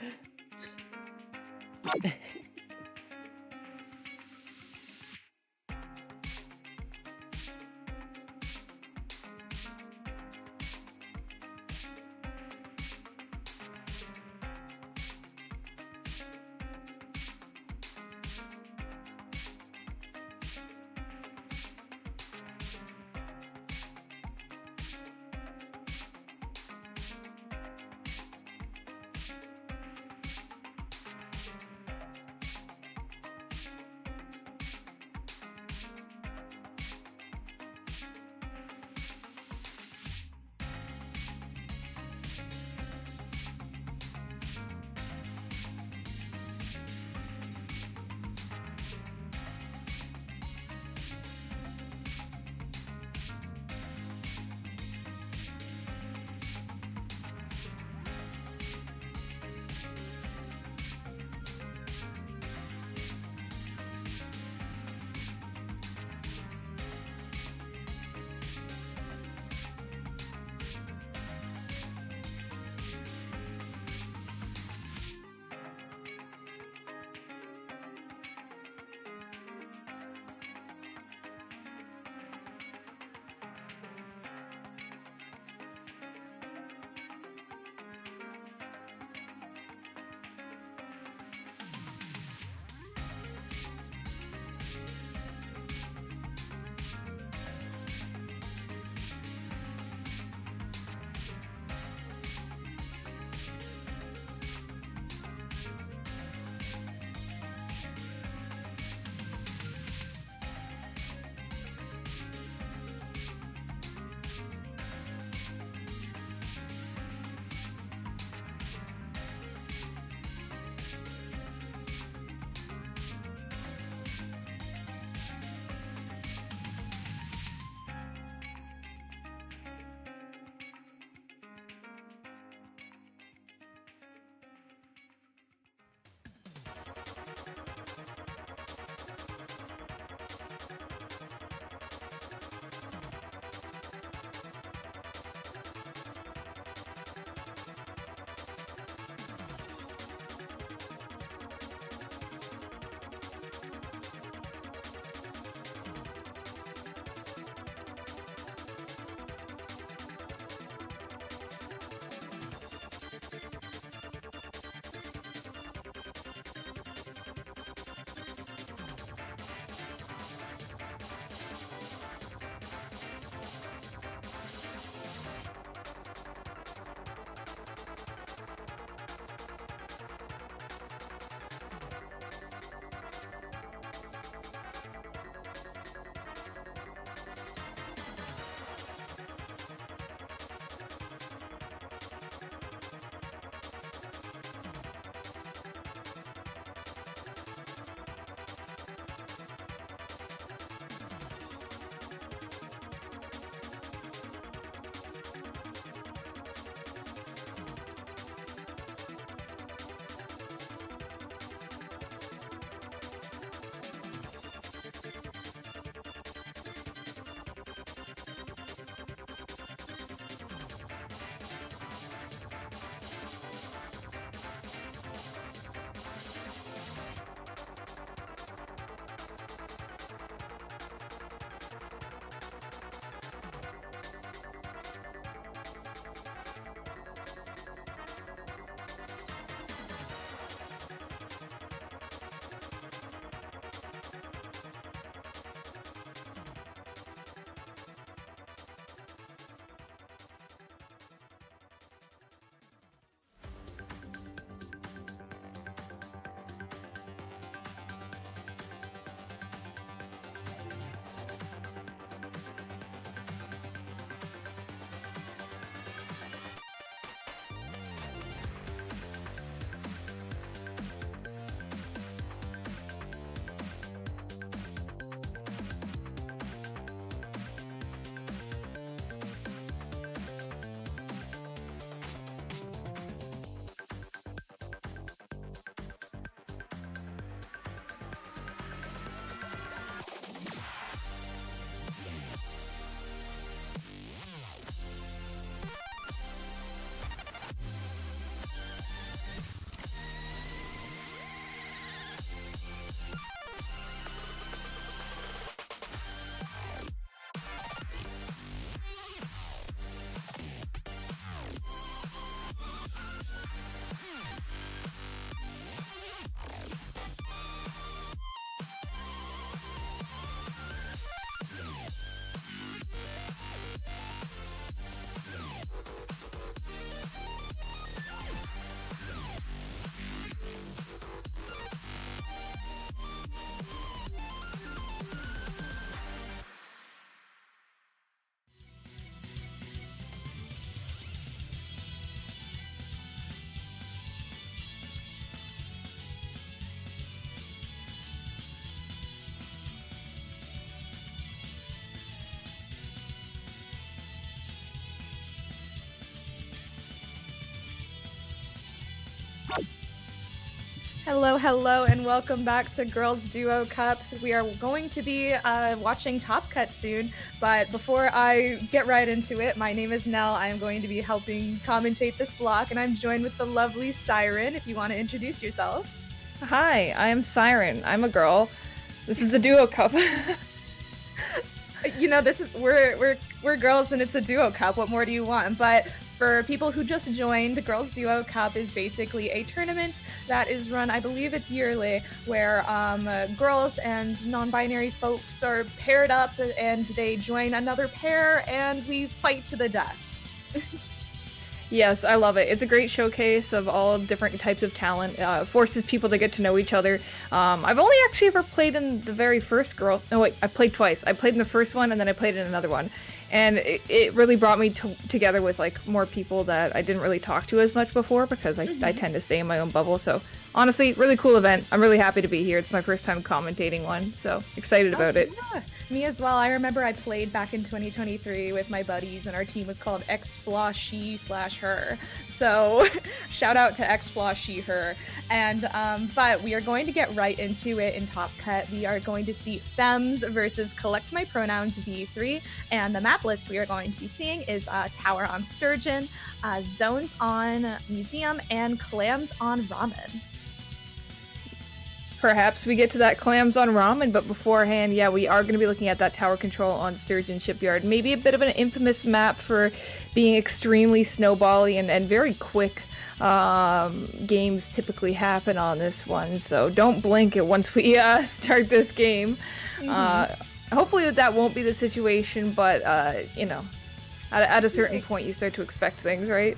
Hello, hello, and welcome back to Girls Duo Cup. We are going to be watching Top Cut soon, but before I get right into it, my name is Nell. I am going to be helping commentate this block, and I'm joined with the lovely Siren. If you want to introduce yourself. Hi, I am Siren. I'm a girl. This is the Duo Cup. You know, this is we're girls, and it's a Duo Cup. What more do you want? But for people who just joined, the Girls Duo Cup is basically a tournament that is run, I believe it's yearly, where girls and non-binary folks are paired up and they join another pair and we fight to the death. Yes, I love it. It's a great showcase of all different types of talent. Forces people to get to know each other. I've only actually ever played in the very first Girls. No, wait, I played twice. I played in the first one and then I played in another one. And it really brought me together with like more people that I didn't really talk to as much before because I tend to stay in my own bubble. So honestly, really cool event. I'm really happy to be here. It's my first time commentating one, so excited about it. Yeah. Me as well. I remember I played back in 2023 with my buddies, and our team was called Explosh/She/Her. So, shout out to Explosh/She/Her. And but we are going to get right into it in Top Cut. We are going to see Femmes versus Collect My Pronouns V3, and the map list we are going to be seeing is Tower on Sturgeon, Zones on Museum, and Clams on Ramen. Perhaps we get to that clams on ramen, but beforehand, yeah, we are going to be looking at that tower control on Sturgeon Shipyard. Maybe a bit of an infamous map for being extremely snowbally and very quick. Games typically happen on this one, so don't blink it once we start this game. Hopefully that won't be the situation, but you know, at a certain point you start to expect things, right?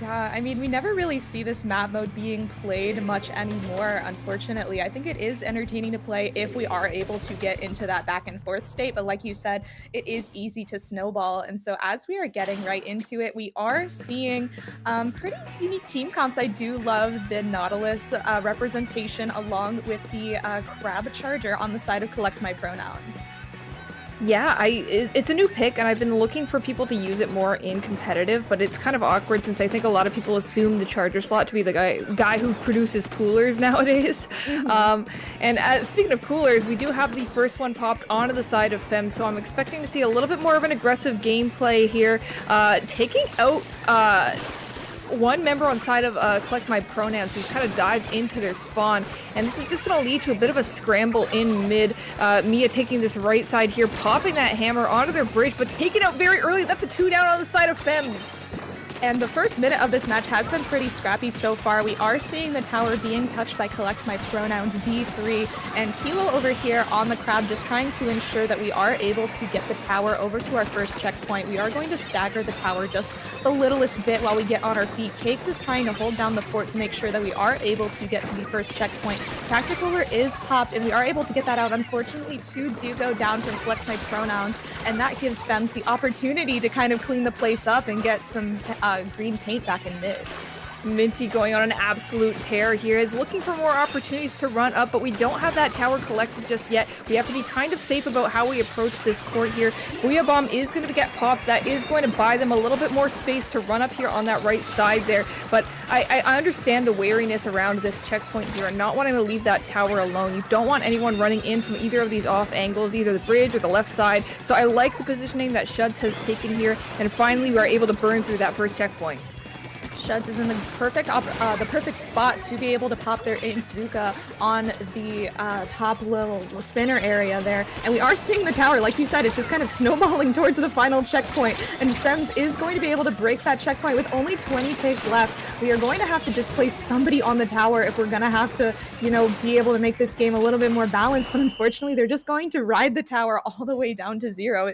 Yeah, I mean, we never really see this map mode being played much anymore, unfortunately. I think it is entertaining to play if we are able to get into that back and forth state, but like you said, it is easy to snowball. And so as we are getting right into it, we are seeing pretty unique team comps. I do love the Nautilus representation along with the Crab Charger on the side of Collect My Pronouns. Yeah, it's a new pick, and I've been looking for people to use it more in competitive, but it's kind of awkward since I think a lot of people assume the charger slot to be the guy who produces coolers nowadays. And speaking of coolers, we do have the first one popped onto the side of Fem, so I'm expecting to see a little bit more of an aggressive gameplay here, taking out one member on side of Collect My Pronouns who's kind of dived into their spawn, and this is just going to lead to a bit of a scramble in mid. Mia taking this right side here, popping that hammer onto their bridge, but taken out very early. That's a 2 down on the side of Femmes. And the first minute of this match has been pretty scrappy so far. We are seeing the tower being touched by Collect My Pronouns V3, and Kilo over here on the crab just trying to ensure that we are able to get the tower over to our first checkpoint. We are going to stagger the tower just the littlest bit while we get on our feet. Cakes is trying to hold down the fort to make sure that we are able to get to the first checkpoint. Tacticooler is popped, and we are able to get that out. Unfortunately, 2 do go down from Collect My Pronouns, and that gives Femmes the opportunity to kind of clean the place up and get some green paint back in mid. Minty going on an absolute tear here, is looking for more opportunities to run up, but we don't have that tower collected just yet. We have to be kind of safe about how we approach this court here. Booyah Bomb is going to get popped. That is going to buy them a little bit more space to run up here on that right side there, but I understand the wariness around this checkpoint here and not wanting to leave that tower alone. You don't want anyone running in from either of these off angles, either the bridge or the left side, so I like the positioning that Shuds has taken here, and finally we are able to burn through that first checkpoint. Shuds is in the perfect spot to be able to pop their Inkzuka on the top little spinner area there. And we are seeing the tower, like you said, it's just kind of snowballing towards the final checkpoint. And Femmes is going to be able to break that checkpoint with only 20 takes left. We are going to have to displace somebody on the tower if we're going to have to, you know, be able to make this game a little bit more balanced. But unfortunately, they're just going to ride the tower all the way down to 0.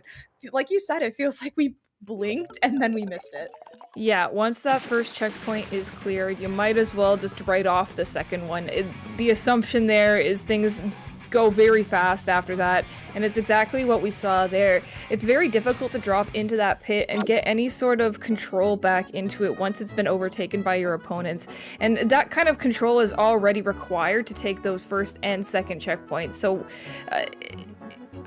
Like you said, it feels like we blinked and then we missed it. Yeah, once that first checkpoint is cleared, you might as well just write off the second one. The assumption there is things go very fast after that, and it's exactly what we saw there. It's very difficult to drop into that pit and get any sort of control back into it once it's been overtaken by your opponents, and that kind of control is already required to take those first and second checkpoints, so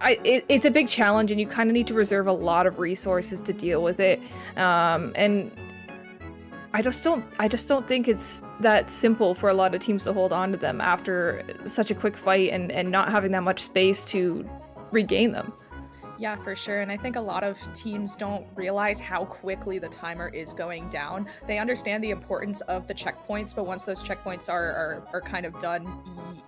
it's a big challenge, and you kind of need to reserve a lot of resources to deal with it. And I just don't think it's that simple for a lot of teams to hold on to them after such a quick fight and not having that much space to regain them. Yeah, for sure. And I think a lot of teams don't realize how quickly the timer is going down. They understand the importance of the checkpoints, but once those checkpoints are kind of done,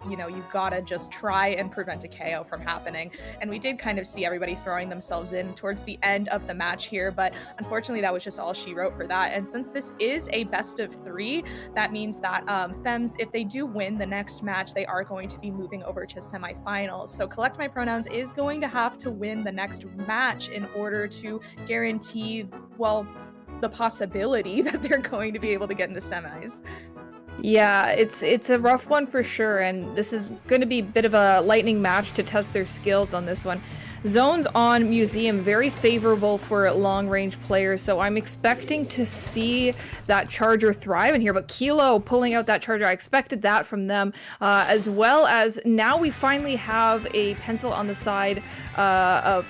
you know, you gotta just try and prevent a KO from happening. And we did kind of see everybody throwing themselves in towards the end of the match here, but unfortunately that was just all she wrote for that. And since this is a best of 3, that means that Femmes, if they do win the next match, they are going to be moving over to semifinals. So Collect My Pronouns is going to have to win the next match in order to guarantee, well, the possibility that they're going to be able to get into semis. Yeah, it's a rough one for sure, and this is going to be a bit of a lightning match to test their skills on this one. Zones on Museum, very favorable for long-range players, so I'm expecting to see that Charger thrive in here, but Kilo pulling out that Charger, I expected that from them, as well as now we finally have a pencil on the side of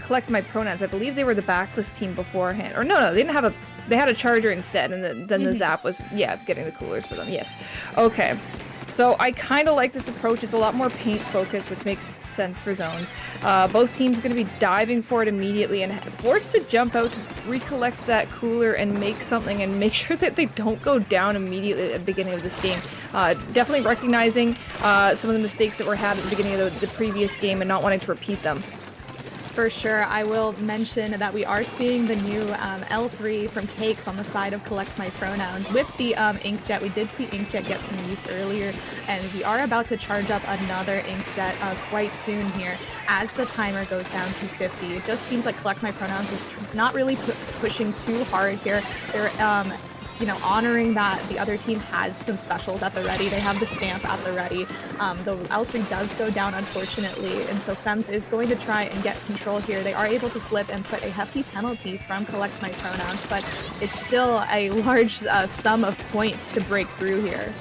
Collect My Pronouns. I believe they were the backlist team beforehand, or no, they didn't have a, they had a Charger instead, and then the Zap was, yeah, getting the coolers for them, yes. Okay. So I kind of like this approach. It's a lot more paint focused, which makes sense for zones. Both teams are going to be diving for it immediately and forced to jump out to recollect that cooler and make something and make sure that they don't go down immediately at the beginning of this game. Definitely recognizing some of the mistakes that were had at the beginning of the previous game and not wanting to repeat them. For sure, I will mention that we are seeing the new L3 from Cakes on the side of Collect My Pronouns. With the Inkjet, we did see Inkjet get some use earlier, and we are about to charge up another Inkjet quite soon here as the timer goes down to 50. It just seems like Collect My Pronouns is not really pushing too hard here. They're you know, honoring that the other team has some specials at the ready. They have the stamp at the ready. The L3 does go down, unfortunately, and so Femmes is going to try and get control here. They are able to flip and put a hefty penalty from Collect My Pronouns, but it's still a large sum of points to break through here.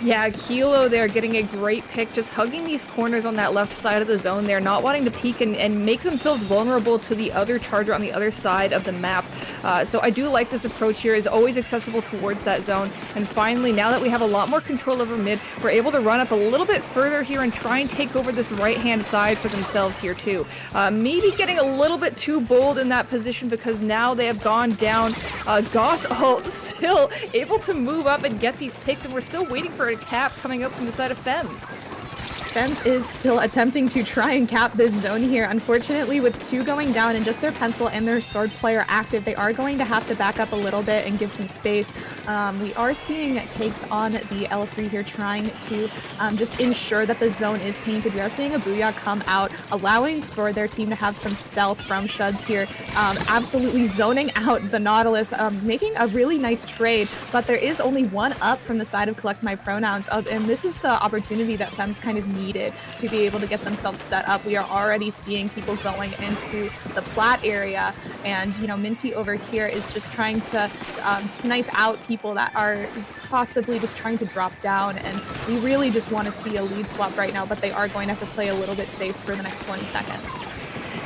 Yeah, Kilo there getting a great pick, just hugging these corners on that left side of the zone there, not wanting to peek and make themselves vulnerable to the other Charger on the other side of the map. So I do like this approach here, is always accessible towards that zone. And finally, now that we have a lot more control over mid, we're able to run up a little bit further here and try and take over this right-hand side for themselves here too. Maybe getting a little bit too bold in that position because now they have gone down. Goss ult still able to move up and get these picks, and we're still waiting for a cap coming up from the side of Femmes. Femmes is still attempting to try and cap this zone here. Unfortunately, with 2 going down and just their pencil and their sword player active, they are going to have to back up a little bit and give some space. We are seeing Cakes on the L3 here trying to just ensure that the zone is painted. We are seeing a Booyah come out, allowing for their team to have some stealth from Shuds here, absolutely zoning out the Nautilus, making a really nice trade, but there is only one up from the side of Collect My Pronouns, and this is the opportunity that Femmes kind of needed to be able to get themselves set up. We are already seeing people going into the plat area, and you know, Minty over here is just trying to snipe out people that are possibly just trying to drop down, and we really just want to see a lead swap right now, but they are going to have to play a little bit safe for the next 20 seconds.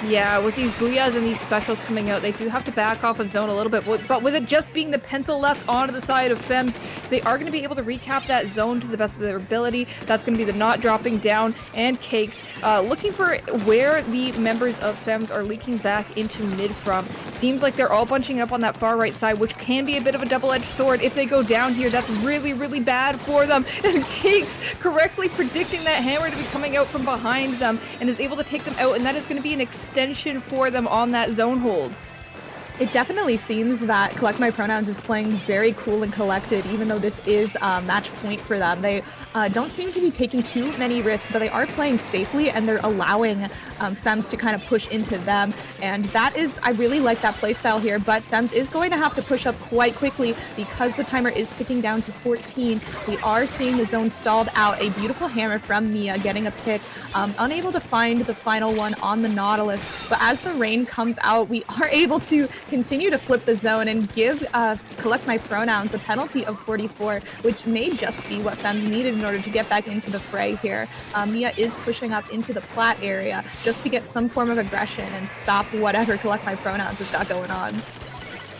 Yeah, with these Booyahs and these specials coming out, they do have to back off of zone a little bit, but with it just being the pencil left onto the side of Femmes, they are going to be able to recap that zone to the best of their ability. That's going to be the not dropping down, and Cakes looking for where the members of Femmes are leaking back into mid from. Seems like they're all bunching up on that far right side, which can be a bit of a double-edged sword. If they go down here, that's really, really bad for them. And Cakes correctly predicting that hammer to be coming out from behind them and is able to take them out, and that is going to be an extension for them on that zone hold. It definitely seems that Collect My Pronouns is playing very cool and collected, even though this is match point for them. They don't seem to be taking too many risks, but they are playing safely, and they're allowing Femmes to kind of push into them. And that is, I really like that playstyle here, but Femmes is going to have to push up quite quickly because the timer is ticking down to 14. We are seeing the zone stalled out. A beautiful hammer from Mia getting a pick, unable to find the final one on the Nautilus. But as the rain comes out, we are able to continue to flip the zone and give Collect My Pronouns a penalty of 44, which may just be what Femmes needed in order to get back into the fray here. Mia is pushing up into the plat area just to get some form of aggression and stop whatever Collect My Pronouns has got going on.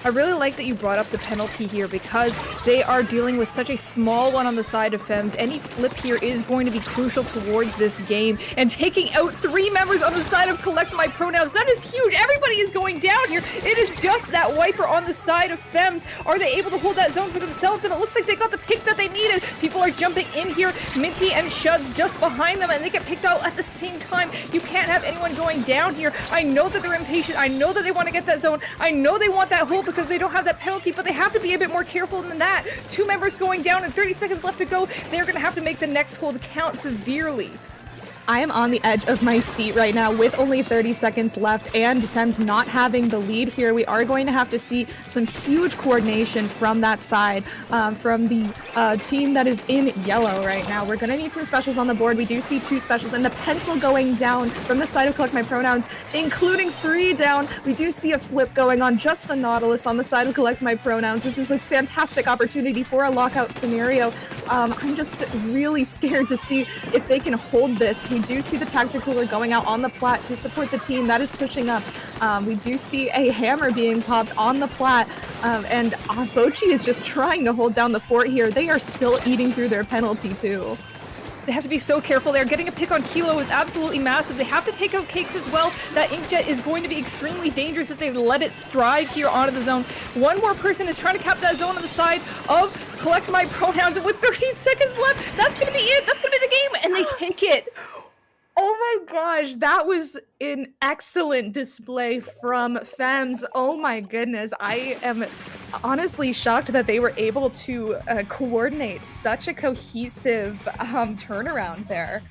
I really like that you brought up the penalty here because they are dealing with such a small one on the side of Fems. Any flip here is going to be crucial towards this game. And taking out 3 members on the side of Collect My Pronouns, that is huge. Everybody is going down here. It is just that Wiper on the side of Fems. Are they able to hold that zone for themselves? And it looks like they got the pick that they needed. People are jumping in here. Minty and Shuds just behind them, and they get picked out at the same time. You can't have anyone going down here. I know that they're impatient. I know that they want to get that zone. I know they want that hold because they don't have that penalty, but they have to be a bit more careful than that. 2 members going down and 30 seconds left to go. They're going to have to make the next hold count severely. I am on the edge of my seat right now with only 30 seconds left and Fems not having the lead here. We are going to have to see some huge coordination from that side, from the team that is in yellow right now. We're going to need some specials on the board. We do see 2 specials and the pencil going down from the side of Collect My Pronouns, including 3 down. We do see a flip going on just the Nautilus on the side of Collect My Pronouns. This is a fantastic opportunity for a lockout scenario. I'm just really scared to see if they can hold this. We do see the Tacticooler going out on the plat to support the team that is pushing up. We do see a hammer being popped on the plat, and Bochi is just trying to hold down the fort here. They are still eating through their penalty too. They have to be so careful there. Getting a pick on Kilo is absolutely massive. They have to take out Cakes as well. That Inkjet is going to be extremely dangerous if they let it stride here onto the zone. One more person is trying to cap that zone on the side of Collect My Pronouns, and with 13 seconds left, that's going to be it. That's going to be the game, and they take it. Oh my gosh, that was an excellent display from Fems. Oh my goodness, I am honestly shocked that they were able to coordinate such a cohesive turnaround there.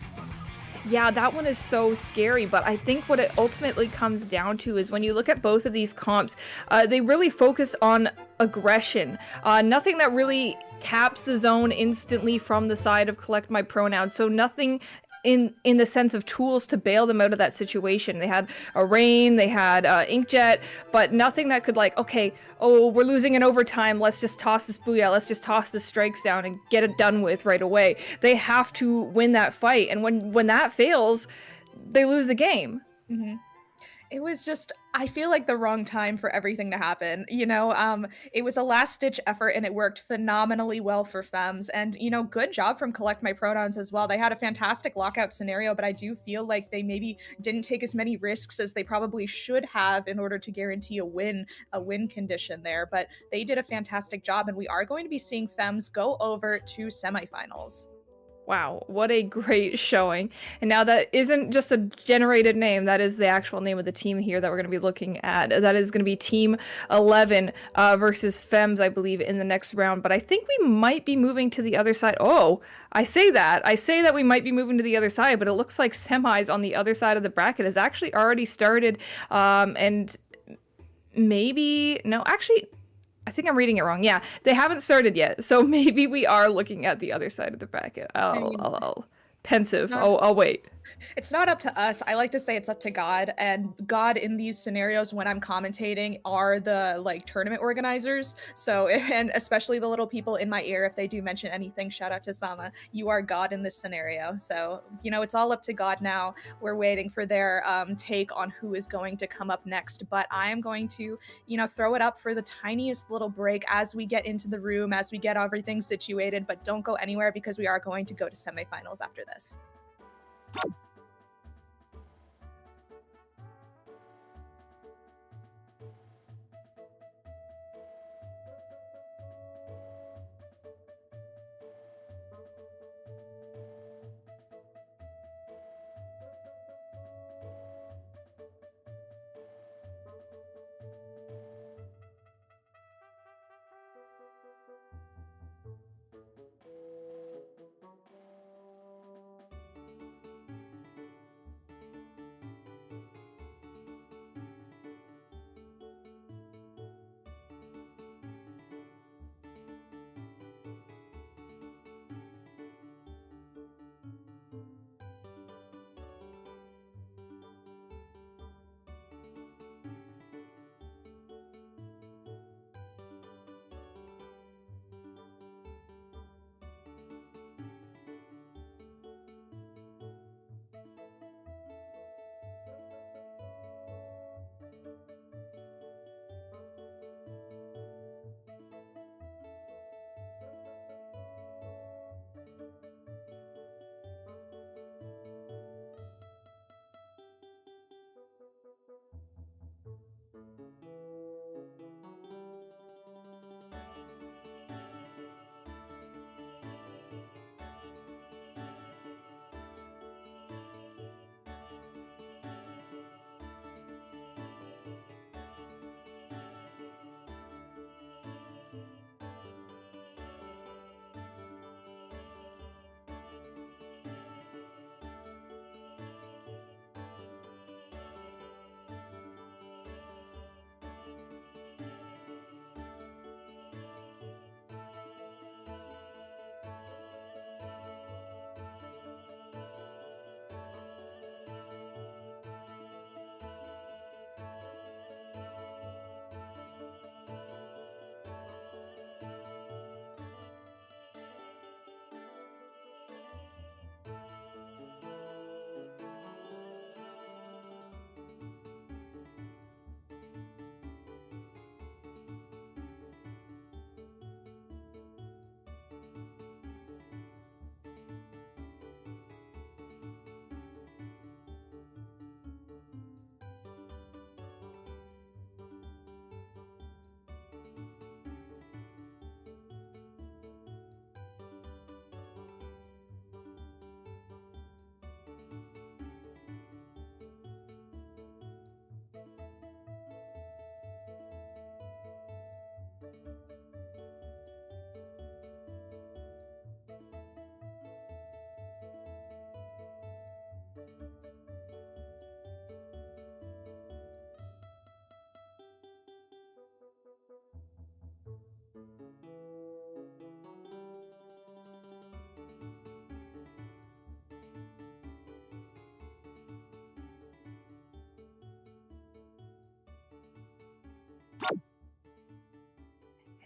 Yeah, that one is so scary, but I think what it ultimately comes down to is when you look at both of these comps, they really focus on aggression. Nothing that really caps the zone instantly from the side of Collect My Pronouns, so nothing in the sense of tools to bail them out of that situation. They had a Rain, they had Inkjet, but nothing that could like, okay, oh, we're losing in overtime, let's just toss this Booyah, let's just toss the strikes down and get it done with right away. They have to win that fight, and when that fails, they lose the game. Mm-hmm. It was just, I feel like the wrong time for everything to happen. You know, it was a last-ditch effort and it worked phenomenally well for Fems. And, you know, good job from Collect My Pronouns as well. They had a fantastic lockout scenario, but I do feel like they maybe didn't take as many risks as they probably should have in order to guarantee a win condition there. But they did a fantastic job, and we are going to be seeing Fems go over to semifinals. Wow, what a great showing. And now that isn't just a generated name, that is the actual name of the team here that we're going to be looking at. That is going to be Team 11 versus Fems, I believe, in the next round. But I think we might be moving to the other side. Oh, I say that we might be moving to the other side, but it looks like semis on the other side of the bracket has actually already started. And maybe, no, actually, I think I'm reading it wrong. Yeah, they haven't started yet, so maybe we are looking at the other side of the bracket. I'll pensive. I'll wait. It's not up to us. I like to say it's up to God, and God in these scenarios when I'm commentating are the like tournament organizers. So, and especially the little people in my ear, if they do mention anything, shout out to Sama. You are God in this scenario. So, you know, it's all up to God now. We're waiting for their take on who is going to come up next. But I am going to, you know, throw it up for the tiniest little break as we get into the room, as we get everything situated. But don't go anywhere because we are going to go to semifinals after this.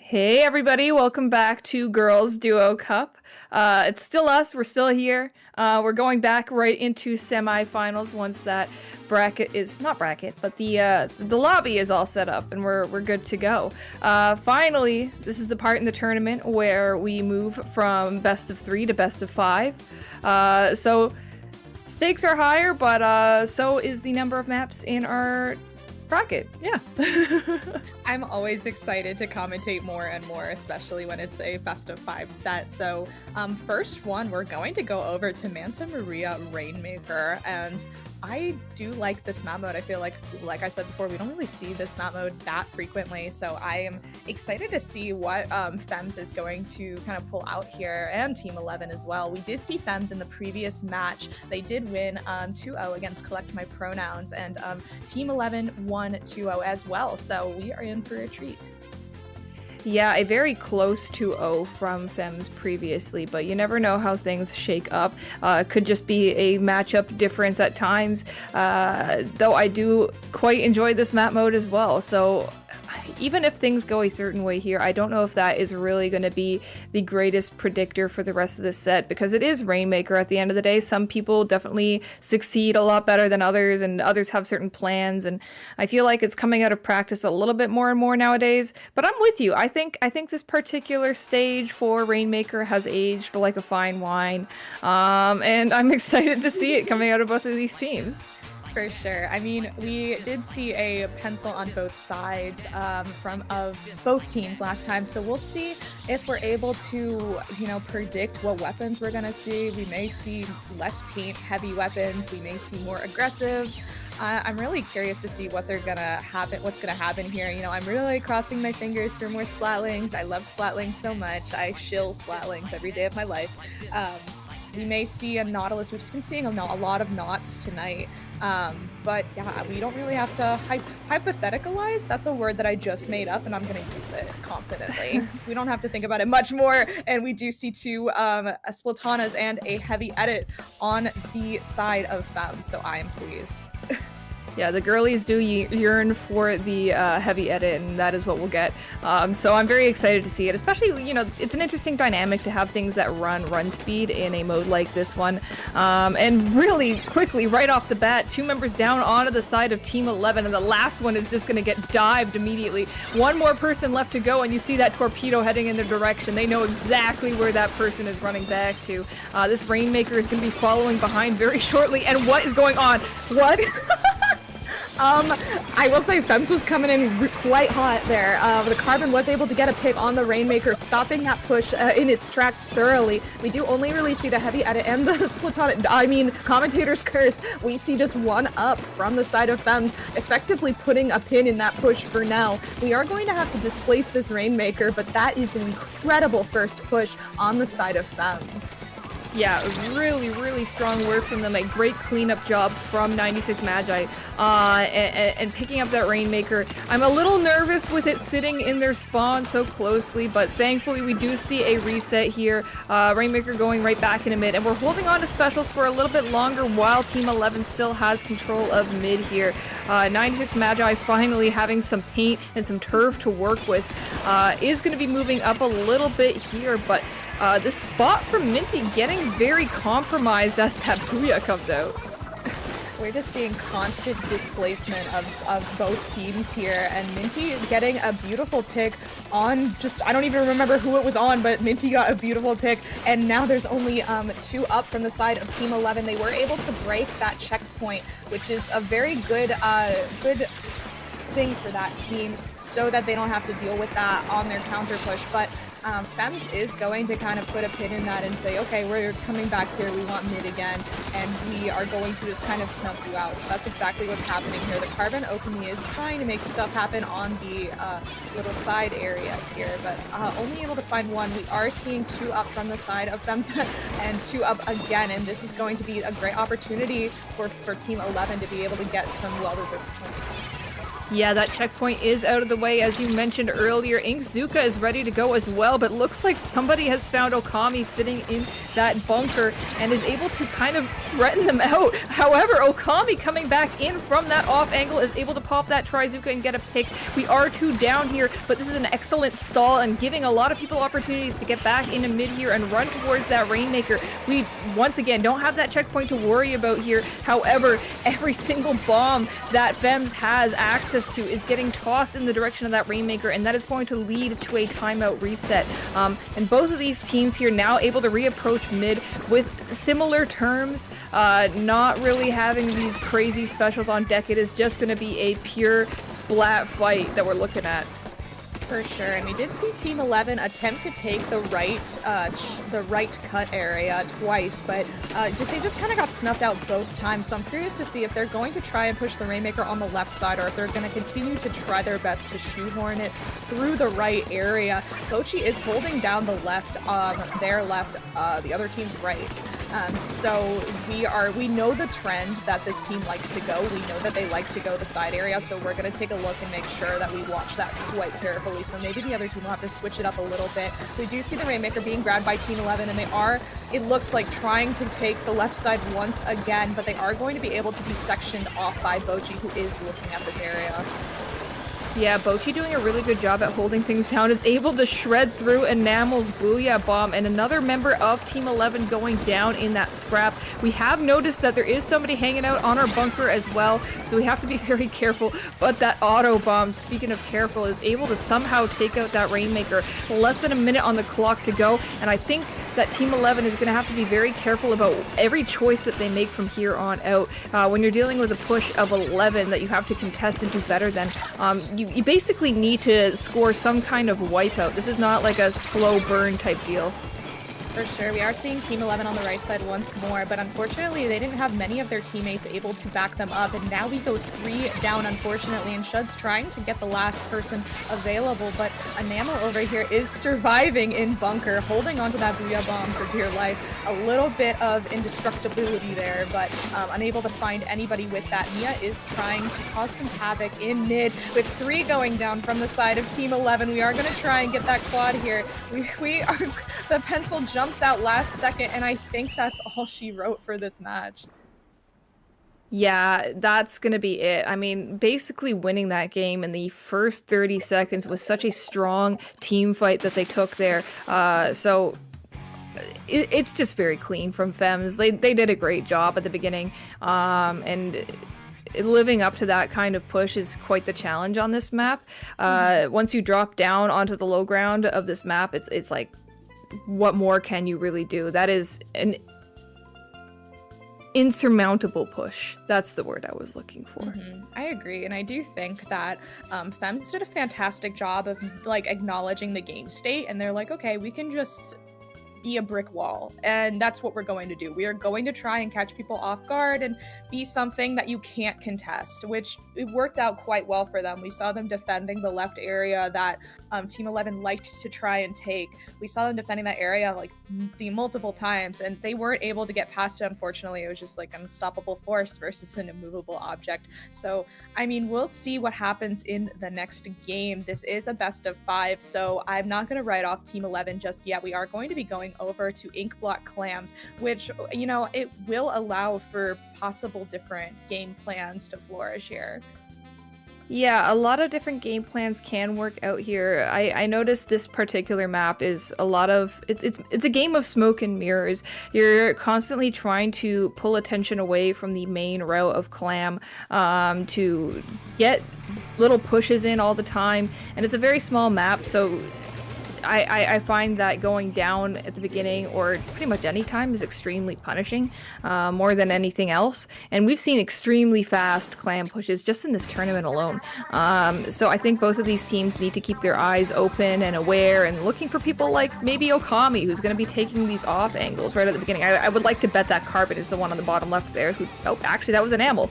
Hey everybody, welcome back to Girls Duo Cup. It's still us, we're still here. We're going back right into semifinals once that bracket is, not bracket, but the lobby is all set up and we're good to go. Finally, this is the part in the tournament where we move from best of 3 to best of 5. So stakes are higher, but so is the number of maps in our bracket. Yeah. I'm always excited to commentate more and more, especially when it's a best of 5 set. So first one, we're going to go over to Manta Maria Rainmaker, and I do like this map mode. I feel like I said before, we don't really see this map mode that frequently, so I am excited to see what Fems is going to kind of pull out here, and Team 11 as well. We did see Fems in the previous match. They did win 2-0 against Collect My Pronouns, and Team 11 won 2-0 as well, so we are in for a treat. Yeah, a very close 2-0 from Fems previously, but you never know how things shake up. It could just be a matchup difference at times, though I do quite enjoy this map mode as well. So even if things go a certain way here, I don't know if that is really going to be the greatest predictor for the rest of the set, because it is Rainmaker at the end of the day. Some people definitely succeed a lot better than others, and others have certain plans, and I feel like it's coming out of practice a little bit more and more nowadays. But I'm with you. I think this particular stage for Rainmaker has aged like a fine wine, and I'm excited to see it coming out of both of these teams. For sure. I mean, we did see a pencil on both sides of both teams last time, so we'll see if we're able to, predict what weapons we're gonna see. We may see less paint-heavy weapons. We may see more aggressives. I'm really curious to see what's gonna happen here. I'm really crossing my fingers for more Splatlings. I love Splatlings so much. I shill Splatlings every day of my life. We may see a Nautilus. We've just been seeing a lot of knots tonight. But yeah, we don't really have to hypotheticalize. That's a word that I just made up, and I'm gonna use it confidently. We don't have to think about it much more. And we do see 2 Splatanas and a heavy edit on the side of Fem, so I am pleased. Yeah, the girlies do yearn for the heavy edit, and that is what we'll get. So I'm very excited to see it, especially, it's an interesting dynamic to have things that run speed in a mode like this one. And really quickly, right off the bat, 2 members down onto the side of Team 11, and the last one is just going to get dived immediately. One more person left to go, and you see that torpedo heading in their direction. They know exactly where that person is running back to. This Rainmaker is going to be following behind very shortly, and what is going on? What? I will say Fems was coming in quite hot there. The Carbon was able to get a pick on the Rainmaker, stopping that push in its tracks thoroughly. We do only really see the heavy edit and the Splatana. Commentator's curse. We see just 1 up from the side of Fems, effectively putting a pin in that push for now. We are going to have to displace this Rainmaker, but that is an incredible first push on the side of Fems. Yeah, really strong work from them. A great cleanup job from 96 Magi and picking up that Rainmaker. I'm a little nervous with it sitting in their spawn so closely, but thankfully we do see a reset here. Rainmaker going right back into mid, and we're holding on to specials for a little bit longer while Team 11 still has control of mid here. 96 Magi finally having some paint and some turf to work with. Is going to be moving up a little bit here, but this spot from Minty getting very compromised as that Booyah comes out. We're just seeing constant displacement of both teams here, and Minty getting a beautiful pick on I don't even remember who it was on, but Minty got a beautiful pick, and now there's only 2 up from the side of Team 11. They were able to break that checkpoint, which is a very good thing for that team, so that they don't have to deal with that on their counter push. But Fems is going to kind of put a pin in that and say, okay, we're coming back here, we want mid again, and we are going to just kind of snub you out. So that's exactly what's happening here. The Carbon openly is trying to make stuff happen on the little side area here, but only able to find 1. We are seeing 2 up from the side of Fems and 2 up again, and this is going to be a great opportunity for Team 11 to be able to get some well-deserved points. Yeah, that checkpoint is out of the way. As you mentioned earlier, Inkzuka is ready to go as well, but looks like somebody has found Okami sitting in that bunker and is able to kind of threaten them out. However, Okami coming back in from that off angle is able to pop that Trizuka and get a pick. We are 2 down here, but this is an excellent stall and giving a lot of people opportunities to get back into mid here and run towards that Rainmaker. We, once again, don't have that checkpoint to worry about here. However, every single bomb that Fems has access to is getting tossed in the direction of that Rainmaker, and that is going to lead to a timeout reset. And both of these teams here now able to reapproach mid with similar terms, not really having these crazy specials on deck. It is just going to be a pure splat fight that we're looking at. For sure, and we did see Team 11 attempt to take the right cut area twice, but they just kind of got snuffed out both times. So I'm curious to see if they're going to try and push the Rainmaker on the left side, or if they're going to continue to try their best to shoehorn it through the right area. Bochi is holding down the left, their left, the other team's right. So we know the trend that this team likes to go. We know that they like to go the side area, so we're going to take a look and make sure that we watch that quite carefully. So maybe the other team will have to switch it up a little bit. We do see the Rainmaker being grabbed by Team 11, and they are, it looks like, trying to take the left side once again, but they are going to be able to be sectioned off by Bochi, who is looking at this area. Yeah, Bochi doing a really good job at holding things down, is able to shred through Enamel's Booyah Bomb, and another member of Team 11 going down in that scrap. We have noticed that there is somebody hanging out on our bunker as well, so we have to be very careful, but that auto bomb, speaking of careful, is able to somehow take out that Rainmaker. Less than a minute on the clock to go, and I think that Team 11 is going to have to be very careful about every choice that they make from here on out. When you're dealing with a push of 11 that you have to contest and do better than, you basically need to score some kind of wipeout. This is not like a slow burn type deal. For sure, we are seeing Team 11 on the right side once more, but unfortunately they didn't have many of their teammates able to back them up, and now we go 3 down, unfortunately, and Shud's trying to get the last person available, but Enamel over here is surviving in bunker, holding onto that Booyah Bomb for dear life. A little bit of indestructibility there, but unable to find anybody with that. Mia is trying to cause some havoc in mid, with 3 going down from the side of Team 11. We are going to try and get that quad here. We are, the pencil jumps out last second, and I think that's all she wrote for this match. Yeah, that's gonna be it. I mean, basically winning that game in the first 30 seconds was such a strong team fight that they took there. So it's just very clean from Fems. They did a great job at the beginning, and living up to that kind of push is quite the challenge on this map. Once you drop down onto the low ground of this map, it's like, what more can you really do? That is an insurmountable push. That's the word I was looking for. I agree, and I do think that Fems did a fantastic job of like acknowledging the game state, and they're like, okay, we can just be a brick wall, and that's what we're going to do. We are going to try and catch people off guard and be something that you can't contest, which it worked out quite well for them. We saw them defending the left area that Team 11 liked to try and take. We saw them defending that area like the multiple times, and they weren't able to get past it, unfortunately. It was just like an unstoppable force versus an immovable object. So, I mean, we'll see what happens in the next game. This is a best of 5, so I'm not going to write off Team 11 just yet. We are going to be going over to Inkblot Clams, which, you know, it will allow for possible different game plans to flourish here. Yeah, a lot of different game plans can work out here. I noticed this particular map is a lot of it's a game of smoke and mirrors. You're constantly trying to pull attention away from the main route of Clam to get little pushes in all the time, and it's a very small map, so I find that going down at the beginning or pretty much any time is extremely punishing, more than anything else. And we've seen extremely fast Clam pushes just in this tournament alone. So I think both of these teams need to keep their eyes open and aware and looking for people like maybe Okami, who's going to be taking these off angles right at the beginning. I would like to bet that Carbon is the one on the bottom left there who, oh, actually that was Enamel.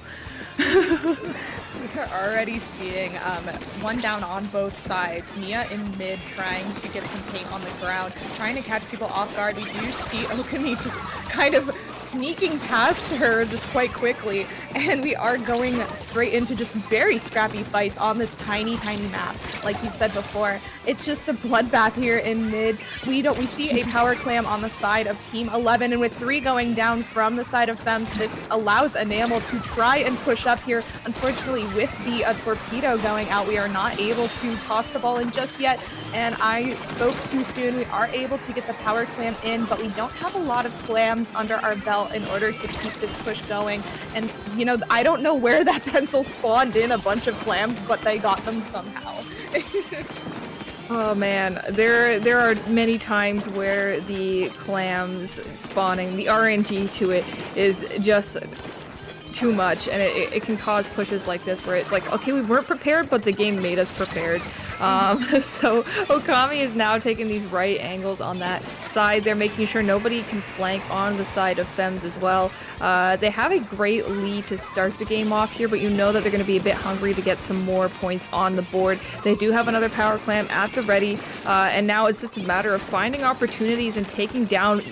We're already seeing one down on both sides. Mia in mid trying to get some paint on the ground, trying to catch people off guard. We do see Okami just kind of sneaking past her just quite quickly, and we are going straight into just very scrappy fights on this tiny map. Like you said before, it's just a bloodbath here in mid. We see a power clam on the side of Team 11, and with 3 going down from the side of Fems, this allows Enamel to try and push up here. Unfortunately, with the torpedo going out, we are not able to toss the ball in just yet, and I spoke too soon. We are able to get the power clam in, but we don't have a lot of clams under our belt in order to keep this push going. And, you know, I don't know where that pencil spawned in a bunch of clams, but they got them somehow. Oh man, there are many times where the clams spawning, the RNG to it is just too much, and it can cause pushes like this where it's like, okay, we weren't prepared, but the game made us prepared. So Okami is now taking these right angles on that side. They're making sure nobody can flank on the side of Fems as well. They have a great lead to start the game off here, but you know that they're going to be a bit hungry to get some more points on the board. They do have another power clam at the ready, and now it's just a matter of finding opportunities and taking down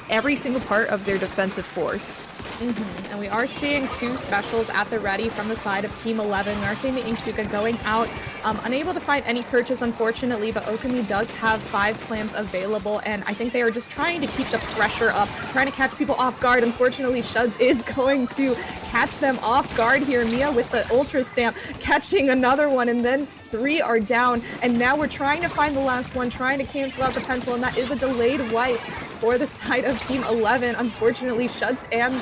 every single part of their defensive force. And we are seeing 2 specials at the ready from the side of Team 11. We are seeing the Inksuka going out, unable to find any purchase, unfortunately, but Okami does have 5 clams available, and I think they are just trying to keep the pressure up, trying to catch people off guard. Unfortunately, Shuds is going to catch them off guard here. Mia with the Ultra Stamp catching another one, and then 3 are down, and now we're trying to find the last one, trying to cancel out the pencil, and that is a delayed wipe for the side of Team 11. Unfortunately, Shuds and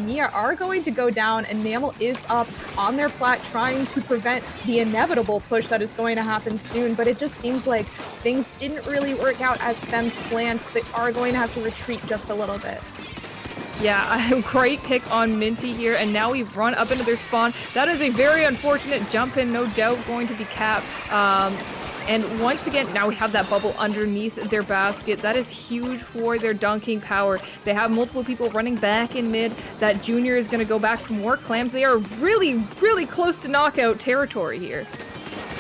Mia are going to go down, and Enamel is up on their plat trying to prevent the inevitable push that is going to happen soon, but it just seems like things didn't really work out as Fems planned, so they are going to have to retreat just a little bit. Yeah, a great pick on Minty here, and now we've run up into their spawn. That is a very unfortunate jump in, no doubt going to be capped. And once again, now we have that bubble underneath their basket. That is huge for their dunking power. They have multiple people running back in mid. That junior is going to go back for more clams. They are really close to knockout territory here.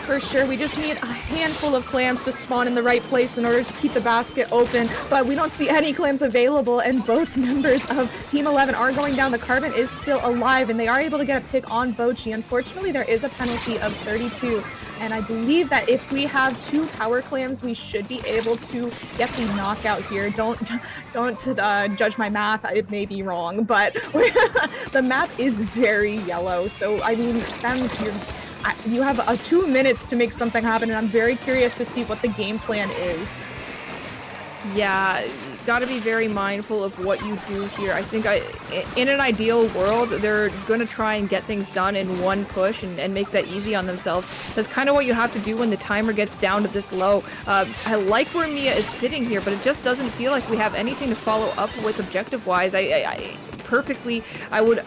For sure, we just need a handful of clams to spawn in the right place in order to keep the basket open, but we don't see any clams available, and both members of Team 11 are going down. The Carbon is still alive, and they are able to get a pick on Bochi. Unfortunately, there is a penalty of 32, and I believe that if we have 2 power clams, we should be able to get the knockout here. Don't judge my math, it may be wrong, but the map is very yellow, so I mean, Fems, you have 2 minutes to make something happen, and I'm very curious to see what the game plan is. Yeah, gotta be very mindful of what you do here. I think in an ideal world, they're gonna try and get things done in one push and make that easy on themselves. That's kind of what you have to do when the timer gets down to this low. I like where Mia is sitting here, but it just doesn't feel like we have anything to follow up with objective-wise. I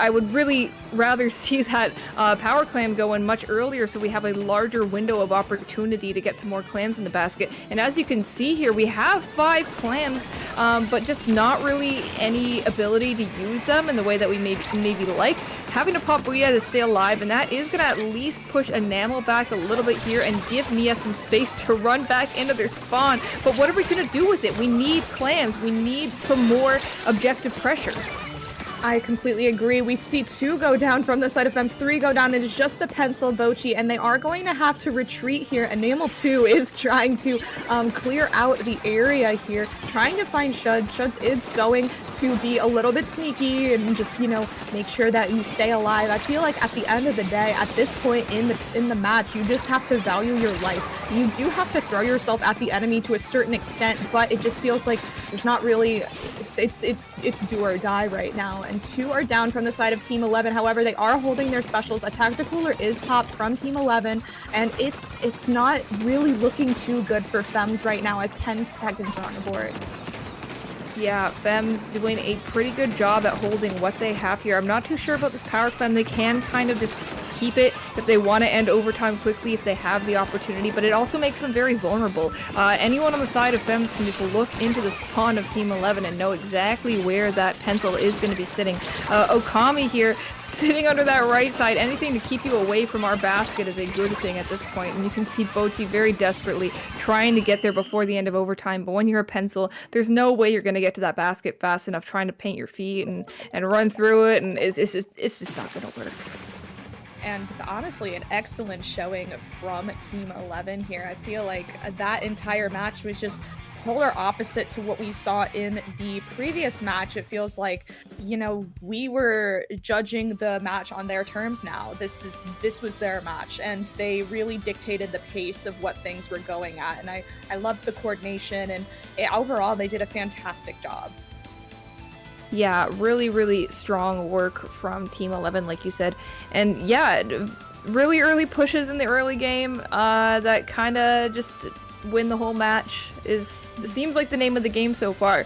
would really rather see that power clam go in much earlier, so we have a larger window of opportunity to get some more clams in the basket. And as you can see here, we have 5 clams, but just not really any ability to use them in the way that we maybe like. Having to pop Booyah to stay alive, and that is gonna at least push Enamel back a little bit here and give Mia some space to run back into their spawn. But what are we gonna do with it? We need clams. We need some more objective pressure. I completely agree. We see 2 go down from the side of Fems, 3 go down, and it's just the pencil Bochi, and they are going to have to retreat here. Enamel 2 is trying to clear out the area here, trying to find Shuds. Shuds is going to be a little bit sneaky and just, you know, make sure that you stay alive. I feel like at the end of the day, at this point in the match, you just have to value your life. You do have to throw yourself at the enemy to a certain extent, but it just feels like there's not really, it's do or die right now. And 2 are down from the side of Team 11. However, they are holding their specials. A Tacticooler is popped from Team 11, and it's not really looking too good for Fems right now as 10 seconds are on the board. Yeah, Fems doing a pretty good job at holding what they have here. I'm not too sure about this power clam. They can kind of just keep it, if they want to end overtime quickly, if they have the opportunity, but it also makes them very vulnerable. Anyone on the side of Fems can just look into the spawn of Team 11 and know exactly where that pencil is going to be sitting. Okami here, sitting under that right side. Anything to keep you away from our basket is a good thing at this point. And you can see Bochi very desperately trying to get there before the end of overtime. But when you're a pencil, there's no way you're going to get to that basket fast enough trying to paint your feet and run through it. And it's just not going to work. And honestly, an excellent showing from Team 11 here. I feel like that entire match was just polar opposite to what we saw in the previous match. It feels like, you know, we were judging the match on their terms now. This was their match, and they really dictated the pace of what things were going at. And I loved the coordination, and overall, they did a fantastic job. Yeah, really, really strong work from Team 11, like you said. And yeah, really early pushes in the early game that kind of just win the whole match seems like the name of the game so far.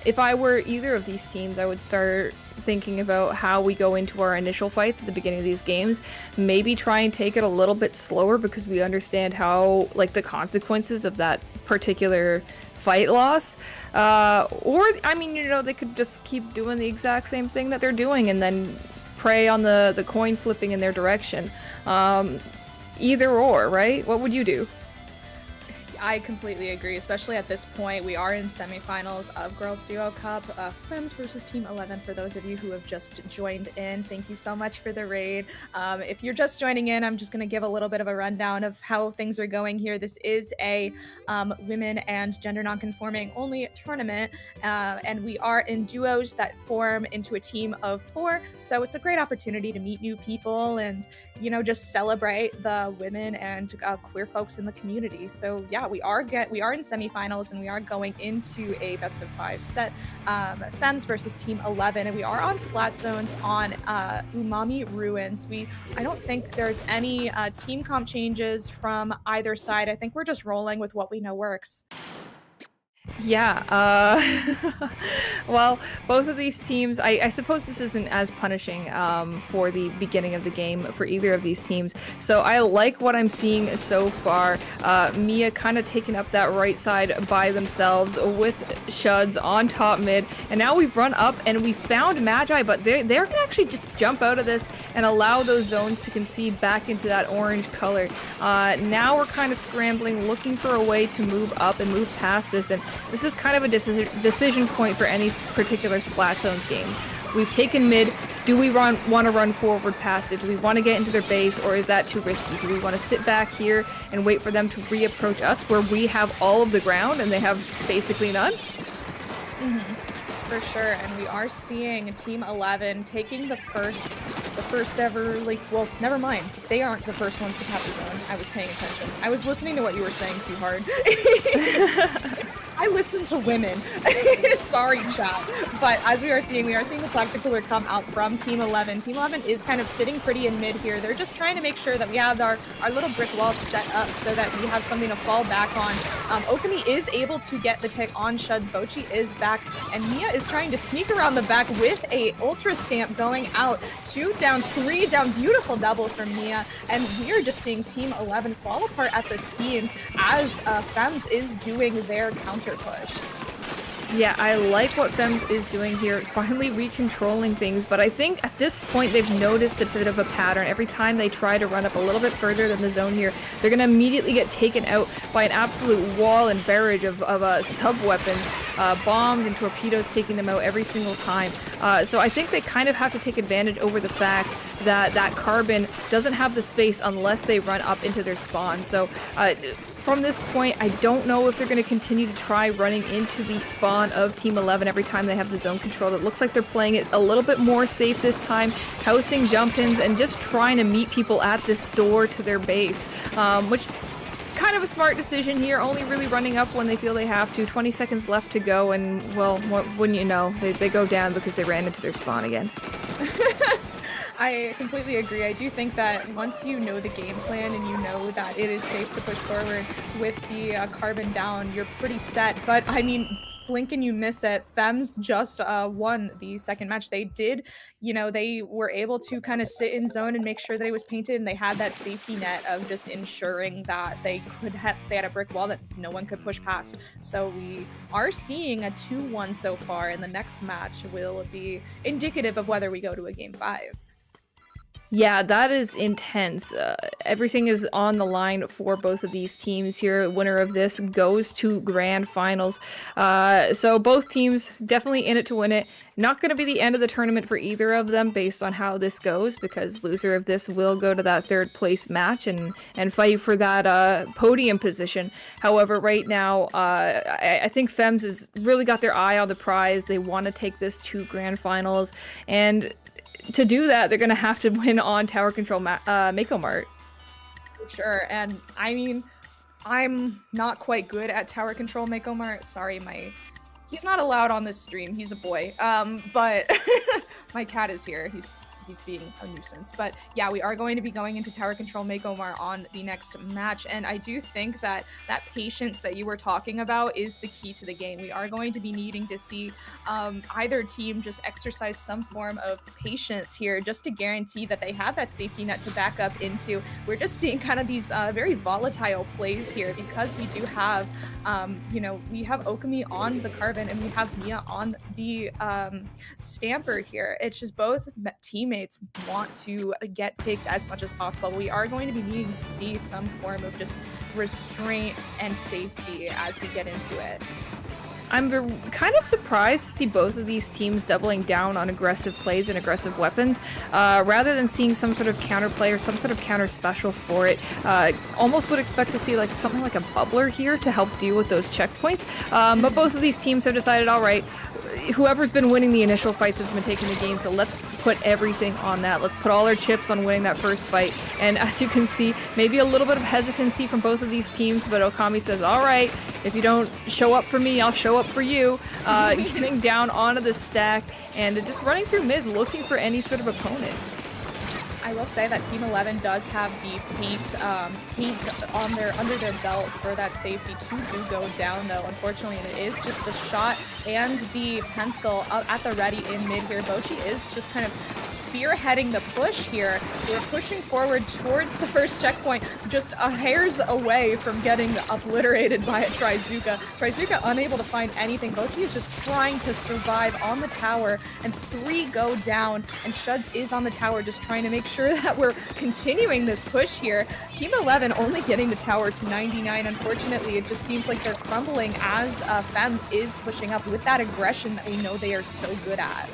If I were either of these teams, I would start thinking about how we go into our initial fights at the beginning of these games. Maybe try and take it a little bit slower because we understand how, like, the consequences of that particular fight loss. Or, I mean, you know, they could just keep doing the exact same thing that they're doing and then prey on the coin flipping in their direction. Either or, right? What would you do? I completely agree, especially at this point. We are in semifinals of Girls Duo Cup, Fems versus Team 11. For those of you who have just joined in, thank you so much for the raid. If you're just joining in, I'm just going to give a little bit of a rundown of how things are going here. This is a women and gender nonconforming only tournament, and we are in duos that form into a team of 4. So it's a great opportunity to meet new people and, you know, just celebrate the women and queer folks in the community. So yeah, we are in semifinals, and we are going into a best of 5 set. Fems versus Team 11, and we are on splat zones on Umami Ruins. I don't think there's any team comp changes from either side. I think we're just rolling with what we know works. Yeah, well, both of these teams, I suppose this isn't as punishing for the beginning of the game for either of these teams, so I like what I'm seeing so far. Mia kind of taking up that right side by themselves with Shuds on top mid, and now we've run up and we found Magi, but they're gonna actually just jump out of this and allow those zones to concede back into that orange color. Now we're kind of scrambling, looking for a way to move up and move past this, and this is kind of a decision point for any particular Splat Zones game. We've taken mid. Do we want to run forward past it? Do we want to get into their base, or is that too risky? Do we want to sit back here and wait for them to reapproach us where we have all of the ground and they have basically none? For sure, and we are seeing Team 11 taking the first ever, like, well, never mind. They aren't the first ones to cap the zone. I was paying attention. I was listening to what you were saying too hard. I listen to women. Sorry, chat. But as we are seeing the tactical come out from Team 11. Team 11 is kind of sitting pretty in mid here. They're just trying to make sure that we have our little brick wall set up so that we have something to fall back on. Okami is able to get the pick on Shuds. Bochi is back, and Mia is trying to sneak around the back with a ultra stamp going out. 2 down, 3 down. Beautiful double from Mia, and we are just seeing Team 11 fall apart at the seams as Fems is doing their counter push. Yeah, I like what Fems is doing here, finally recontrolling things, but I think at this point they've noticed a bit of a pattern. Every time they try to run up a little bit further than the zone here, they're going to immediately get taken out by an absolute wall and barrage of sub-weapons, bombs and torpedoes taking them out every single time. So I think they kind of have to take advantage over the fact that that Carbon doesn't have the space unless they run up into their spawn. So from this point, I don't know if they're going to continue to try running into the spawn of Team 11 every time they have the zone control. It looks like they're playing it a little bit more safe this time, housing jump-ins and just trying to meet people at this door to their base, which kind of a smart decision here, only really running up when they feel they have to. 20 seconds left to go, and, well, what wouldn't you know, they go down because they ran into their spawn again. I completely agree. I do think that once you know the game plan and you know that it is safe to push forward with the Carbon down, you're pretty set. But I mean, blink and you miss it. Fems just won the second match. They did, they were able to kind of sit in zone and make sure that it was painted, and they had that safety net of just ensuring that they had a brick wall that no one could push past. So we are seeing a 2-1 so far, and the next match will be indicative of whether we go to a game 5. Yeah, that is intense. Everything is on the line for both of these teams here. Winner of this goes to grand finals. So both teams definitely in it to win it. Not going to be the end of the tournament for either of them based on how this goes, because loser of this will go to that third place match and fight for that podium position. However, right now, I think Fems has really got their eye on the prize. They want to take this to grand finals, and to do that, they're going to have to win on Tower Control Mako Mart. Sure, and I mean, I'm not quite good at Tower Control Mako Mart. Sorry, he's not allowed on this stream. He's a boy. But my cat is here. He's being a nuisance. But yeah, we are going to be going into Tower Control Mako Mart on the next match, and I do think that patience that you were talking about is the key to the game. We are going to be needing to see either team just exercise some form of patience here, just to guarantee that they have that safety net to back up into. We're just seeing kind of these very volatile plays here, because we do have, we have Okami on the Carven and we have Mia on the Stamper here. It's just both teammates want to get picks as much as possible. We are going to be needing to see some form of just restraint and safety as we get into it. I'm kind of surprised to see both of these teams doubling down on aggressive plays and aggressive weapons, rather than seeing some sort of counterplay or some sort of counter special for it. Almost would expect to see like something like a bubbler here to help deal with those checkpoints. But both of these teams have decided, all right, whoever's been winning the initial fights has been taking the game, so let's put everything on that. Let's put all our chips on winning that first fight. And as you can see, maybe a little bit of hesitancy from both of these teams, but Okami says, all right, if you don't show up for me, I'll show up for you. Getting down onto the stack and just running through mid, looking for any sort of opponent. I will say that Team 11 does have the paint on under their belt for that safety to do go down, though, unfortunately, and it is just the shot and the pencil at the ready in mid here. Bochi is just kind of spearheading the push here. We're pushing forward towards the first checkpoint, just a hair's away from getting obliterated by a Trizuka. Trizuka unable to find anything. Bochi is just trying to survive on the tower, and 3 go down, and Shuds is on the tower just trying to make sure that we're continuing this push here. Team 11 only getting the tower to 99. Unfortunately, it just seems like they're crumbling as Fems is pushing up with that aggression that we know they are so good at.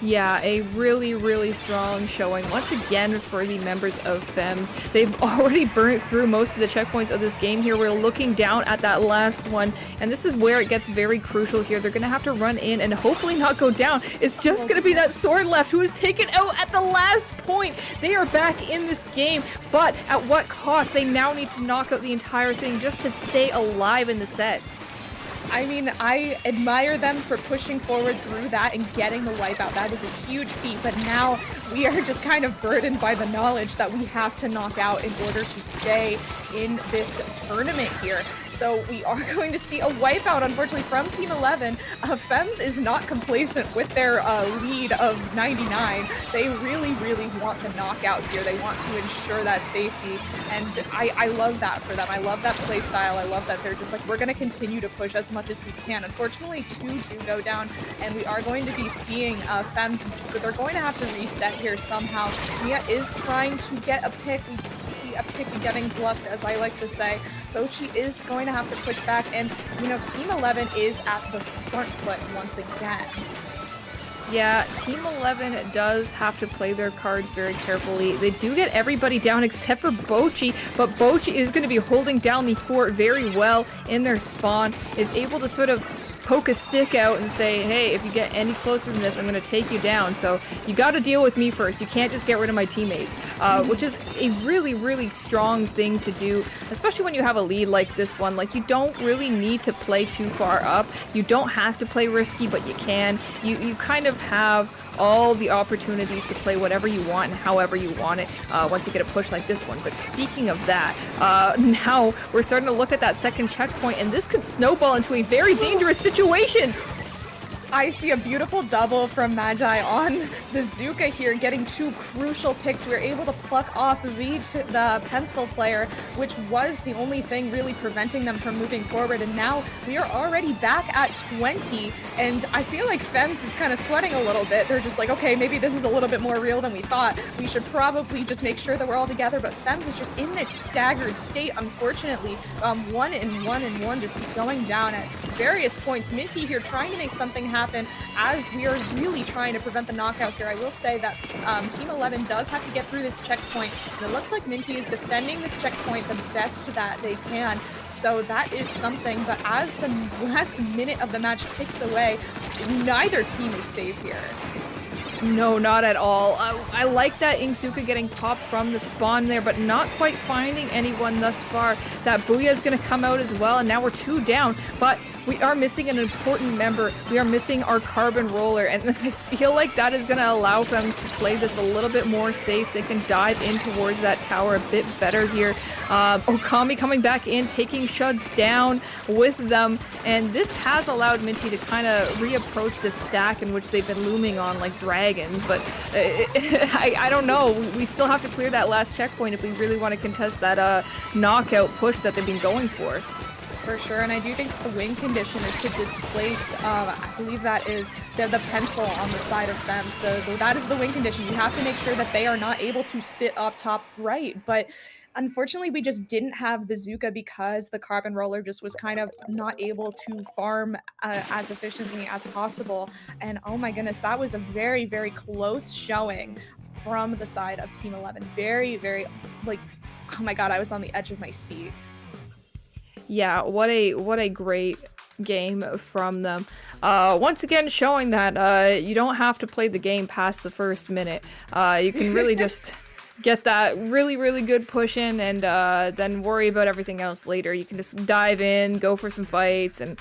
Yeah, a really, really strong showing once again for the members of Fems. They've already burnt through most of the checkpoints of this game here. We're looking down at that last one, and this is where it gets very crucial here. They're going to have to run in and hopefully not go down. It's just going to be that sword left who is taken out at the last point. They are back in this game, but at what cost? They now need to knock out the entire thing just to stay alive in the set. I mean, I admire them for pushing forward through that and getting the wipeout. That is a huge feat, but now we are just kind of burdened by the knowledge that we have to knock out in order to stay in this tournament here. So we are going to see a wipeout, unfortunately, from Team 11. Fems is not complacent with their lead of 99. They really, really want the knockout here. They want to ensure that safety, and I love that for them. I love that play style. I love that they're just like, we're going to continue to push as much as we can. Unfortunately, 2 do go down, and we are going to be seeing Fems, they're going to have to reset here somehow. Mia is trying to get a pick. We see a pick getting bluffed, as I like to say. Bochi is going to have to push back, and Team 11 is at the front foot once again. Yeah, Team 11 does have to play their cards very carefully. They do get everybody down except for Bochi, but Bochi is going to be holding down the fort very well in their spawn, is able to sort of poke a stick out and say, hey, if you get any closer than this, I'm going to take you down. So you got to deal with me first. You can't just get rid of my teammates, which is a really, really strong thing to do, especially when you have a lead like this one. Like, you don't really need to play too far up. You don't have to play risky, but you can. You kind of have all the opportunities to play whatever you want and however you want it once you get a push like this one. But speaking of that, now we're starting to look at that second checkpoint, and this could snowball into a very dangerous situation. I see a beautiful double from Magi on the Zuka here, getting 2 crucial picks. We were able to pluck off the pencil player, which was the only thing really preventing them from moving forward. And now we are already back at 20. And I feel like Fems is kind of sweating a little bit. They're just like, okay, maybe this is a little bit more real than we thought. We should probably just make sure that we're all together. But Fems is just in this staggered state, unfortunately. 1 and 1 and 1 just keep going down at various points. Minty here trying to make something happen as we are really trying to prevent the knockout here. I will say that Team 11 does have to get through this checkpoint, and it looks like Minty is defending this checkpoint the best that they can. So that is something, but as the last minute of the match ticks away, neither team is safe here. No, not at all. I like that Ingsuka getting popped from the spawn there, but not quite finding anyone thus far. That Booyah is going to come out as well, and now we're 2 down, but we are missing an important member. We are missing our Carbon Roller, and I feel like that is going to allow them to play this a little bit more safe. They can dive in towards that tower a bit better here. Okami coming back in, taking Shuds down with them, and this has allowed Minty to kind of reapproach this stack in which they've been looming on like dragons, but I don't know. We still have to clear that last checkpoint if we really want to contest that knockout push that they've been going for. For sure, and I do think the win condition is to displace, I believe that is the pencil on the side of Fems. That is the win condition. You have to make sure that they are not able to sit up top right, but unfortunately we just didn't have the Zuka because the Carbon Roller just was kind of not able to farm as efficiently as possible. And oh my goodness, that was a very, very close showing from the side of Team 11. Very, very, like, oh my god, I was on the edge of my seat. Yeah, what a great game from them. Once again showing that you don't have to play the game past the first minute. You can really just get that really, really good push in and then worry about everything else later. You can just dive in, go for some fights, and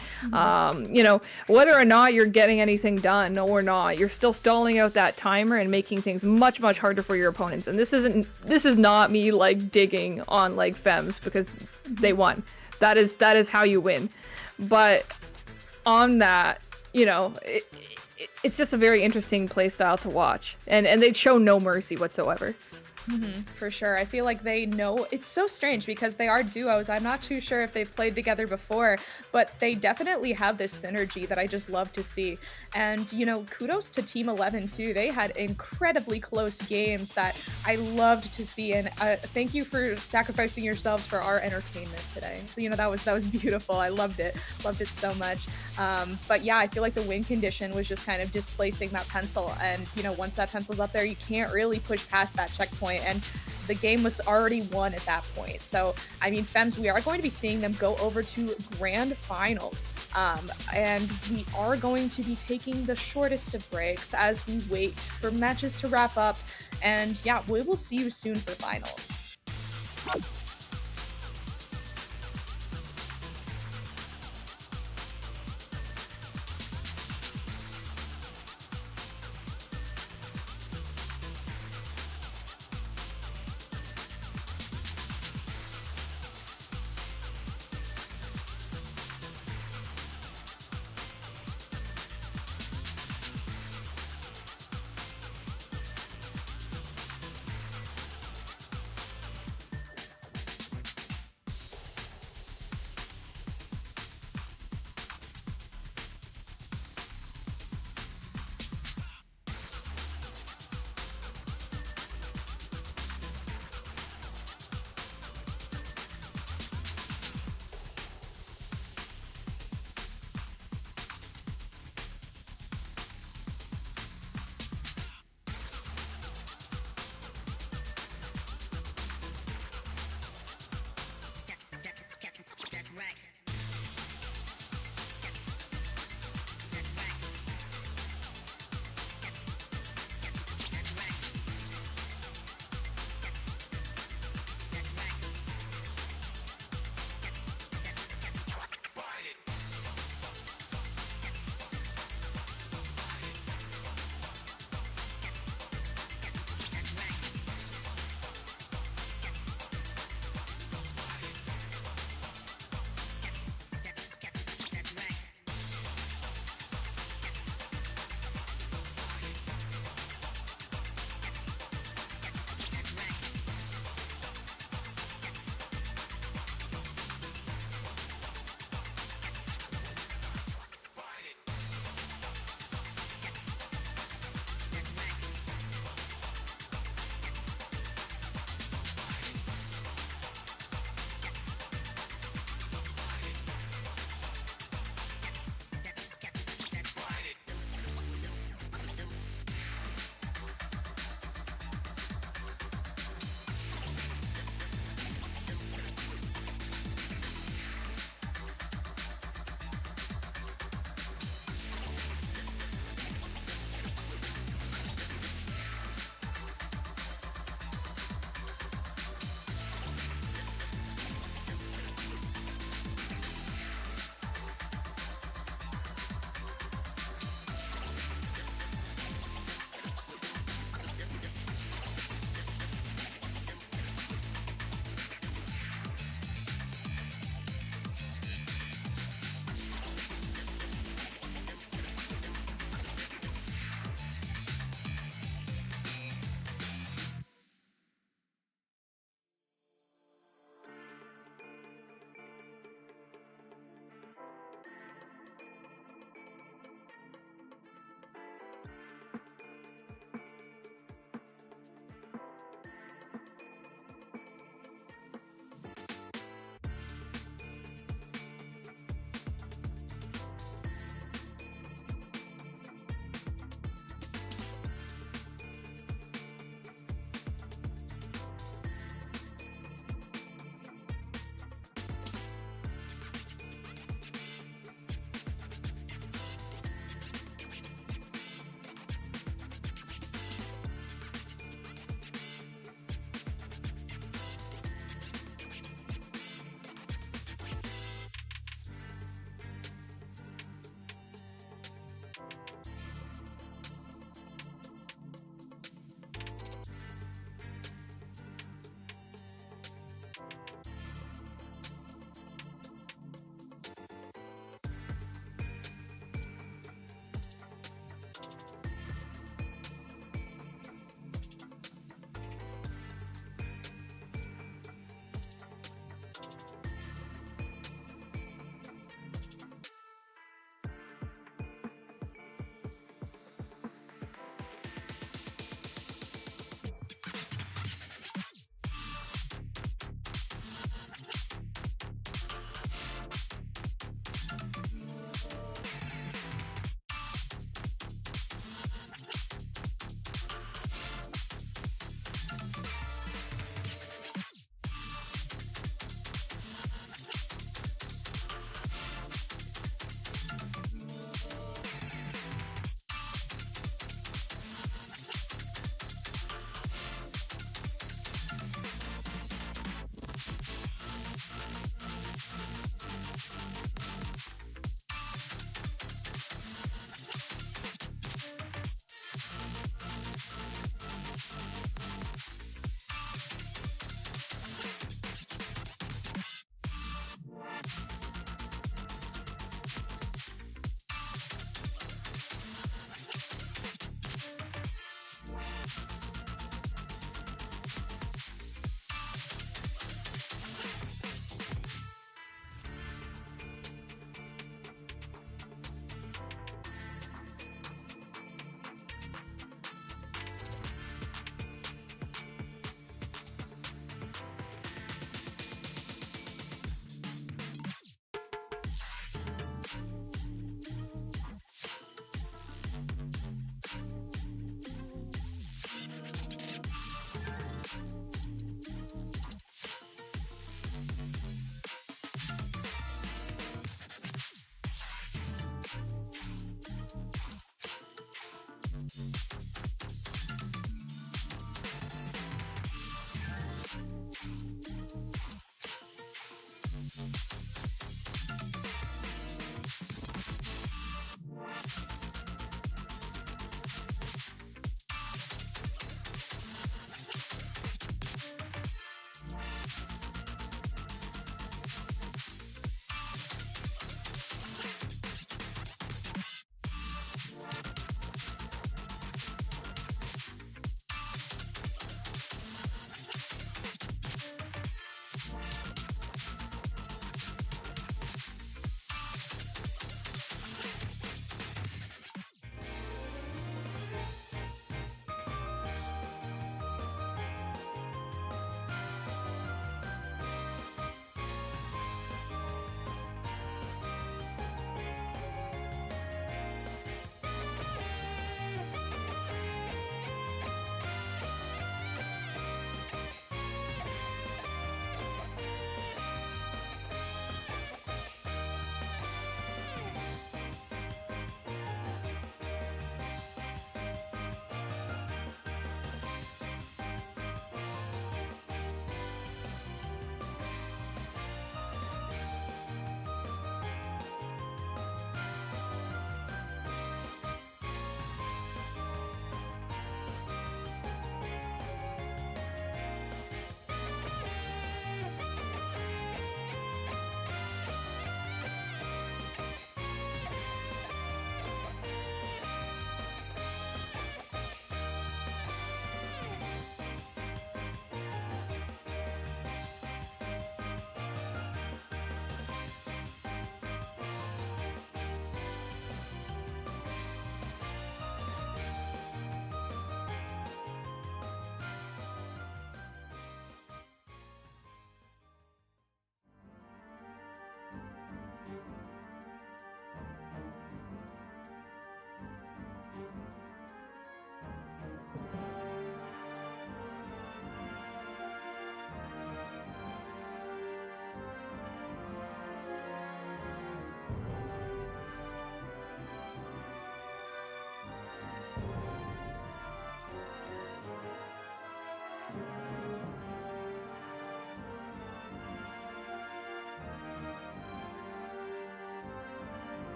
you know, whether or not you're getting anything done or not, you're still stalling out that timer and making things much, much harder for your opponents. And this is not me like digging on like Fems because they won. That is how you win. But on that, you know, it's just a very interesting play style to watch, and they show no mercy whatsoever. For sure. I feel like they know. It's so strange because they are duos. I'm not too sure if they've played together before, but they definitely have this synergy that I just love to see. And, you know, kudos to Team 11 too. They had incredibly close games that I loved to see. And thank you for sacrificing yourselves for our entertainment today. You know, that was beautiful. I loved it. Loved it so much. But yeah, I feel like the win condition was just kind of displacing that pencil. And, you know, once that pencil's up there, you can't really push past that checkpoint. And the game was already won at that point. So, I mean, Fems, we are going to be seeing them go over to grand finals. And we are going to be taking the shortest of breaks as we wait for matches to wrap up. And yeah, we will see you soon for finals.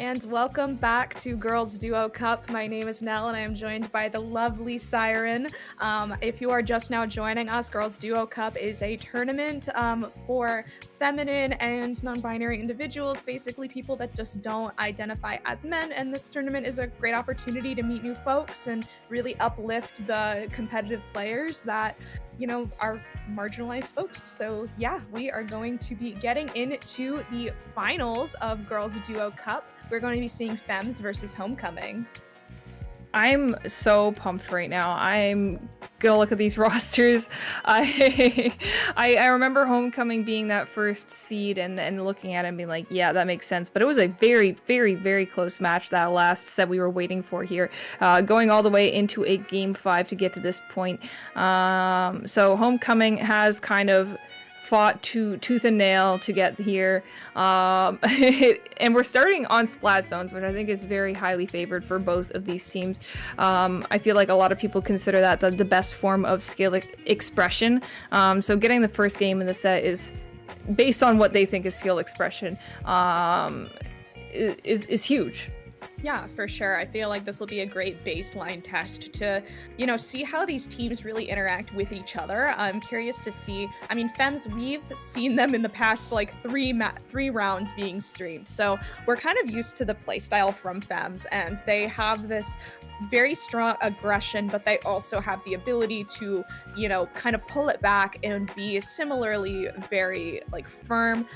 And welcome back to Girls Duo Cup. My name is Nell, and I am joined by the lovely Siren. If you are just now joining us, Girls Duo Cup is a tournament for feminine and non-binary individuals, basically people that just don't identify as men. And this tournament is a great opportunity to meet new folks and really uplift the competitive players that are marginalized folks. So yeah, we are going to be getting into the finals of Girls Duo Cup. We're going to be seeing Femmes versus Homecoming. I'm so pumped right now. I'm gonna look at these rosters. I remember Homecoming being that first seed and looking at it and being like, yeah, that makes sense. But it was a very, very, very close match, that last set we were waiting for here, going all the way into a game 5 to get to this point. So Homecoming has kind of fought tooth and nail to get here, and we're starting on splat zones, which I think is very highly favored for both of these teams. I feel like a lot of people consider that the best form of skill expression, so getting the first game in the set is based on what they think is skill expression, is huge. Yeah, for sure. I feel like this will be a great baseline test to, see how these teams really interact with each other. I'm curious to see. I mean, Femmes, we've seen them in the past, like three rounds being streamed. So we're kind of used to the playstyle from Femmes, and they have this very strong aggression, but they also have the ability to, kind of pull it back and be similarly very firm.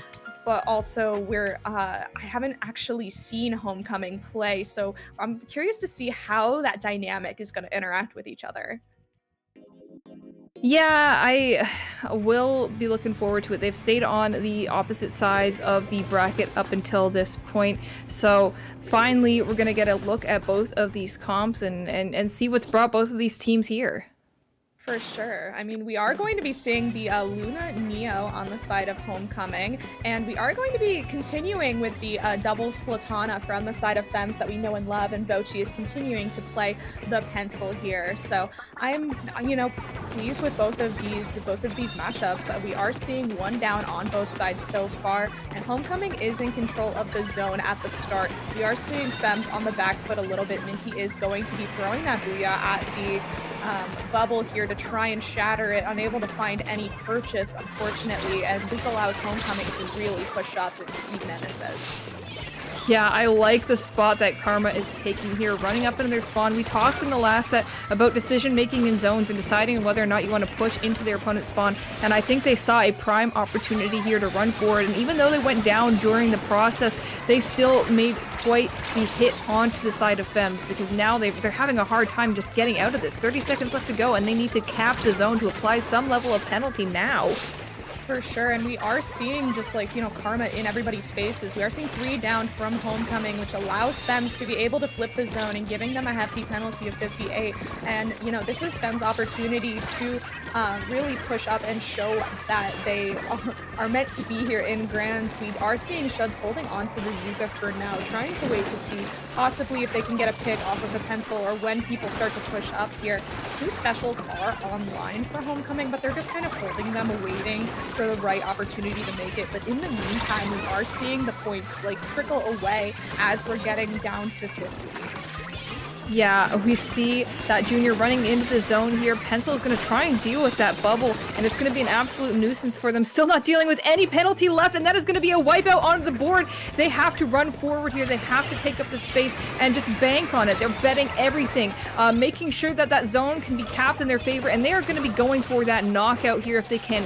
But also I haven't actually seen Homecoming play, so I'm curious to see how that dynamic is going to interact with each other. Yeah, I will be looking forward to it. They've stayed on the opposite sides of the bracket up until this point, so finally we're going to get a look at both of these comps and see what's brought both of these teams here. For sure. I mean, we are going to be seeing the Luna Neo on the side of Homecoming, and we are going to be continuing with the double Splatana from the side of Femmes that we know and love, and Bochi is continuing to play the pencil here. So I'm, pleased with both of these matchups. We are seeing one down on both sides so far, and Homecoming is in control of the zone at the start. We are seeing Femmes on the back foot a little bit. Minty is going to be throwing that Booyah at the bubble here to try and shatter it, unable to find any purchase, unfortunately, and this allows Homecoming to really push up and be menaces. Yeah, I like the spot that Karma is taking here, running up into their spawn. We talked in the last set about decision-making in zones and deciding whether or not you want to push into their opponent's spawn, and I think they saw a prime opportunity here to run forward, and even though they went down during the process, they still made quite the hit onto the side of Femmes, because now they're having a hard time just getting out of this. 30 seconds left to go, and they need to cap the zone to apply some level of penalty now. For sure, and we are seeing just Karma in everybody's faces. We are seeing 3 down from Homecoming, which allows Femmes to be able to flip the zone and giving them a hefty penalty of 58. And, this is Femmes' opportunity to really push up and show that they are meant to be here in Grands. We are seeing Shuds holding on to the Zuka for now, trying to wait to see possibly if they can get a pick off of the pencil or when people start to push up here. 2 specials are online for Homecoming, but they're just kind of holding them, waiting for the right opportunity to make it. But in the meantime, we are seeing the points trickle away as we're getting down to 50. Yeah, we see that Junior running into the zone here. Pencil is going to try and deal with that bubble, and it's going to be an absolute nuisance for them. Still not dealing with any penalty left, and that is going to be a wipeout onto the board. They have to run forward here. They have to take up the space and just bank on it. They're betting everything, making sure that that zone can be capped in their favor, and they are going to be going for that knockout here if they can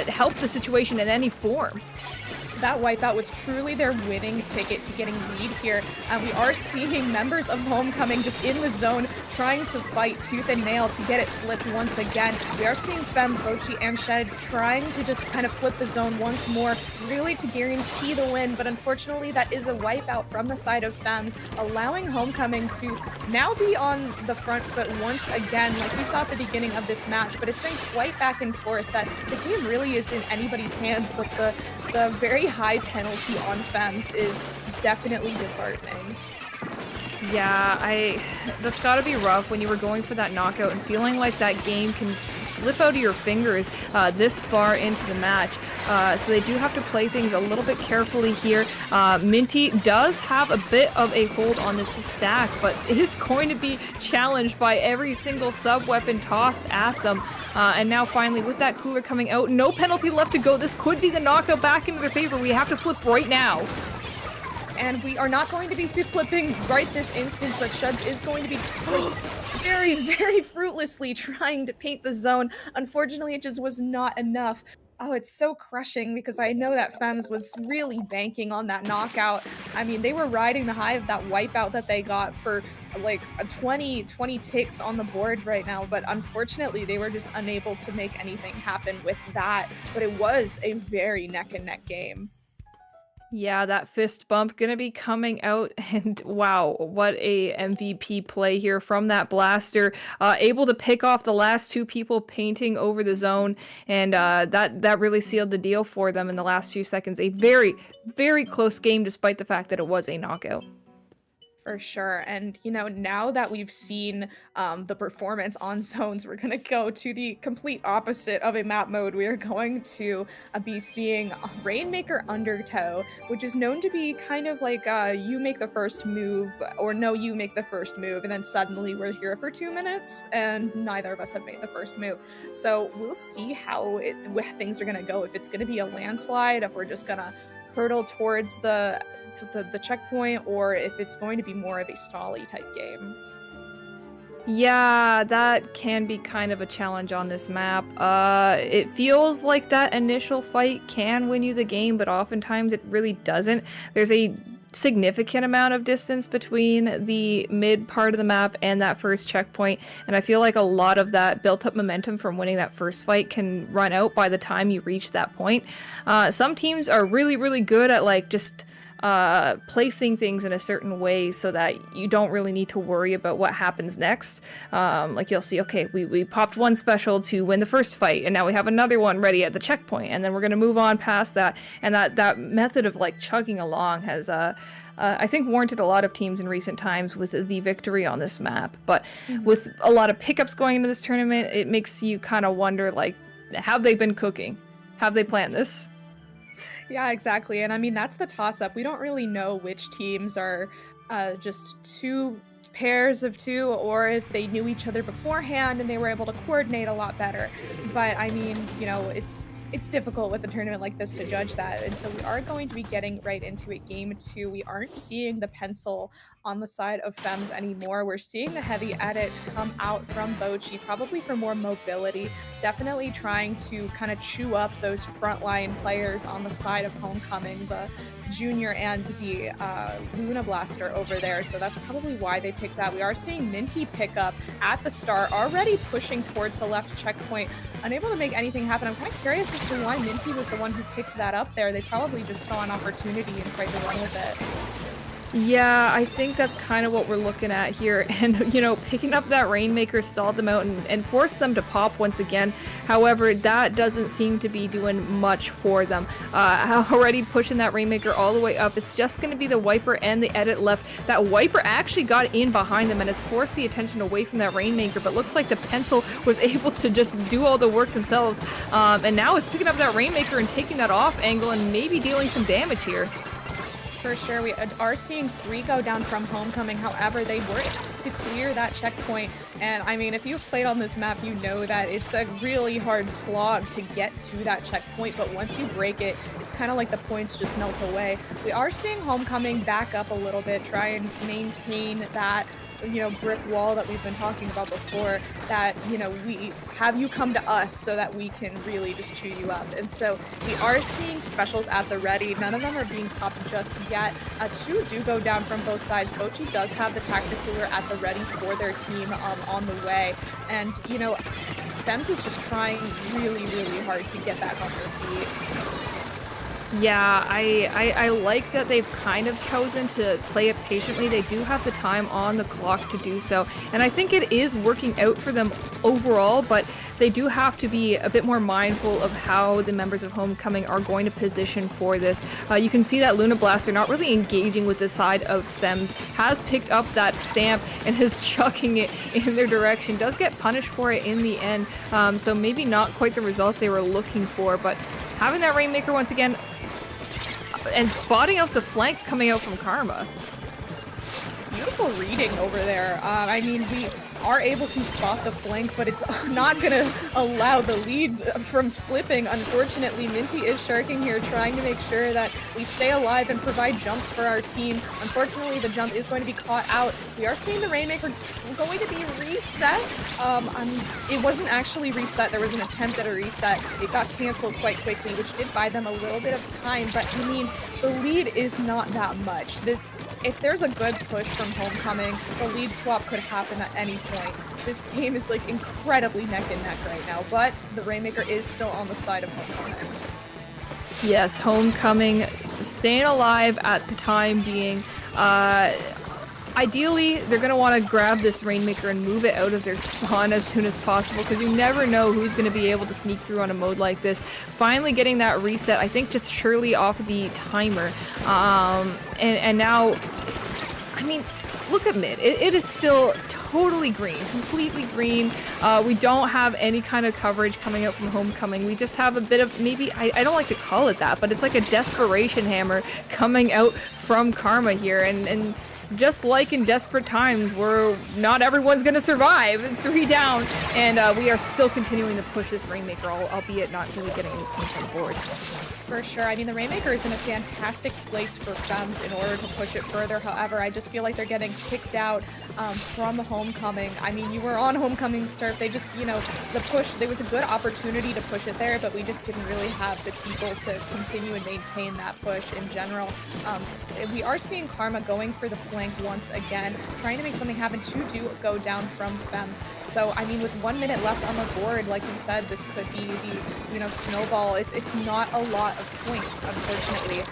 help the situation in any form. That wipeout was truly their winning ticket to getting lead here. We are seeing members of Homecoming just in the zone trying to fight tooth and nail to get it flipped once again. We are seeing Femmes, Bochi, and Sheds trying to just kind of flip the zone once more, really to guarantee the win, but unfortunately that is a wipeout from the side of Femmes, allowing Homecoming to now be on the front foot once again, like we saw at the beginning of this match, but it's been quite back and forth that the game really is in anybody's hands, but the very high penalty on Femmes is definitely disheartening. Yeah, that's gotta be rough when you were going for that knockout and feeling like that game can slip out of your fingers this far into the match. so they do have to play things a little bit carefully here. Minty does have a bit of a hold on this stack, but is going to be challenged by every single sub-weapon tossed at them. And now finally, with that cooler coming out, no penalty left to go. This could be the knockout back into their favor. We have to flip right now. And we are not going to be flipping right this instant, but Shuds is going to be very, very fruitlessly trying to paint the zone. Unfortunately, it just was not enough. Oh, it's so crushing because I know that Fems was really banking on that knockout. I mean, they were riding the high of that wipeout that they got for like a 20 ticks on the board right now, but unfortunately they were just unable to make anything happen with that. But it was a very neck and neck game. Yeah, that fist bump gonna be coming out, and wow, what a MVP play here from that blaster. Able to pick off the last two people painting over the zone, and that really sealed the deal for them in the last few seconds. A very, very close game, despite the fact that it was a knockout. For sure. And, you know, now that we've seen the performance on zones, we're going to go to the complete opposite of a map mode. We are going to be seeing Rainmaker Undertow, which is known to be kind of like you make the first move, or no, you make the first move, and then suddenly we're here for 2 minutes, and neither of us have made the first move. So we'll see how things are going to go. If it's going to be a landslide, if we're just going to hurtle towards the checkpoint, or if it's going to be more of a stally type game. Yeah, that can be kind of a challenge on this map. It feels like that initial fight can win you the game, but oftentimes it really doesn't. There's a significant amount of distance between the mid part of the map and that first checkpoint, and I feel like a lot of that built up momentum from winning that first fight can run out by the time you reach that point. Some teams are really, really good at like just placing things in a certain way so that you don't really need to worry about what happens next. Like you'll see, okay, we popped one special to win the first fight, and now we have another one ready at the checkpoint, and then we're going to move on past that. And that method of like chugging along has I think warranted a lot of teams in recent times with the victory on this map. But with a lot of pickups going into this tournament, it makes you kind of wonder, like, have they been cooking? Have they planned this? Yeah, exactly. And I mean, that's the toss-up. We don't really know which teams are just two pairs of two, or if they knew each other beforehand and they were able to coordinate a lot better. But I mean, you know, it's difficult with a tournament like this to judge that. And so we are going to be getting right into it. Game 2. We aren't seeing the pencil on the side of Fems anymore. We're seeing the heavy edit come out from Bochi, probably for more mobility, definitely trying to kind of chew up those frontline players on the side of Homecoming, the Junior and the Luna Blaster over there. So that's probably why they picked that. We are seeing Minty pick up at the start, already pushing towards the left checkpoint, unable to make anything happen. I'm kind of curious as to why Minty was the one who picked that up there. They probably just saw an opportunity and tried to run with it. Yeah, I think that's kind of what we're looking at here. And, you know, picking up that Rainmaker stalled them out and forced them to pop once again. However, that doesn't seem to be doing much for them. Already pushing that Rainmaker all the way up. It's just going to be the Wiper and the Edit left. That Wiper actually got in behind them and has forced the attention away from that Rainmaker, but looks like the Pencil was able to just do all the work themselves. And now is picking up that Rainmaker and taking that off angle and maybe dealing some damage here. For sure, we are seeing 3 go down from Homecoming. However, they were able to clear that checkpoint. And I mean, if you've played on this map, you know that it's a really hard slog to get to that checkpoint. But once you break it, it's kind of like the points just melt away. We are seeing Homecoming back up a little bit, try and maintain that, you know, brick wall that we've been talking about before, that, you know, we have you come to us so that we can really just chew you up. And so we are seeing specials at the ready. None of them are being popped just yet. 2 do go down from both sides. Bochi does have the Tacticooler at the ready for their team on the way. And, you know, Fems is just trying really, really hard to get back on their feet. Yeah, I like that they've kind of chosen to play it patiently. They do have the time on the clock to do so, and I think it is working out for them overall, but they do have to be a bit more mindful of how the members of Homecoming are going to position for this. You can see that Luna Blaster not really engaging with the side of Fems, has picked up that stamp and is chucking it in their direction. Does get punished for it in the end, so maybe not quite the result they were looking for, but having that Rainmaker once again, and spotting out the flank coming out from Karma. Beautiful reading over there. I mean, we are able to spot the flank, but it's not going to allow the lead from flipping. Unfortunately, Minty is sharking here, trying to make sure that we stay alive and provide jumps for our team. Unfortunately, the jump is going to be caught out. We are seeing the Rainmaker going to be reset. It wasn't actually reset. There was an attempt at a reset. It got canceled quite quickly, which did buy them a little bit of time, but I mean, the lead is not that much. If there's a good push from Homecoming, the lead swap could happen at any point. This game is like incredibly neck and neck right now, but the Rainmaker is still on the side of Homecoming. Yes, Homecoming staying alive at the time being. Ideally, they're going to want to grab this Rainmaker and move it out of their spawn as soon as possible, because you never know who's going to be able to sneak through on a mode like this. Finally getting that reset, I think just surely off the timer. And now, I mean, look at mid. It is still totally green, completely green. We don't have any kind of coverage coming out from Homecoming. We just have a bit of, maybe, I don't like to call it that, but it's like a desperation hammer coming out from Karma here. And just like in desperate times, where not everyone's going to survive, 3 down, and we are still continuing to push this Rainmaker, albeit not really getting any points on the board. For sure. I mean, the Rainmaker is in a fantastic place for Fems in order to push it further. However, I just feel like they're getting kicked out from Homecoming. I mean, you were on Homecoming's turf. They just, you know, the push, there was a good opportunity to push it there, but we just didn't really have the people to continue and maintain that push in general. We are seeing Karma going for the flank once again, trying to make something happen to go down from Fems. So, I mean, with 1 minute left on the board, like you said, this could be the, you know, snowball. It's not a lot of points, unfortunately.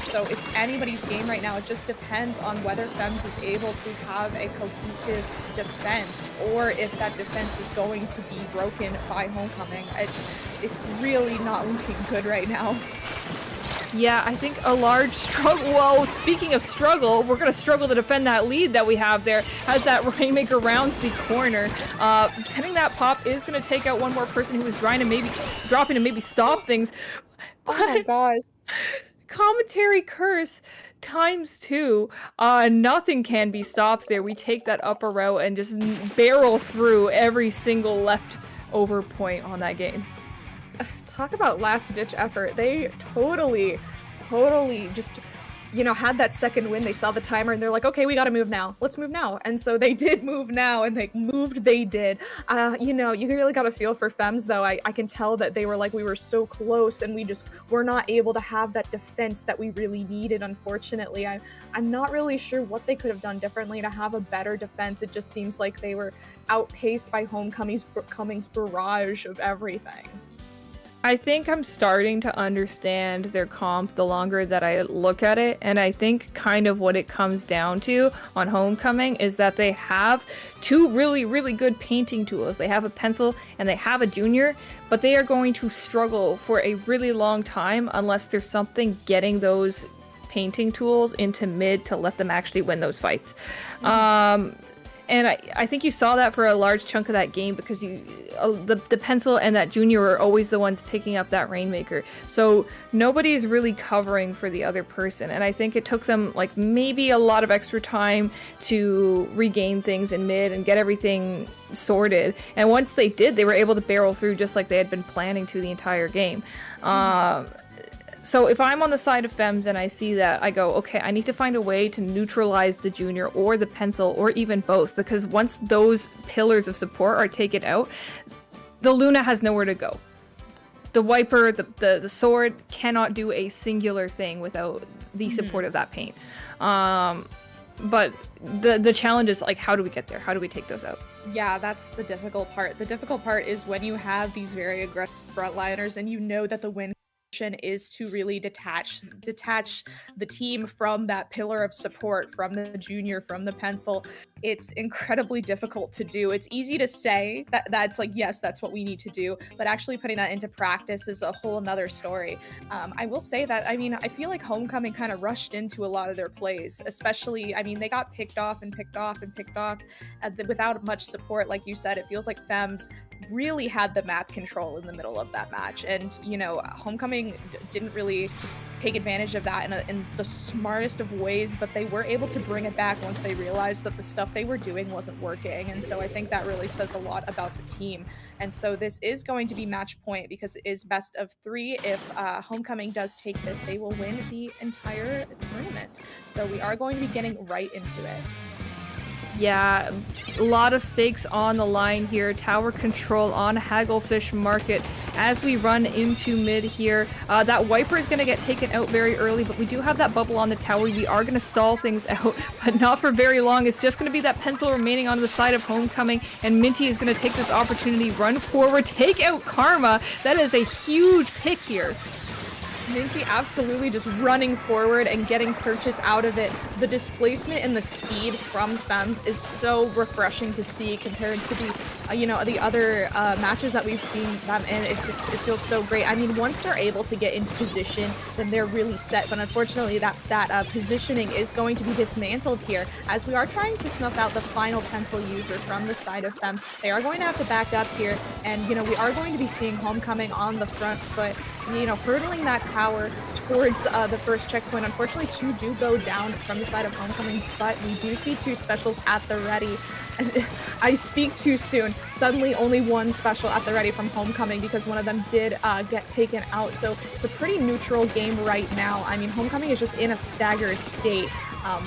So it's anybody's game right now. It just depends on whether Fems is able to have a cohesive defense, or if that defense is going to be broken by Homecoming. It's really not looking good right now. Yeah, I think a large struggle. Well, speaking of struggle, we're going to struggle to defend that lead that we have there as that Rainmaker rounds the corner. Getting that pop is going to take out one more person who was trying to maybe stop things. Oh my god. Commentary curse ×2. Nothing can be stopped there. We take that upper route and just barrel through every single leftover point on that game. Talk about last-ditch effort. They totally just, you know, had that second win. They saw the timer and they're like, okay, we gotta move now. Let's move now. And so they did move now, and they did. You know, you really gotta feel for Fems, though. I can tell that they were like, we were so close, and we just were not able to have that defense that we really needed, unfortunately. I'm not really sure what they could have done differently to have a better defense. It just seems like they were outpaced by Homecoming's barrage of everything. I think I'm starting to understand their comp the longer that I look at it, and I think kind of what it comes down to on Homecoming is that they have 2 really, really good painting tools. They have a pencil and they have a junior, but they are going to struggle for a really long time unless there's something getting those painting tools into mid to let them actually win those fights. And I think you saw that for a large chunk of that game, because the pencil and that junior were always the ones picking up that Rainmaker. So nobody's really covering for the other person. And I think it took them like maybe a lot of extra time to regain things in mid and get everything sorted. And once they did, they were able to barrel through just like they had been planning to the entire game. So if I'm on the side of Fems and I see that, I go, okay, I need to find a way to neutralize the junior or the pencil or even both, because once those pillars of support are taken out, the Luna has nowhere to go. The Wiper, the sword cannot do a singular thing without the support of that paint. But the challenge is, like, how do we get there? How do we take those out? Yeah, that's the difficult part. The difficult part is when you have these very aggressive frontliners and you know that the win is to really detach the team from that pillar of support, from the junior, from the pencil. It's incredibly difficult to do. It's easy to say that's like, yes, that's what we need to do, but actually putting that into practice is a whole nother story. I will say that, I mean, I feel like Homecoming kind of rushed into a lot of their plays, especially, I mean, they got picked off without much support. Like you said, it feels like Fems really had the map control in the middle of that match. And, you know, Homecoming didn't really take advantage of that in the smartest of ways, but they were able to bring it back once they realized that the stuff they were doing wasn't working. And so I think that really says a lot about the team. And so this is going to be match point because it is best of 3. If Homecoming does take this, they will win the entire tournament. So we are going to be getting right into it. Yeah, a lot of stakes on the line here. Tower control on Hagglefish Market as we run into mid here. That Wiper is going to get taken out very early, but we do have that bubble on the tower. We are going to stall things out, but not for very long. It's just going to be that pencil remaining on the side of Homecoming, and Minty is going to take this opportunity, run forward, take out Karma. That is a huge pick here. Minty absolutely just running forward and getting purchase out of it. The displacement and the speed from Femmes is so refreshing to see compared to the, the other matches that we've seen them in. It feels so great. I mean, once they're able to get into position, then they're really set. But unfortunately, that positioning is going to be dismantled here as we are trying to snuff out the final pencil user from the side of Femmes. They are going to have to back up here, and we are going to be seeing Homecoming on the front foot. Hurdling that tower towards the first checkpoint. Unfortunately, 2 do go down from the side of Homecoming, but we do see 2 specials at the ready. And I speak too soon. Suddenly, only 1 special at the ready from Homecoming because one of them did get taken out. So it's a pretty neutral game right now. I mean, Homecoming is just in a staggered state.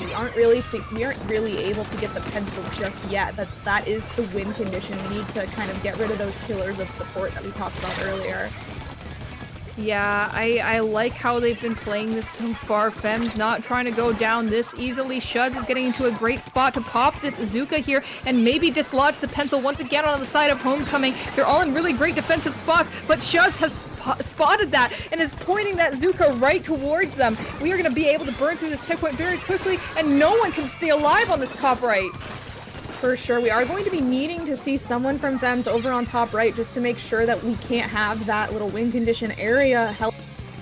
We aren't really able to get the pencil just yet. That is the win condition. We need to kind of get rid of those pillars of support that we talked about earlier. Yeah, I like how they've been playing this so far. Femmes not trying to go down this easily. Shuds is getting into a great spot to pop this Zuka here and maybe dislodge the pencil once again on the side of Homecoming. They're all in really great defensive spots, but Shuds has spotted that and is pointing that Zuka right towards them. We are going to be able to burn through this checkpoint very quickly, and no one can stay alive on this top right. For sure, we are going to be needing to see someone from Femmes over on top right just to make sure that we can't have that little win condition area help.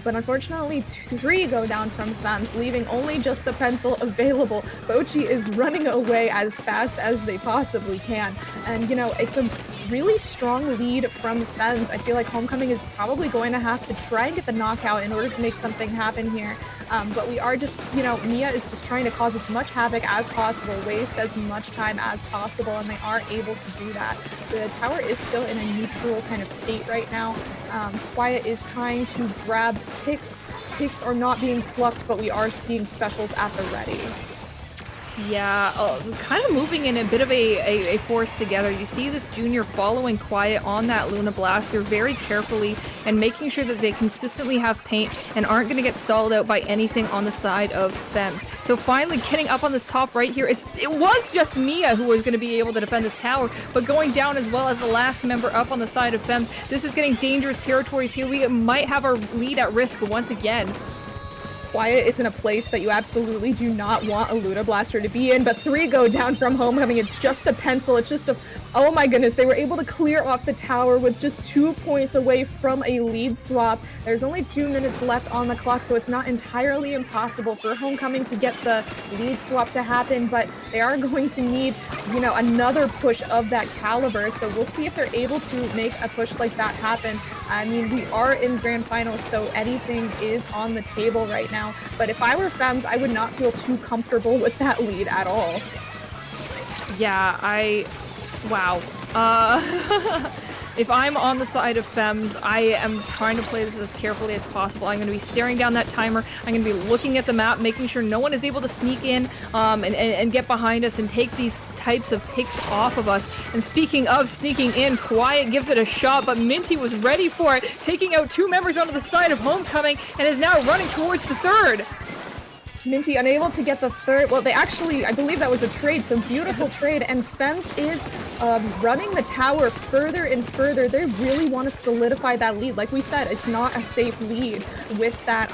But unfortunately, 3 go down from Femmes, leaving only just the pencil available. Bochi is running away as fast as they possibly can. And, it's a really strong lead from Femmes. I feel like Homecoming is probably going to have to try and get the knockout in order to make something happen here. But we are just, Mia is just trying to cause as much havoc as possible, waste as much time as possible, and they are able to do that. The tower is still in a neutral kind of state right now. Quiet is trying to grab picks. Picks are not being plucked, but we are seeing specials at the ready. Yeah, kind of moving in a bit of a force together. You see this Junior following Quiet on that Luna Blaster very carefully and making sure that they consistently have paint and aren't going to get stalled out by anything on the side of Femmes. So finally getting up on this top right here, it was just Mia who was going to be able to defend this tower, but going down as well as the last member up on the side of Femmes. This is getting dangerous territories here. We might have our lead at risk once again. Quiet is in a place that you absolutely do not want a Luna Blaster to be in, but 3 go down from Homecoming. It's just a pencil. It's just oh my goodness, they were able to clear off the tower with just 2 points away from a lead swap. There's only 2 minutes left on the clock, so it's not entirely impossible for Homecoming to get the lead swap to happen, but they are going to need, another push of that caliber, so we'll see if they're able to make a push like that happen. I mean, we are in grand finals, so anything is on the table right now. But if I were Femmes, I would not feel too comfortable with that lead at all. Yeah, wow. If I'm on the side of Femmes, I am trying to play this as carefully as possible. I'm going to be staring down that timer. I'm going to be looking at the map, making sure no one is able to sneak in and get behind us and take these types of picks off of us. And speaking of sneaking in, Quiet gives it a shot, but Minty was ready for it, taking out 2 members onto the side of Homecoming and is now running towards the third. Minty unable to get the third. Well, they actually, I believe that was a trade, so beautiful trade. And Femmes is running the tower further and further. They really want to solidify that lead. Like we said, it's not a safe lead with that.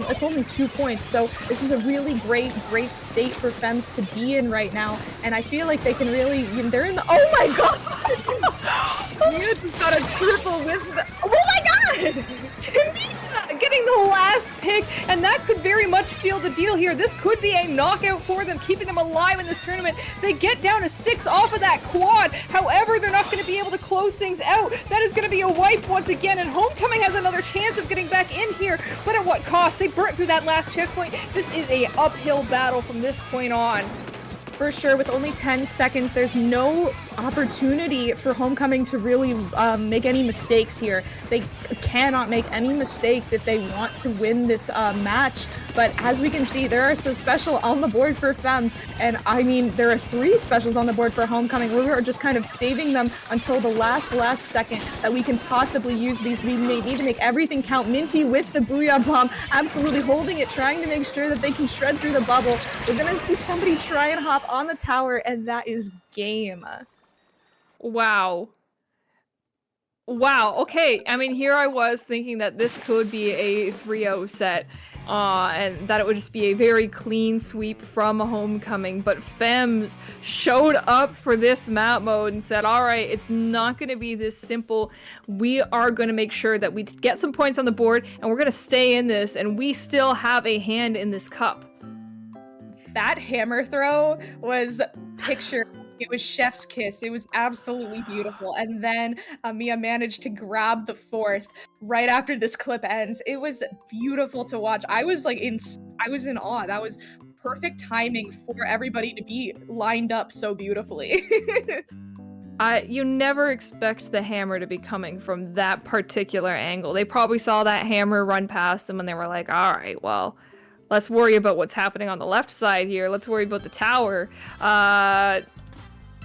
It's only 2 points, so this is a really great state for Femmes to be in right now. And I feel like they can really, they're in the, oh my god! Mia got a triple with the, oh my god! Getting the last pick pick, and that could very much seal the deal here. This could be a knockout for them, keeping them alive in this tournament. They get down to 6 off of that quad. However, they're not going to be able to close things out. That is going to be a wipe once again, and Homecoming has another chance of getting back in here, but at what cost? They burnt through that last checkpoint. This is a uphill battle from this point on. For sure, with only 10 seconds, there's no opportunity for Homecoming to really make any mistakes here. They cannot make any mistakes if they want to win this match. But as we can see, there are some special on the board for Femmes, and I mean, there are 3 specials on the board for Homecoming. We are just kind of saving them until the last second that we can possibly use these. We may need to make everything count. Minty with the Booyah Bomb, absolutely holding it, trying to make sure that they can shred through the bubble. We're gonna see somebody try and hop on the tower, and that is game. Wow. Wow, okay. I mean, here I was thinking that this could be a 3-0 set, and that it would just be a very clean sweep from Homecoming, but Femmes showed up for this map mode and said, all right, it's not going to be this simple. We are going to make sure that we get some points on the board, and we're going to stay in this, and we still have a hand in this cup. That hammer throw was picture. It was chef's kiss. It was absolutely beautiful. And then Mia managed to grab the 4th right after this clip ends. It was beautiful to watch. I was in awe. That was perfect timing for everybody to be lined up so beautifully. You never expect the hammer to be coming from that particular angle. They probably saw that hammer run past them and they were like, all right, well, let's worry about what's happening on the left side here. Let's worry about the tower.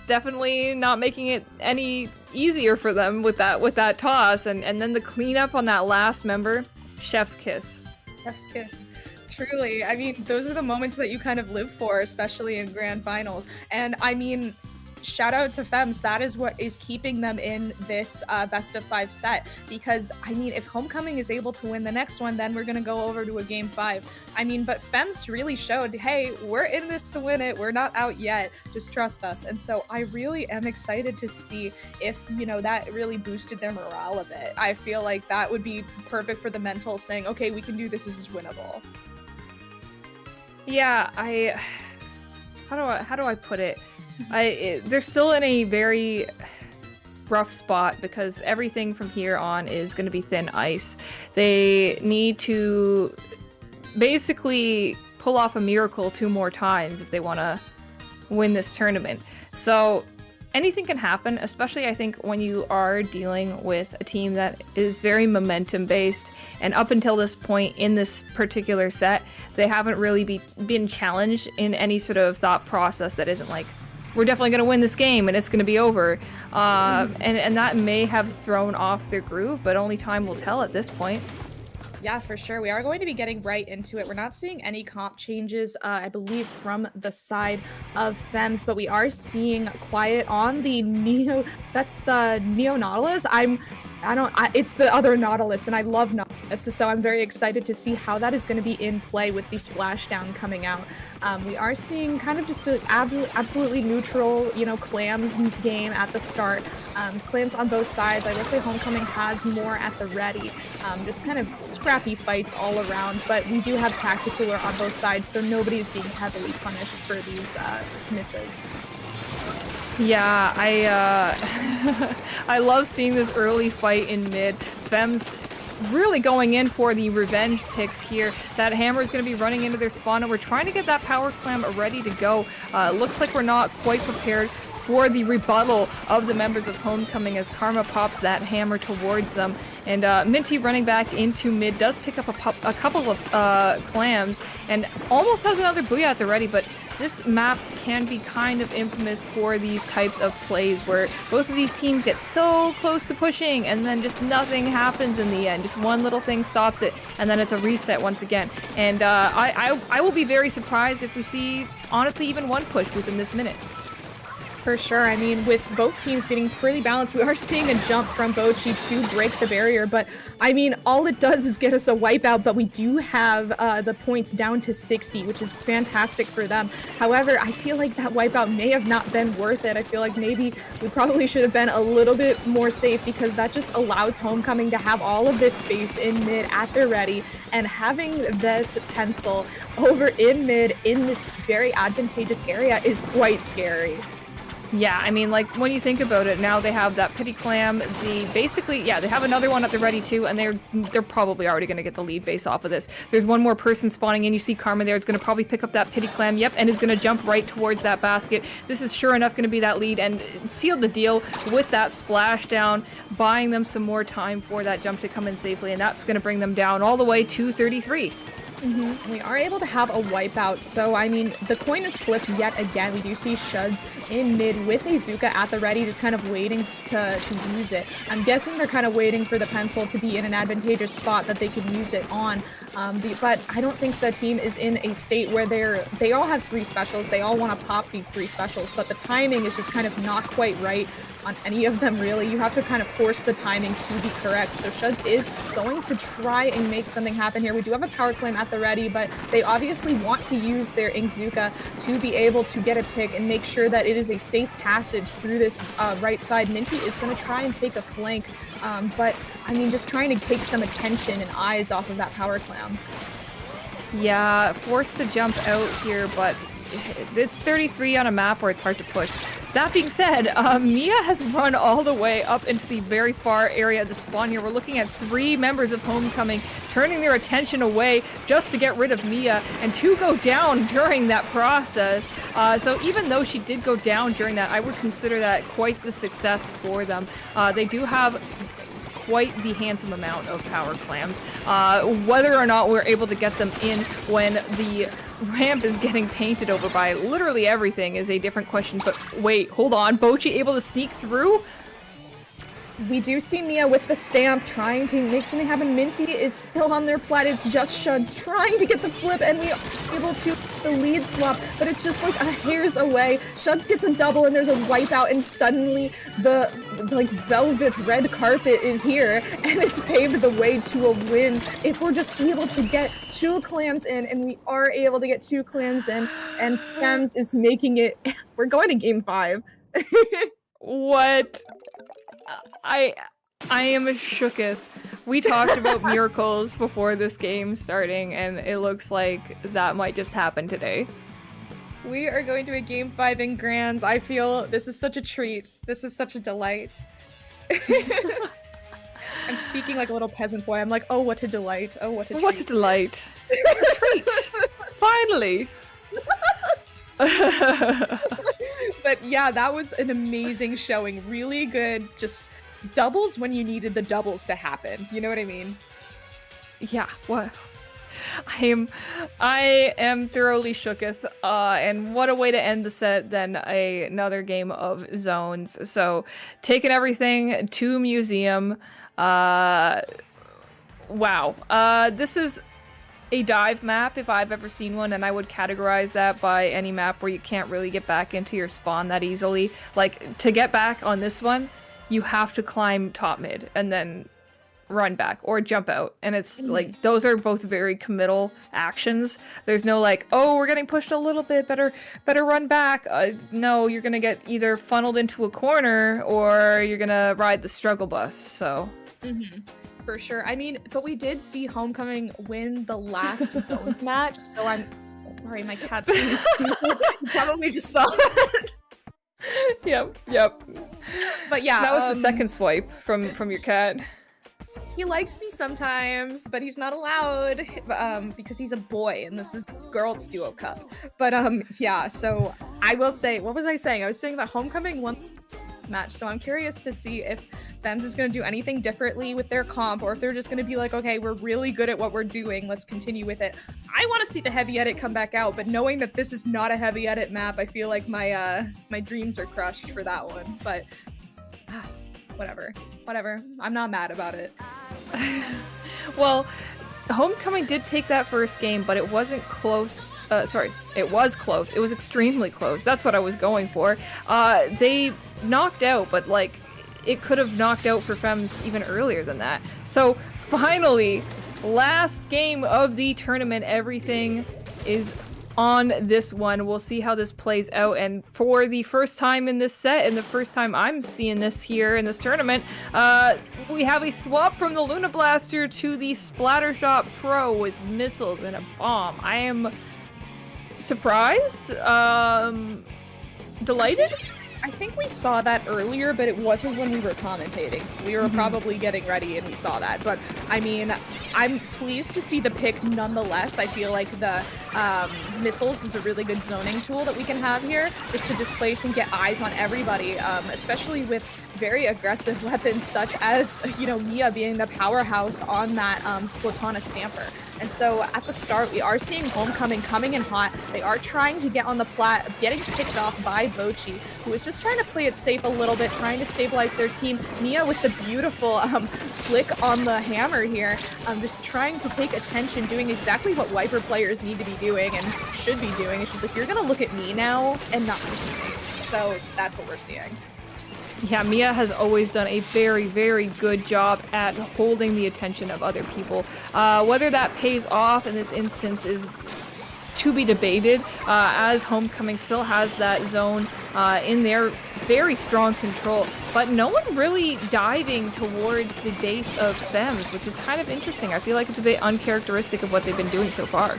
Definitely not making it any easier for them with that toss. And then the cleanup on that last member, chef's kiss. Chef's kiss. Truly. I mean, those are the moments that you kind of live for, especially in grand finals. And I mean, shout out to Femmes. That is what is keeping them in this best of 5 set, because I mean, if Homecoming is able to win the next one, then we're gonna go over to a game 5. I mean, but Femmes really showed, hey, we're in this to win it. We're not out yet. Just trust us. And so I really am excited to see if, you know, that really boosted their morale a bit. I feel like that would be perfect for the mental, saying, okay, we can do this. This is winnable. Yeah, how do I put it? They're still in a very rough spot because everything from here on is going to be thin ice. They need to basically pull off a miracle 2 more times if they want to win this tournament. So anything can happen, especially I think when you are dealing with a team that is very momentum based, and up until this point in this particular set, they haven't really been challenged in any sort of thought process that isn't like, we're definitely going to win this game and it's going to be over. And that may have thrown off their groove, but only time will tell at this point. Yeah, for sure. We are going to be getting right into it. We're not seeing any comp changes, I believe, from the side of Femmes, but we are seeing Quiet on the Neo. That's the Neo Nautilus. It's the other Nautilus, and I love Nautilus, so I'm very excited to see how that is going to be in play with the splashdown coming out. We are seeing kind of just an absolutely neutral, you know, Clams game at the start. Clams on both sides. I will say Homecoming has more at the ready. Just kind of scrappy fights all around, but we do have Tacticooler on both sides, so nobody is being heavily punished for these misses. Yeah, I love seeing this early fight in mid. Femmes really going in for the revenge picks here. That hammer is going to be running into their spawn, and we're trying to get that power clam ready to go. Looks like we're not quite prepared for the rebuttal of the members of Homecoming as Karma pops that hammer towards them. And Minty running back into mid does pick up a couple of clams and almost has another Booyah at the ready, but this map can be kind of infamous for these types of plays where both of these teams get so close to pushing and then just nothing happens in the end. Just one little thing stops it and then it's a reset once again. And I will be very surprised if we see, honestly, even one push within this minute. For sure. I mean, with both teams being pretty balanced, we are seeing a jump from Bochi to break the barrier. But I mean, all it does is get us a wipeout. But we do have the points down to 60, which is fantastic for them. However, I feel like that wipeout may have not been worth it. I feel like maybe we probably should have been a little bit more safe, because that just allows Homecoming to have all of this space in mid at their ready, and having this pencil over in mid in this very advantageous area is quite scary. Yeah, I mean, like, when you think about it, now they have that pity clam, they have another one at the ready too, and they're probably already going to get the lead base off of this. There's one more person spawning in, you see Karma there, it's going to probably pick up that pity clam, yep, and is going to jump right towards that basket. This is sure enough going to be that lead, and seal the deal with that splashdown, buying them some more time for that jump to come in safely, and that's going to bring them down all the way to 33. We are able to have a wipeout, so I mean, the coin is flipped yet again. We do see Shuds in mid with a Zuka at the ready, just kind of waiting to use it. I'm guessing they're kind of waiting for the pencil to be in an advantageous spot that they can use it on. But I don't think the team is in a state where they all have 3 specials. They all want to pop these 3 specials, but the timing is just kind of not quite right on any of them, really. You have to kind of force the timing to be correct. So Shuds is going to try and make something happen here. We do have a power claim at the ready, but they obviously want to use their Inkzuka to be able to get a pick and make sure that it is a safe passage through this right side. Minty is going to try and take a flank, but I mean, just trying to take some attention and eyes off of that power clam. Yeah, forced to jump out here, but it's 33 on a map where it's hard to push. That being said, Mia has run all the way up into the very far area of the spawn here. We're looking at 3 members of Homecoming turning their attention away just to get rid of Mia, and 2 go down during that process. So even though she did go down during that, I would consider that quite the success for them. They do have quite the handsome amount of power clams. Whether or not we're able to get them in when the ramp is getting painted over by literally everything is a different question. But wait, hold on. Bochi able to sneak through? We do see Mia with the stamp trying to make something happen. Minty is still on their plat. It's just Shuds trying to get the flip, and we are able to the lead swap, but it's just like a hair's away. Shuds gets a double, and there's a wipeout, and suddenly the like velvet red carpet is here, and it's paved the way to a win. If we're just able to get 2 clams in, and we are able to get 2 clams in, and Fems is making it. We're going to game 5. What? I am shooketh. We talked about miracles before this game starting, and it looks like that might just happen today. We are going to a game 5 in Grands. I feel this is such a treat. This is such a delight. I'm speaking like a little peasant boy. I'm like, oh, what a delight. Oh, what a treat. What a delight. A treat. Finally. But yeah, that was an amazing showing. Really good, just doubles when you needed the doubles to happen. You know what I mean? Yeah, what? I am thoroughly shooketh, and what a way to end the set than another game of zones. So, taking everything to museum. Wow. This is a dive map if I've ever seen one, and I would categorize that by any map where you can't really get back into your spawn that easily. Like, to get back on this one, you have to climb top mid and then run back or jump out, and it's like those are both very committal actions. There's no like, oh, we're getting pushed a little bit, better run back. No, you're gonna get either funneled into a corner or you're gonna ride the struggle bus. So for sure. I mean, but we did see Homecoming win the last zones match, so I'm sorry, my cat's being stupid. You probably just saw that. Yep. But yeah, that was the second swipe from your cat. He likes me sometimes, but he's not allowed because he's a boy, and this is Girls Duo Cup. But yeah, so I will say, what was I saying? I was saying that Homecoming won match, so I'm curious to see if Fems is going to do anything differently with their comp, or if they're just going to be like, okay, we're really good at what we're doing, let's continue with it. I want to see the heavy edit come back out, but knowing that this is not a heavy edit map, I feel like my dreams are crushed for that one. But whatever. I'm not mad about it. Well, Homecoming did take that first game, but it wasn't close. Sorry, it was close. It was extremely close. That's what I was going for. They knocked out, but like, it could have knocked out for Femmes even earlier than that. So finally, last game of the tournament, everything is on this one. We'll see how this plays out, and for the first time in this set, and the first time I'm seeing this here in this tournament, we have a swap from the Luna Blaster to the Splattershot Pro with missiles and a bomb. I am surprised, delighted. I think we saw that earlier, but it wasn't when we were commentating. So we were probably getting ready and we saw that. But I mean, I'm pleased to see the pick nonetheless. I feel like the missiles is a really good zoning tool that we can have here, just to displace and get eyes on everybody, especially with very aggressive weapons such as, you know, Mia being the powerhouse on that Splatana Stamper. And so at the start, we are seeing Homecoming coming in hot. They are trying to get on the plat, getting picked off by Bochi, who is just trying to play it safe a little bit, trying to stabilize their team. Mia with the beautiful flick on the hammer here, just trying to take attention, doing exactly what Wiper players need to be doing and should be doing. It's just like, you're gonna look at me now and not my teammates. So that's what we're seeing. Yeah, Mia has always done a very, very good job at holding the attention of other people. Whether that pays off in this instance is to be debated, as Homecoming still has that zone in their very strong control, but no one really diving towards the base of Femmes, which is kind of interesting. I feel like it's a bit uncharacteristic of what they've been doing so far.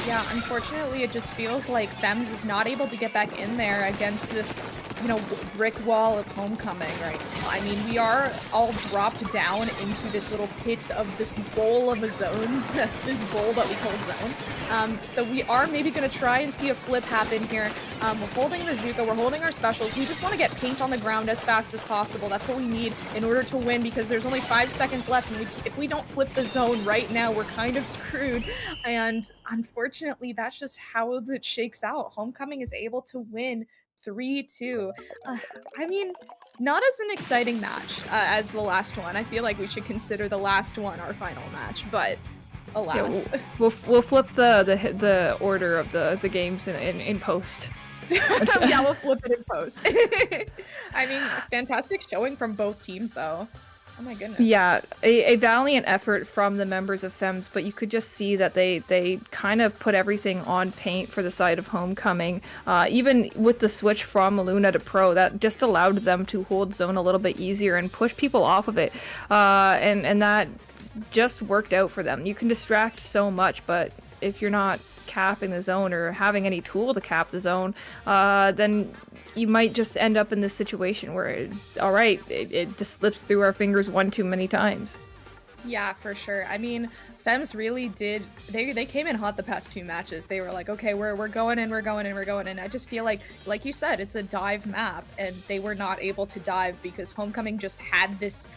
Yeah, unfortunately, it just feels like Femmes is not able to get back in there against this, you know, brick wall of Homecoming right now. I mean, we are all dropped down into this little pit of this bowl of a zone, this bowl that we call zone. So we are maybe going to try and see a flip happen here. We're holding the Zuka, we're holding our specials. We just want to get paint on the ground as fast as possible. That's what we need in order to win, because there's only 5 seconds left, and if we don't flip the zone right now, we're kind of screwed. And unfortunately, that's just how it shakes out. Homecoming is able to win 3-2. I mean, not as an exciting match as the last one. I feel like we should consider the last one our final match, but alas. Yeah, we'll flip the order of the games in post. Yeah, we'll flip it in post. I mean, fantastic showing from both teams, though. Oh my goodness. Yeah, a valiant effort from the members of Femmes, but you could just see that they kind of put everything on paint for the side of Homecoming. Even with the switch from Luna to Pro, that just allowed them to hold zone a little bit easier and push people off of it. And that just worked out for them. You can distract so much, but if you're not capping the zone or having any tool to cap the zone, then you might just end up in this situation where, it just slips through our fingers one too many times. Yeah, for sure. I mean, Femmes really did, they came in hot the past 2 matches. They were like, okay, we're going in, we're going in, we're going in. I just feel like you said, it's a dive map, and they were not able to dive because Homecoming just had this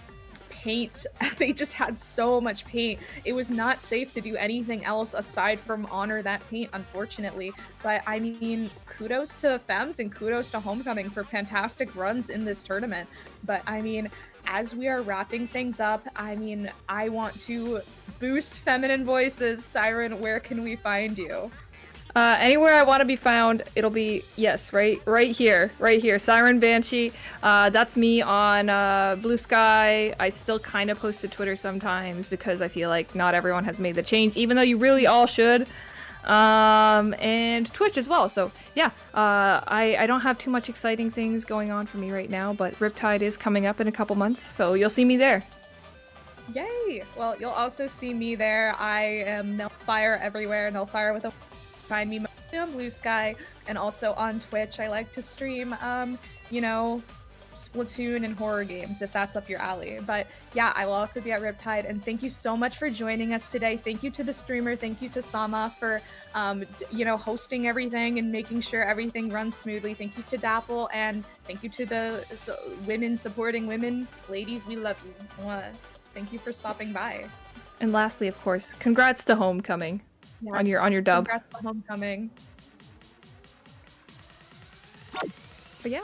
paint. They just had so much paint. It was not safe to do anything else aside from honor that paint, unfortunately. But I mean, kudos to Femmes and kudos to Homecoming for fantastic runs in this tournament. But I mean, as we are wrapping things up, I mean, I want to boost feminine voices. Siren, where can we find you? Anywhere I want to be found, it'll be, yes, right here, Siren Banshee. That's me on Blue Sky. I still kind of post to Twitter sometimes because I feel like not everyone has made the change, even though you really all should. And Twitch as well. So yeah, I don't have too much exciting things going on for me right now, but Riptide is coming up in a couple months, so you'll see me there. Yay! Well, you'll also see me there. I am Nullfire everywhere, Nullfire with a... Find me mostly on Blue Sky and also on Twitch. I like to stream, you know, Splatoon and horror games if that's up your alley. But yeah, I will also be at Riptide, and thank you so much for joining us today. Thank you to the streamer, thank you to Sama for you know, hosting everything and making sure everything runs smoothly. Thank you to Dapple, and thank you to the women supporting women. Ladies, we love you. Thank you for stopping by. And lastly, of course, congrats to Homecoming. Yes. on your dub. Congrats on Homecoming. But yeah,